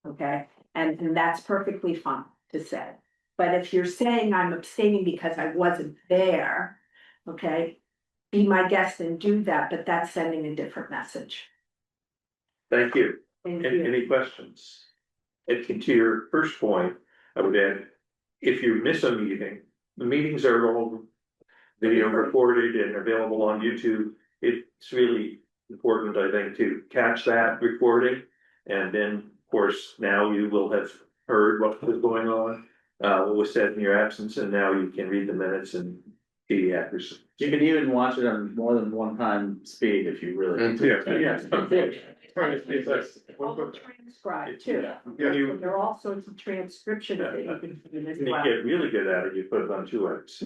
Okay, and that's perfectly fine to say. But if you're saying I'm abstaining because I wasn't there, okay, be my guest and do that, but that's sending a different message. Thank you. Thank you. Any questions? And to your first point, I would add, if you miss a meeting, the meetings are all video recorded and available on YouTube. It's really important, I think, to catch that recording. And then, of course, now you will have heard what was going on, what was said in your absence, and now you can read the minutes and see the accuracy. You can even watch it on more than one time speed if you really. All transcribed too. You There are all sorts of transcription that you can do as well. get really good at it, you put it on 2x.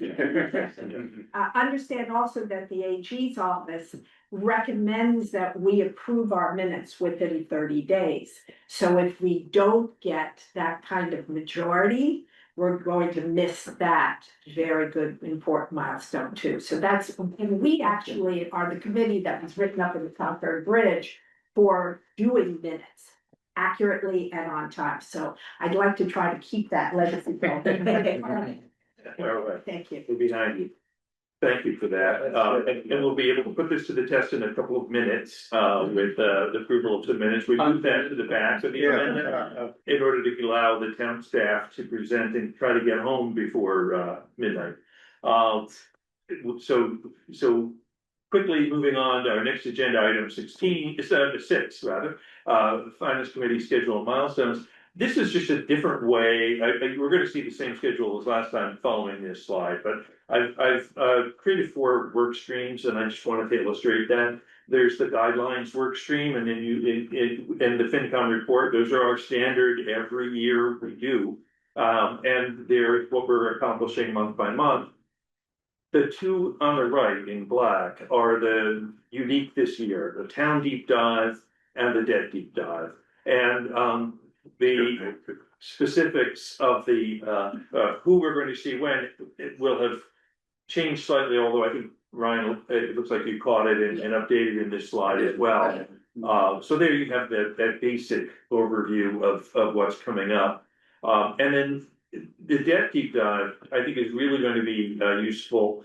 Understand also that the AG's office recommends that we approve our minutes within 30 days. So if we don't get that kind of majority, we're going to miss that very good, important milestone too. So that's, and we actually are the committee that was written up in the Concord Bridge for doing minutes accurately and on time. So I'd like to try to keep that legacy going. All right. Thank you. We're behind you. Thank you for that. And we'll be able to put this to the test in a couple of minutes, with the approval of the minutes. We move that to the back of the amendment in order to allow the town staff to present and try to get home before midnight. So quickly moving on to our next agenda item 16, 6 rather, the Finance Committee schedule and milestones. This is just a different way. We're going to see the same schedule as last time following this slide, but I've created 4 work streams, and I just wanted to illustrate that. There's the guidelines work stream, and then and the FinCom report. Those are our standard every year we do, and they're what we're accomplishing month by month. The 2 on the right in black are the unique this year: the town deep dive and the debt deep dive, and the specifics of the who we're going to see when it will have changed slightly, although I think Ryan, it looks like you caught it and updated in this slide as well. So there you have that basic overview of what's coming up. And then the debt deep dive, I think, is really going to be useful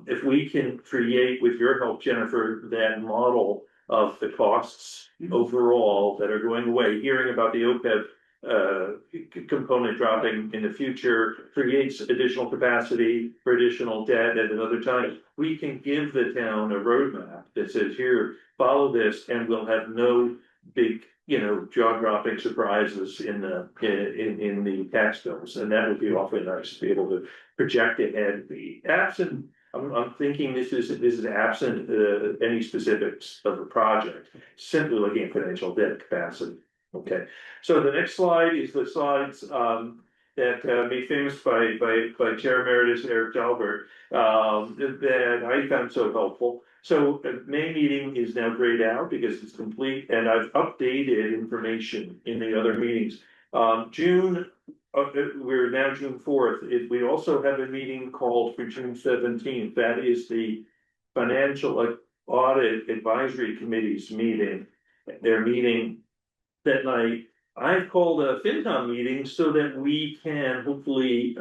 if we can create, with your help, Jennifer, that model of the costs overall that are going away. Hearing about the OPEB component dropping in the future creates additional capacity for additional debt at another time. We can give the town a roadmap that says, here, follow this, and we'll have no big, jaw-dropping surprises in the tax bills, and that would be awfully nice to be able to project ahead. The absent, I'm thinking this is absent any specifics of the project, simply looking at financial debt capacity. Okay, so the next slide is the slides that made famous by Chair Emeritus Eric Dalbert that I found so helpful. So the May meeting is now grayed out because it's complete, and I've updated information in the other meetings. June, we're now June 4th. We also have a meeting called for June 17th. That is the Financial Audit Advisory Committee's meeting. They're meeting that night. I've called a FinCom meeting so that we can hopefully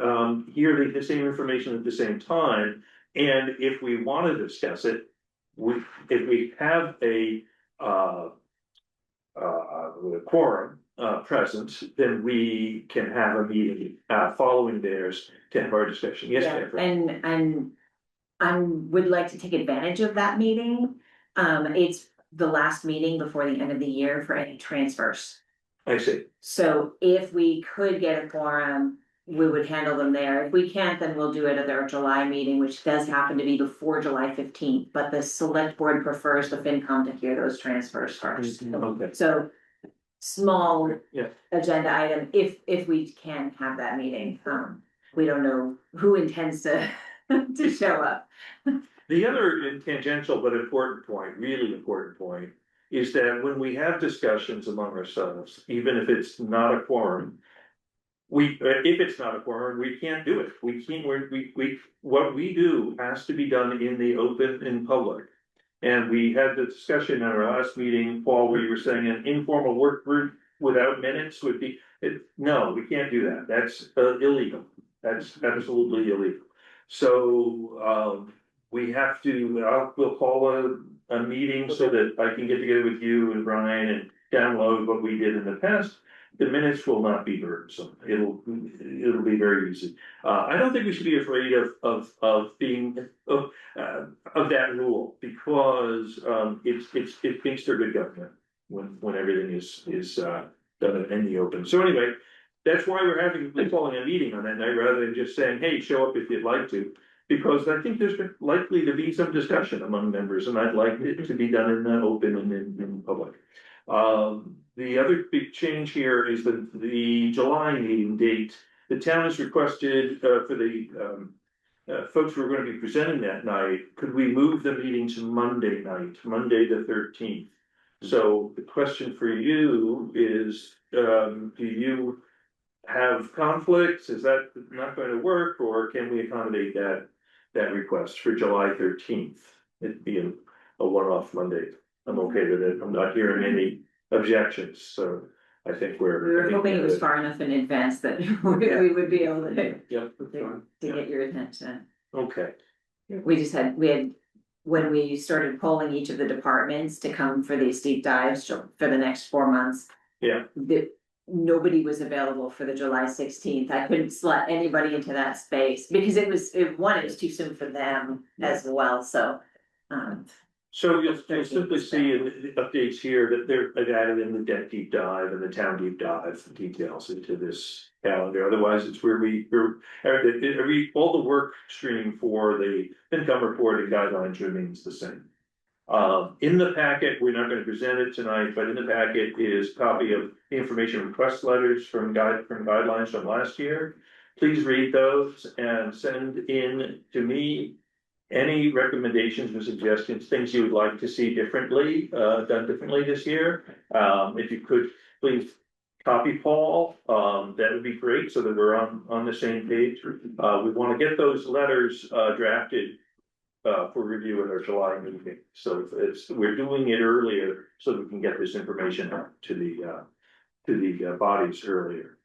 hear the same information at the same time. And if we want to discuss it, if we have a quorum present, then we can have a meeting following theirs to have our discussion. Yes, Yeah, Jennifer. and I would like to take advantage of that meeting. It's the last meeting before the end of the year for any transfers. I see. So if we could get a quorum, we would handle them there. If we can't, then we'll do it at our July meeting, which does happen to be before July 15th, but the select board prefers the FinCom to hear those transfers first. Okay. So small Yeah. agenda item, if we can have that meeting. We don't know who intends to to show up. The other tangential but important point, really important point, is that when we have discussions among ourselves, even if it's not a quorum, if it's not a quorum, we can't do it. We can't, what we do has to be done in the open, in public. And we had the discussion at our last meeting, Paul, where you were saying an informal work group without minutes would be, no, we can't do that. That's illegal. That's absolutely illegal. So, we have to, we'll call a meeting so that I can get together with you and Brian and download what we did in the past. The minutes will not be burdensome. It'll be very easy. I don't think we should be afraid of being of that rule, because it makes for good government when everything is done in the open. So anyway, that's why we're calling a meeting on that night rather than just saying, hey, show up if you'd like to. Because I think there's likely to be some discussion among members, and I'd like it to be done in the open and in public. The other big change here is the July meeting date. The town has requested for the folks who are going to be presenting that night, could we move the meeting to Monday night, Monday the 13th? So the question for you is, do you have conflicts? Is that not going to work, or can we accommodate that request for July 13th? It'd be a one-off Monday. I'm okay with it. I'm not hearing any objections, so I think We were hoping it was far enough in advance that we would be able to Yep. to get your attention. Okay. We had, when we started polling each of the departments to come for these deep dives for the next 4 months. Yeah. Nobody was available for the July 16th. I couldn't slot anybody into that space because it was too soon for them as well, so. So you'll simply see in the updates here that they've added in the debt deep dive and the town deep dive details into this calendar. Otherwise, it's where all the work stream for the income report and guidelines remains the same. In the packet, we're not going to present it tonight, but in the packet is a copy of the information request letters from guidelines from last year. Please read those and send in to me any recommendations or suggestions, things you would like to see differently, done differently this year. If you could please copy Paul, that would be great, so that we're on the same page. We want to get those letters drafted for review at our July meeting. So we're doing it earlier so we can get this information out to the bodies earlier.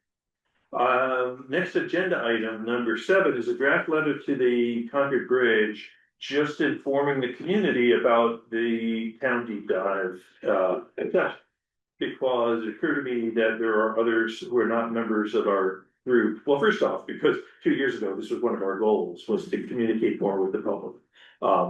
Next agenda item, number 7, is a draft letter to the Concord Bridge, just informing the community about the town deep dive. because it occurred to me that there are others who are not members of our group. Well, first off, because 2 years ago, this was one of our goals, was to communicate more with the public.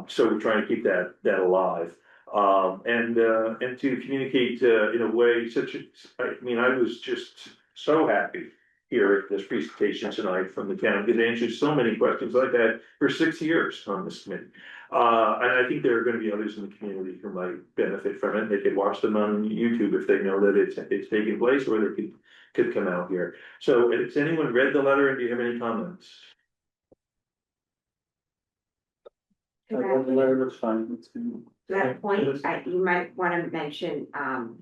So we're trying to keep that alive. And to communicate, in a way I was just so happy here at this presentation tonight from the town, because it answers so many questions I've had for 6 years on this committee. And I think there are gonna be others in the community who might benefit from it. They could watch them on YouTube if they know that it's taking place, or they could come out here. So has anyone read the letter, and do you have any comments? To that point, you might wanna mention,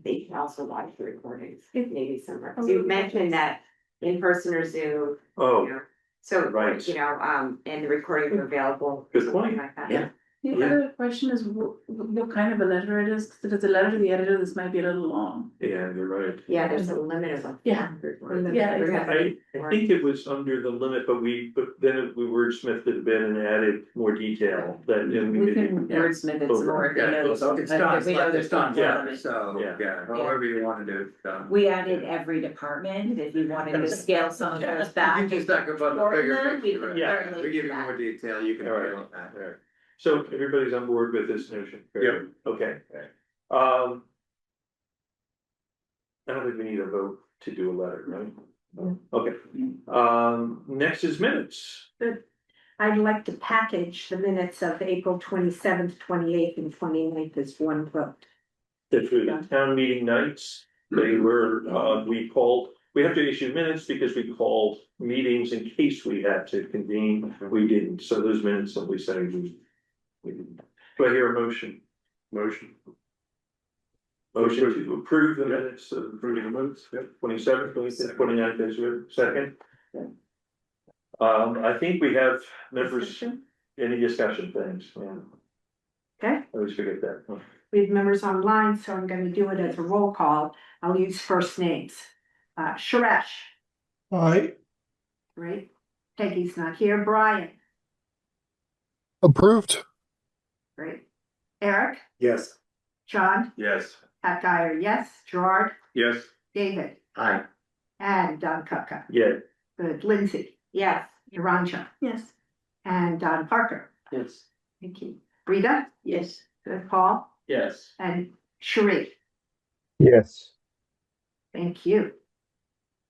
they can also watch the recordings, maybe somewhere. So you mentioned that in person or Zoom. Oh, You know, so, right. and the recordings are available. Good point. something like that. Yeah. The other question is what kind of a letter it is, because if it's a letter to the editor, this might be a little long. Yeah, you're right. Yeah, there's a limit of like. Yeah. 100 Yeah, words. exactly. I think it was under the limit, but then we wordsmithed it a bit and added more detail that. We can wordsmith it some more. if we know It's done, we know there's done, yeah. limit. so, Yeah. yeah, however you wanna do it, done. We added every department, if you wanted to scale some of those back. You just talk about the shorten bigger them, we picture, can right? Yeah. certainly We do give you that. more detail, you can All right. feel on that. All right. So everybody's on board with this notion? Yep. Okay. I don't think we need a vote to do a letter, right? Okay, next is minutes. I'd like to package the minutes of April 27th, 28th, and 29th as one vote. Through the town meeting nights, they were, we have to issue minutes because we called meetings in case we had to convene, we didn't, so those minutes that we say we didn't. Do I hear a motion? Motion to approve the minutes of approving the minutes, 27th, 26th, 29th, is your second? I think we have members, any discussion things, yeah. Okay, I always forget that. we have members online, so I'm gonna do it as a roll call. I'll use first names. Suresh, Aye. right? Peggy's not here. Brian, Approved. right? Eric, Yes. John, Yes. Pat Dyer, yes. Gerard, Yes. David, Aye. and Don Kupka. Yeah, Good. Lindsay, Yes, Naranja, Yes. and Don Parker. Yes. Thank you. Rita, Yes. good. Paul, Yes. and Sheree. Yes. Thank you.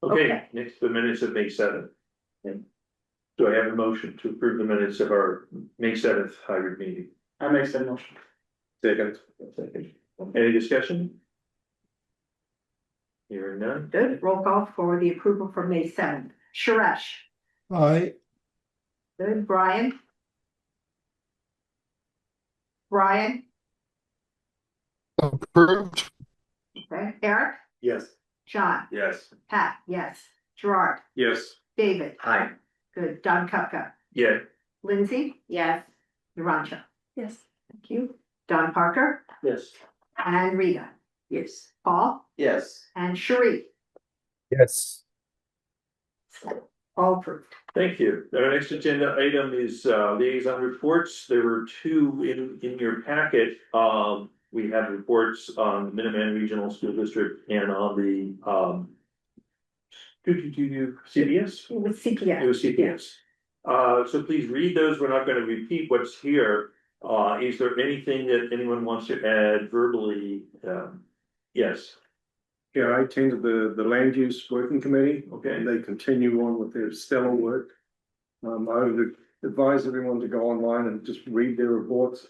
okay, next, the minutes of May 7th. Do I have a motion to approve the minutes of our May 7th hybrid meeting? I make that motion. Second. Any discussion? Hearing none? Good. Roll call for the approval for May 7th. Suresh, Aye. good. Brian. Brian, Approved. okay. Eric, Yes. John, Yes. Pat, yes. Gerard, Yes. David, Aye. good. Don Kupka, Yeah, Lindsay, yes, Naranja. Yes. Thank you. Don Parker Yes. and Rita. Yes. Paul Yes. and Sheree. Yes. All approved. thank you. Our next agenda item is liaison reports. There were two in your packet. We have reports on the Minuteman Regional School District and on the CBS? It was CPS. It was CPS. So please read those. We're not gonna repeat what's here. Is there anything that anyone wants to add verbally? Yes, Yeah, I attended the land use working committee. okay. And they continue on with their stellar work. I would advise everyone to go online and just read their reports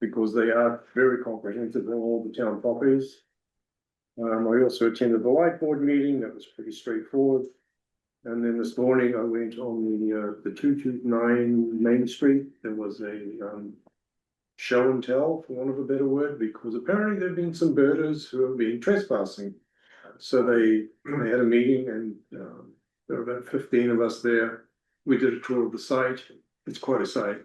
because they are very comprehensive on all the town properties. I also attended the light board meeting. That was pretty straightforward. And then this morning I went on the 229 Main Street. There was a show and tell, for want of a better word, because apparently there have been some birders who have been trespassing. So they had a meeting and there were about 15 of us there. We did a tour of the site. It's quite a site.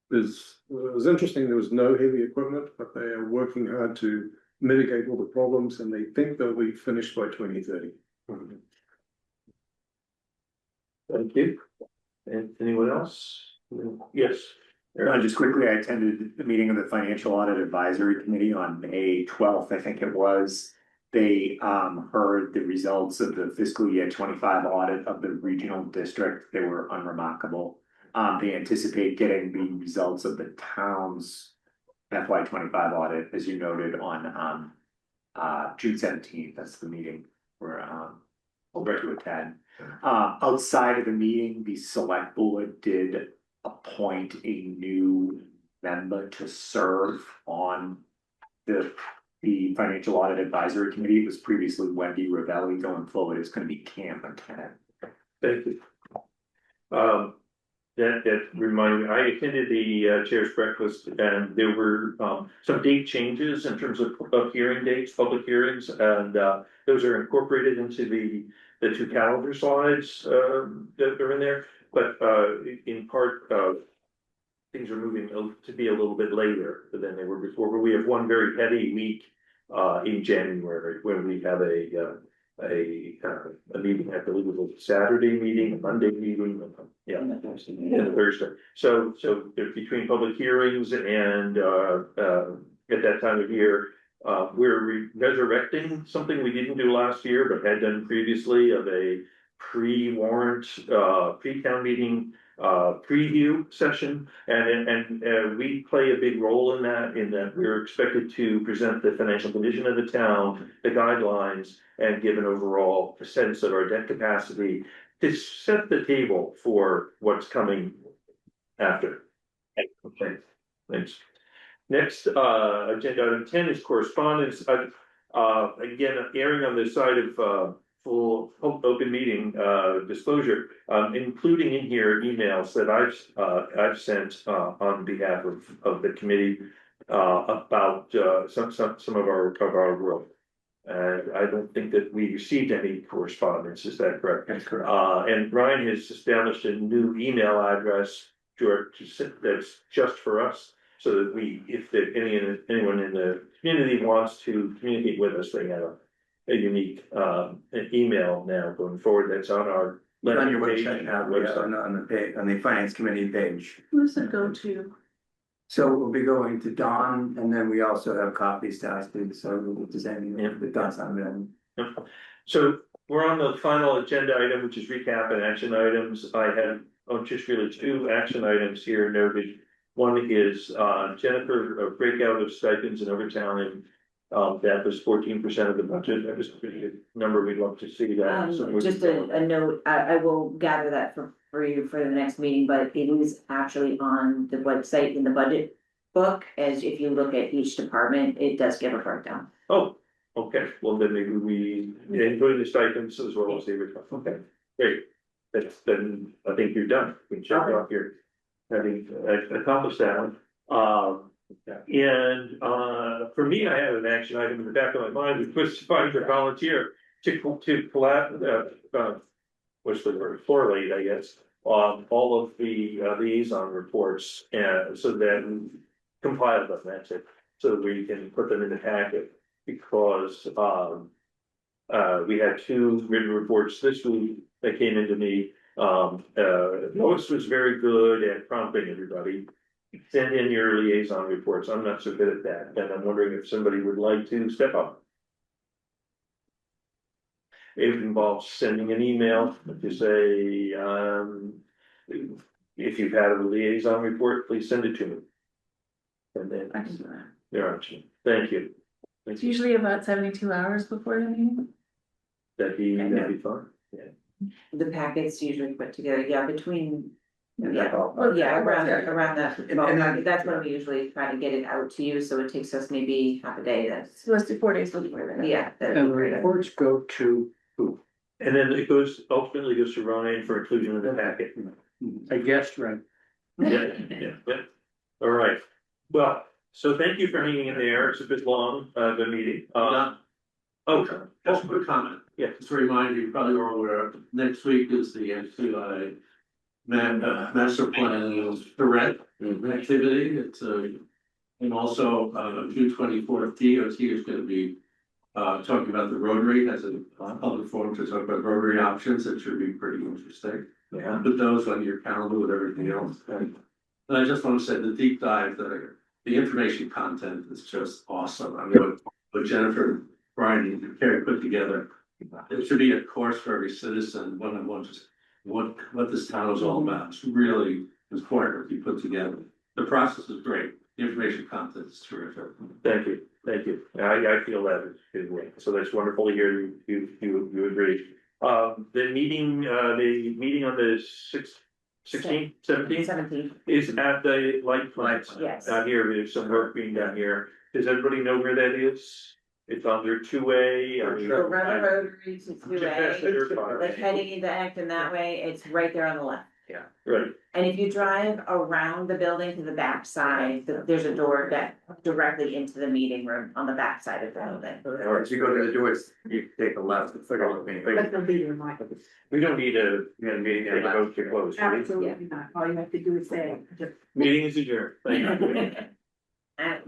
It was interesting, there was no heavy equipment, but they are working hard to mitigate all the problems and they think they'll be finished by 2030. Thank you. And anyone else? Yes. Just quickly, I attended the meeting of the Financial Audit Advisory Committee on May 12th, I think it was. they heard the results of the fiscal year 25 audit of the regional district. They were unremarkable. They anticipate getting the results of the town's FY 25 audit, as you noted, on June 17th. That's the meeting where we'll go to attend. Outside of the meeting, the select board did appoint a new member to serve on the Financial Audit Advisory Committee. It was previously Wendy Ravelli. Going forward, it's going to be Cam McKenna. Thank you. That reminded me, I attended the chair's breakfast, and there were some date changes in terms of hearing dates, public hearings, and those are incorporated into the two calendar slides that are in there. But in part, things are moving to be a little bit later than they were before. But we have one very heavy week in January when we have a meeting, I believe it was a Saturday meeting, a Monday meeting, and a Thursday. So between public hearings and at that time of year, we're resurrecting something we didn't do last year but had done previously, of a pre-warrant, pre-town meeting preview session, and we play a big role in that we're expected to present the financial condition of the town, the guidelines, and give an overall sense of our debt capacity to set the table for what's coming after. Okay, thanks. Next, agenda item 10 is correspondence. Again, erring on the side of full open meeting disclosure, including in here emails that I've sent on behalf of the committee about some of our growth. And I don't think that we received any correspondence. Is that correct? That's correct. And Brian has established a new email address that's just for us, so that if anyone in the community wants to communicate with us, they have a unique an email now going forward that's on our On your page. website now, on the finance committee page. Who does it go to? So we'll be going to Dawn, and then we also have copies to ask you, so if there's any, the Dawn's on there. So we're on the final agenda item, which is recap and action items. I have just really two action items here noted. One is Jennifer, a breakout of stipends and overtime. That was 14% of the budget. That was a pretty good number. We'd love to see that. Just a note, I will gather that for you for the next meeting, but it is actually on the website in the budget book. As if you look at each department, it does give a breakdown. Oh, okay. Well, then maybe we, including the stipends as well as the overtime. Okay, great. Then I think you're done. We can check off your having accomplished that one. And for me, I have an action item in the back of my mind, which was to find a volunteer to what's the word, correlate, I guess, all of the liaison reports, and so then compile them, that's it, so that we can put them in the packet, because we had two written reports this week that came into me. Lois was very good at prompting everybody. Send in your liaison reports. I'm not so good at that, and I'm wondering if somebody would like to step up. It involves sending an email to say, if you've had a liaison report, please send it to me. And then there are two. Thank you. It's usually about 72 hours before the meeting. That'd be fun. Yeah. The packets usually put together, between. around that. And That's when we usually try to get it out to you, so it takes us maybe half a day. That's, So let's do 4 days before that. yeah. And the reports go to who? And then it ultimately goes to Ryan for inclusion in the packet. I guessed right. Yeah. All right. Well, so thank you for hanging in there. It's a bit long, the meeting. Just a quick comment. Yeah. Just to remind you, probably are aware, next week is the NCI master plan direct activity. It's and also June 24th, DOT is going to be talking about the Rotary as a public forum to talk about Rotary options. It should be pretty interesting. Yeah. Put those on your calendar with everything else. And I just want to say the deep dive, the information content is just awesome. I mean, what Jennifer Brian and Carrie put together. It should be a course for every citizen, what this town is all about. It's really important what you put together. The process is great. The information content is terrific. Thank you, thank you. I feel that is way. So that's wonderful to hear you agree. The meeting on the 16th, 17th is at the light plant. Yes. Down here, there's some work being done here. Does everybody know where that is? It's on their two-way. Around the rotary to Just past the dirt bar. like heading into Acton that way, it's right there on the left. Yeah, right. And if you drive around the building to the back side, there's a door that directly into the meeting room on the back side of the building. Or as you go to the doors, you take a left. But the leader might. We don't need a meeting, take a vote to close. do we? Absolutely not. All you have to do is say. Meeting is adjourned. Thank you. And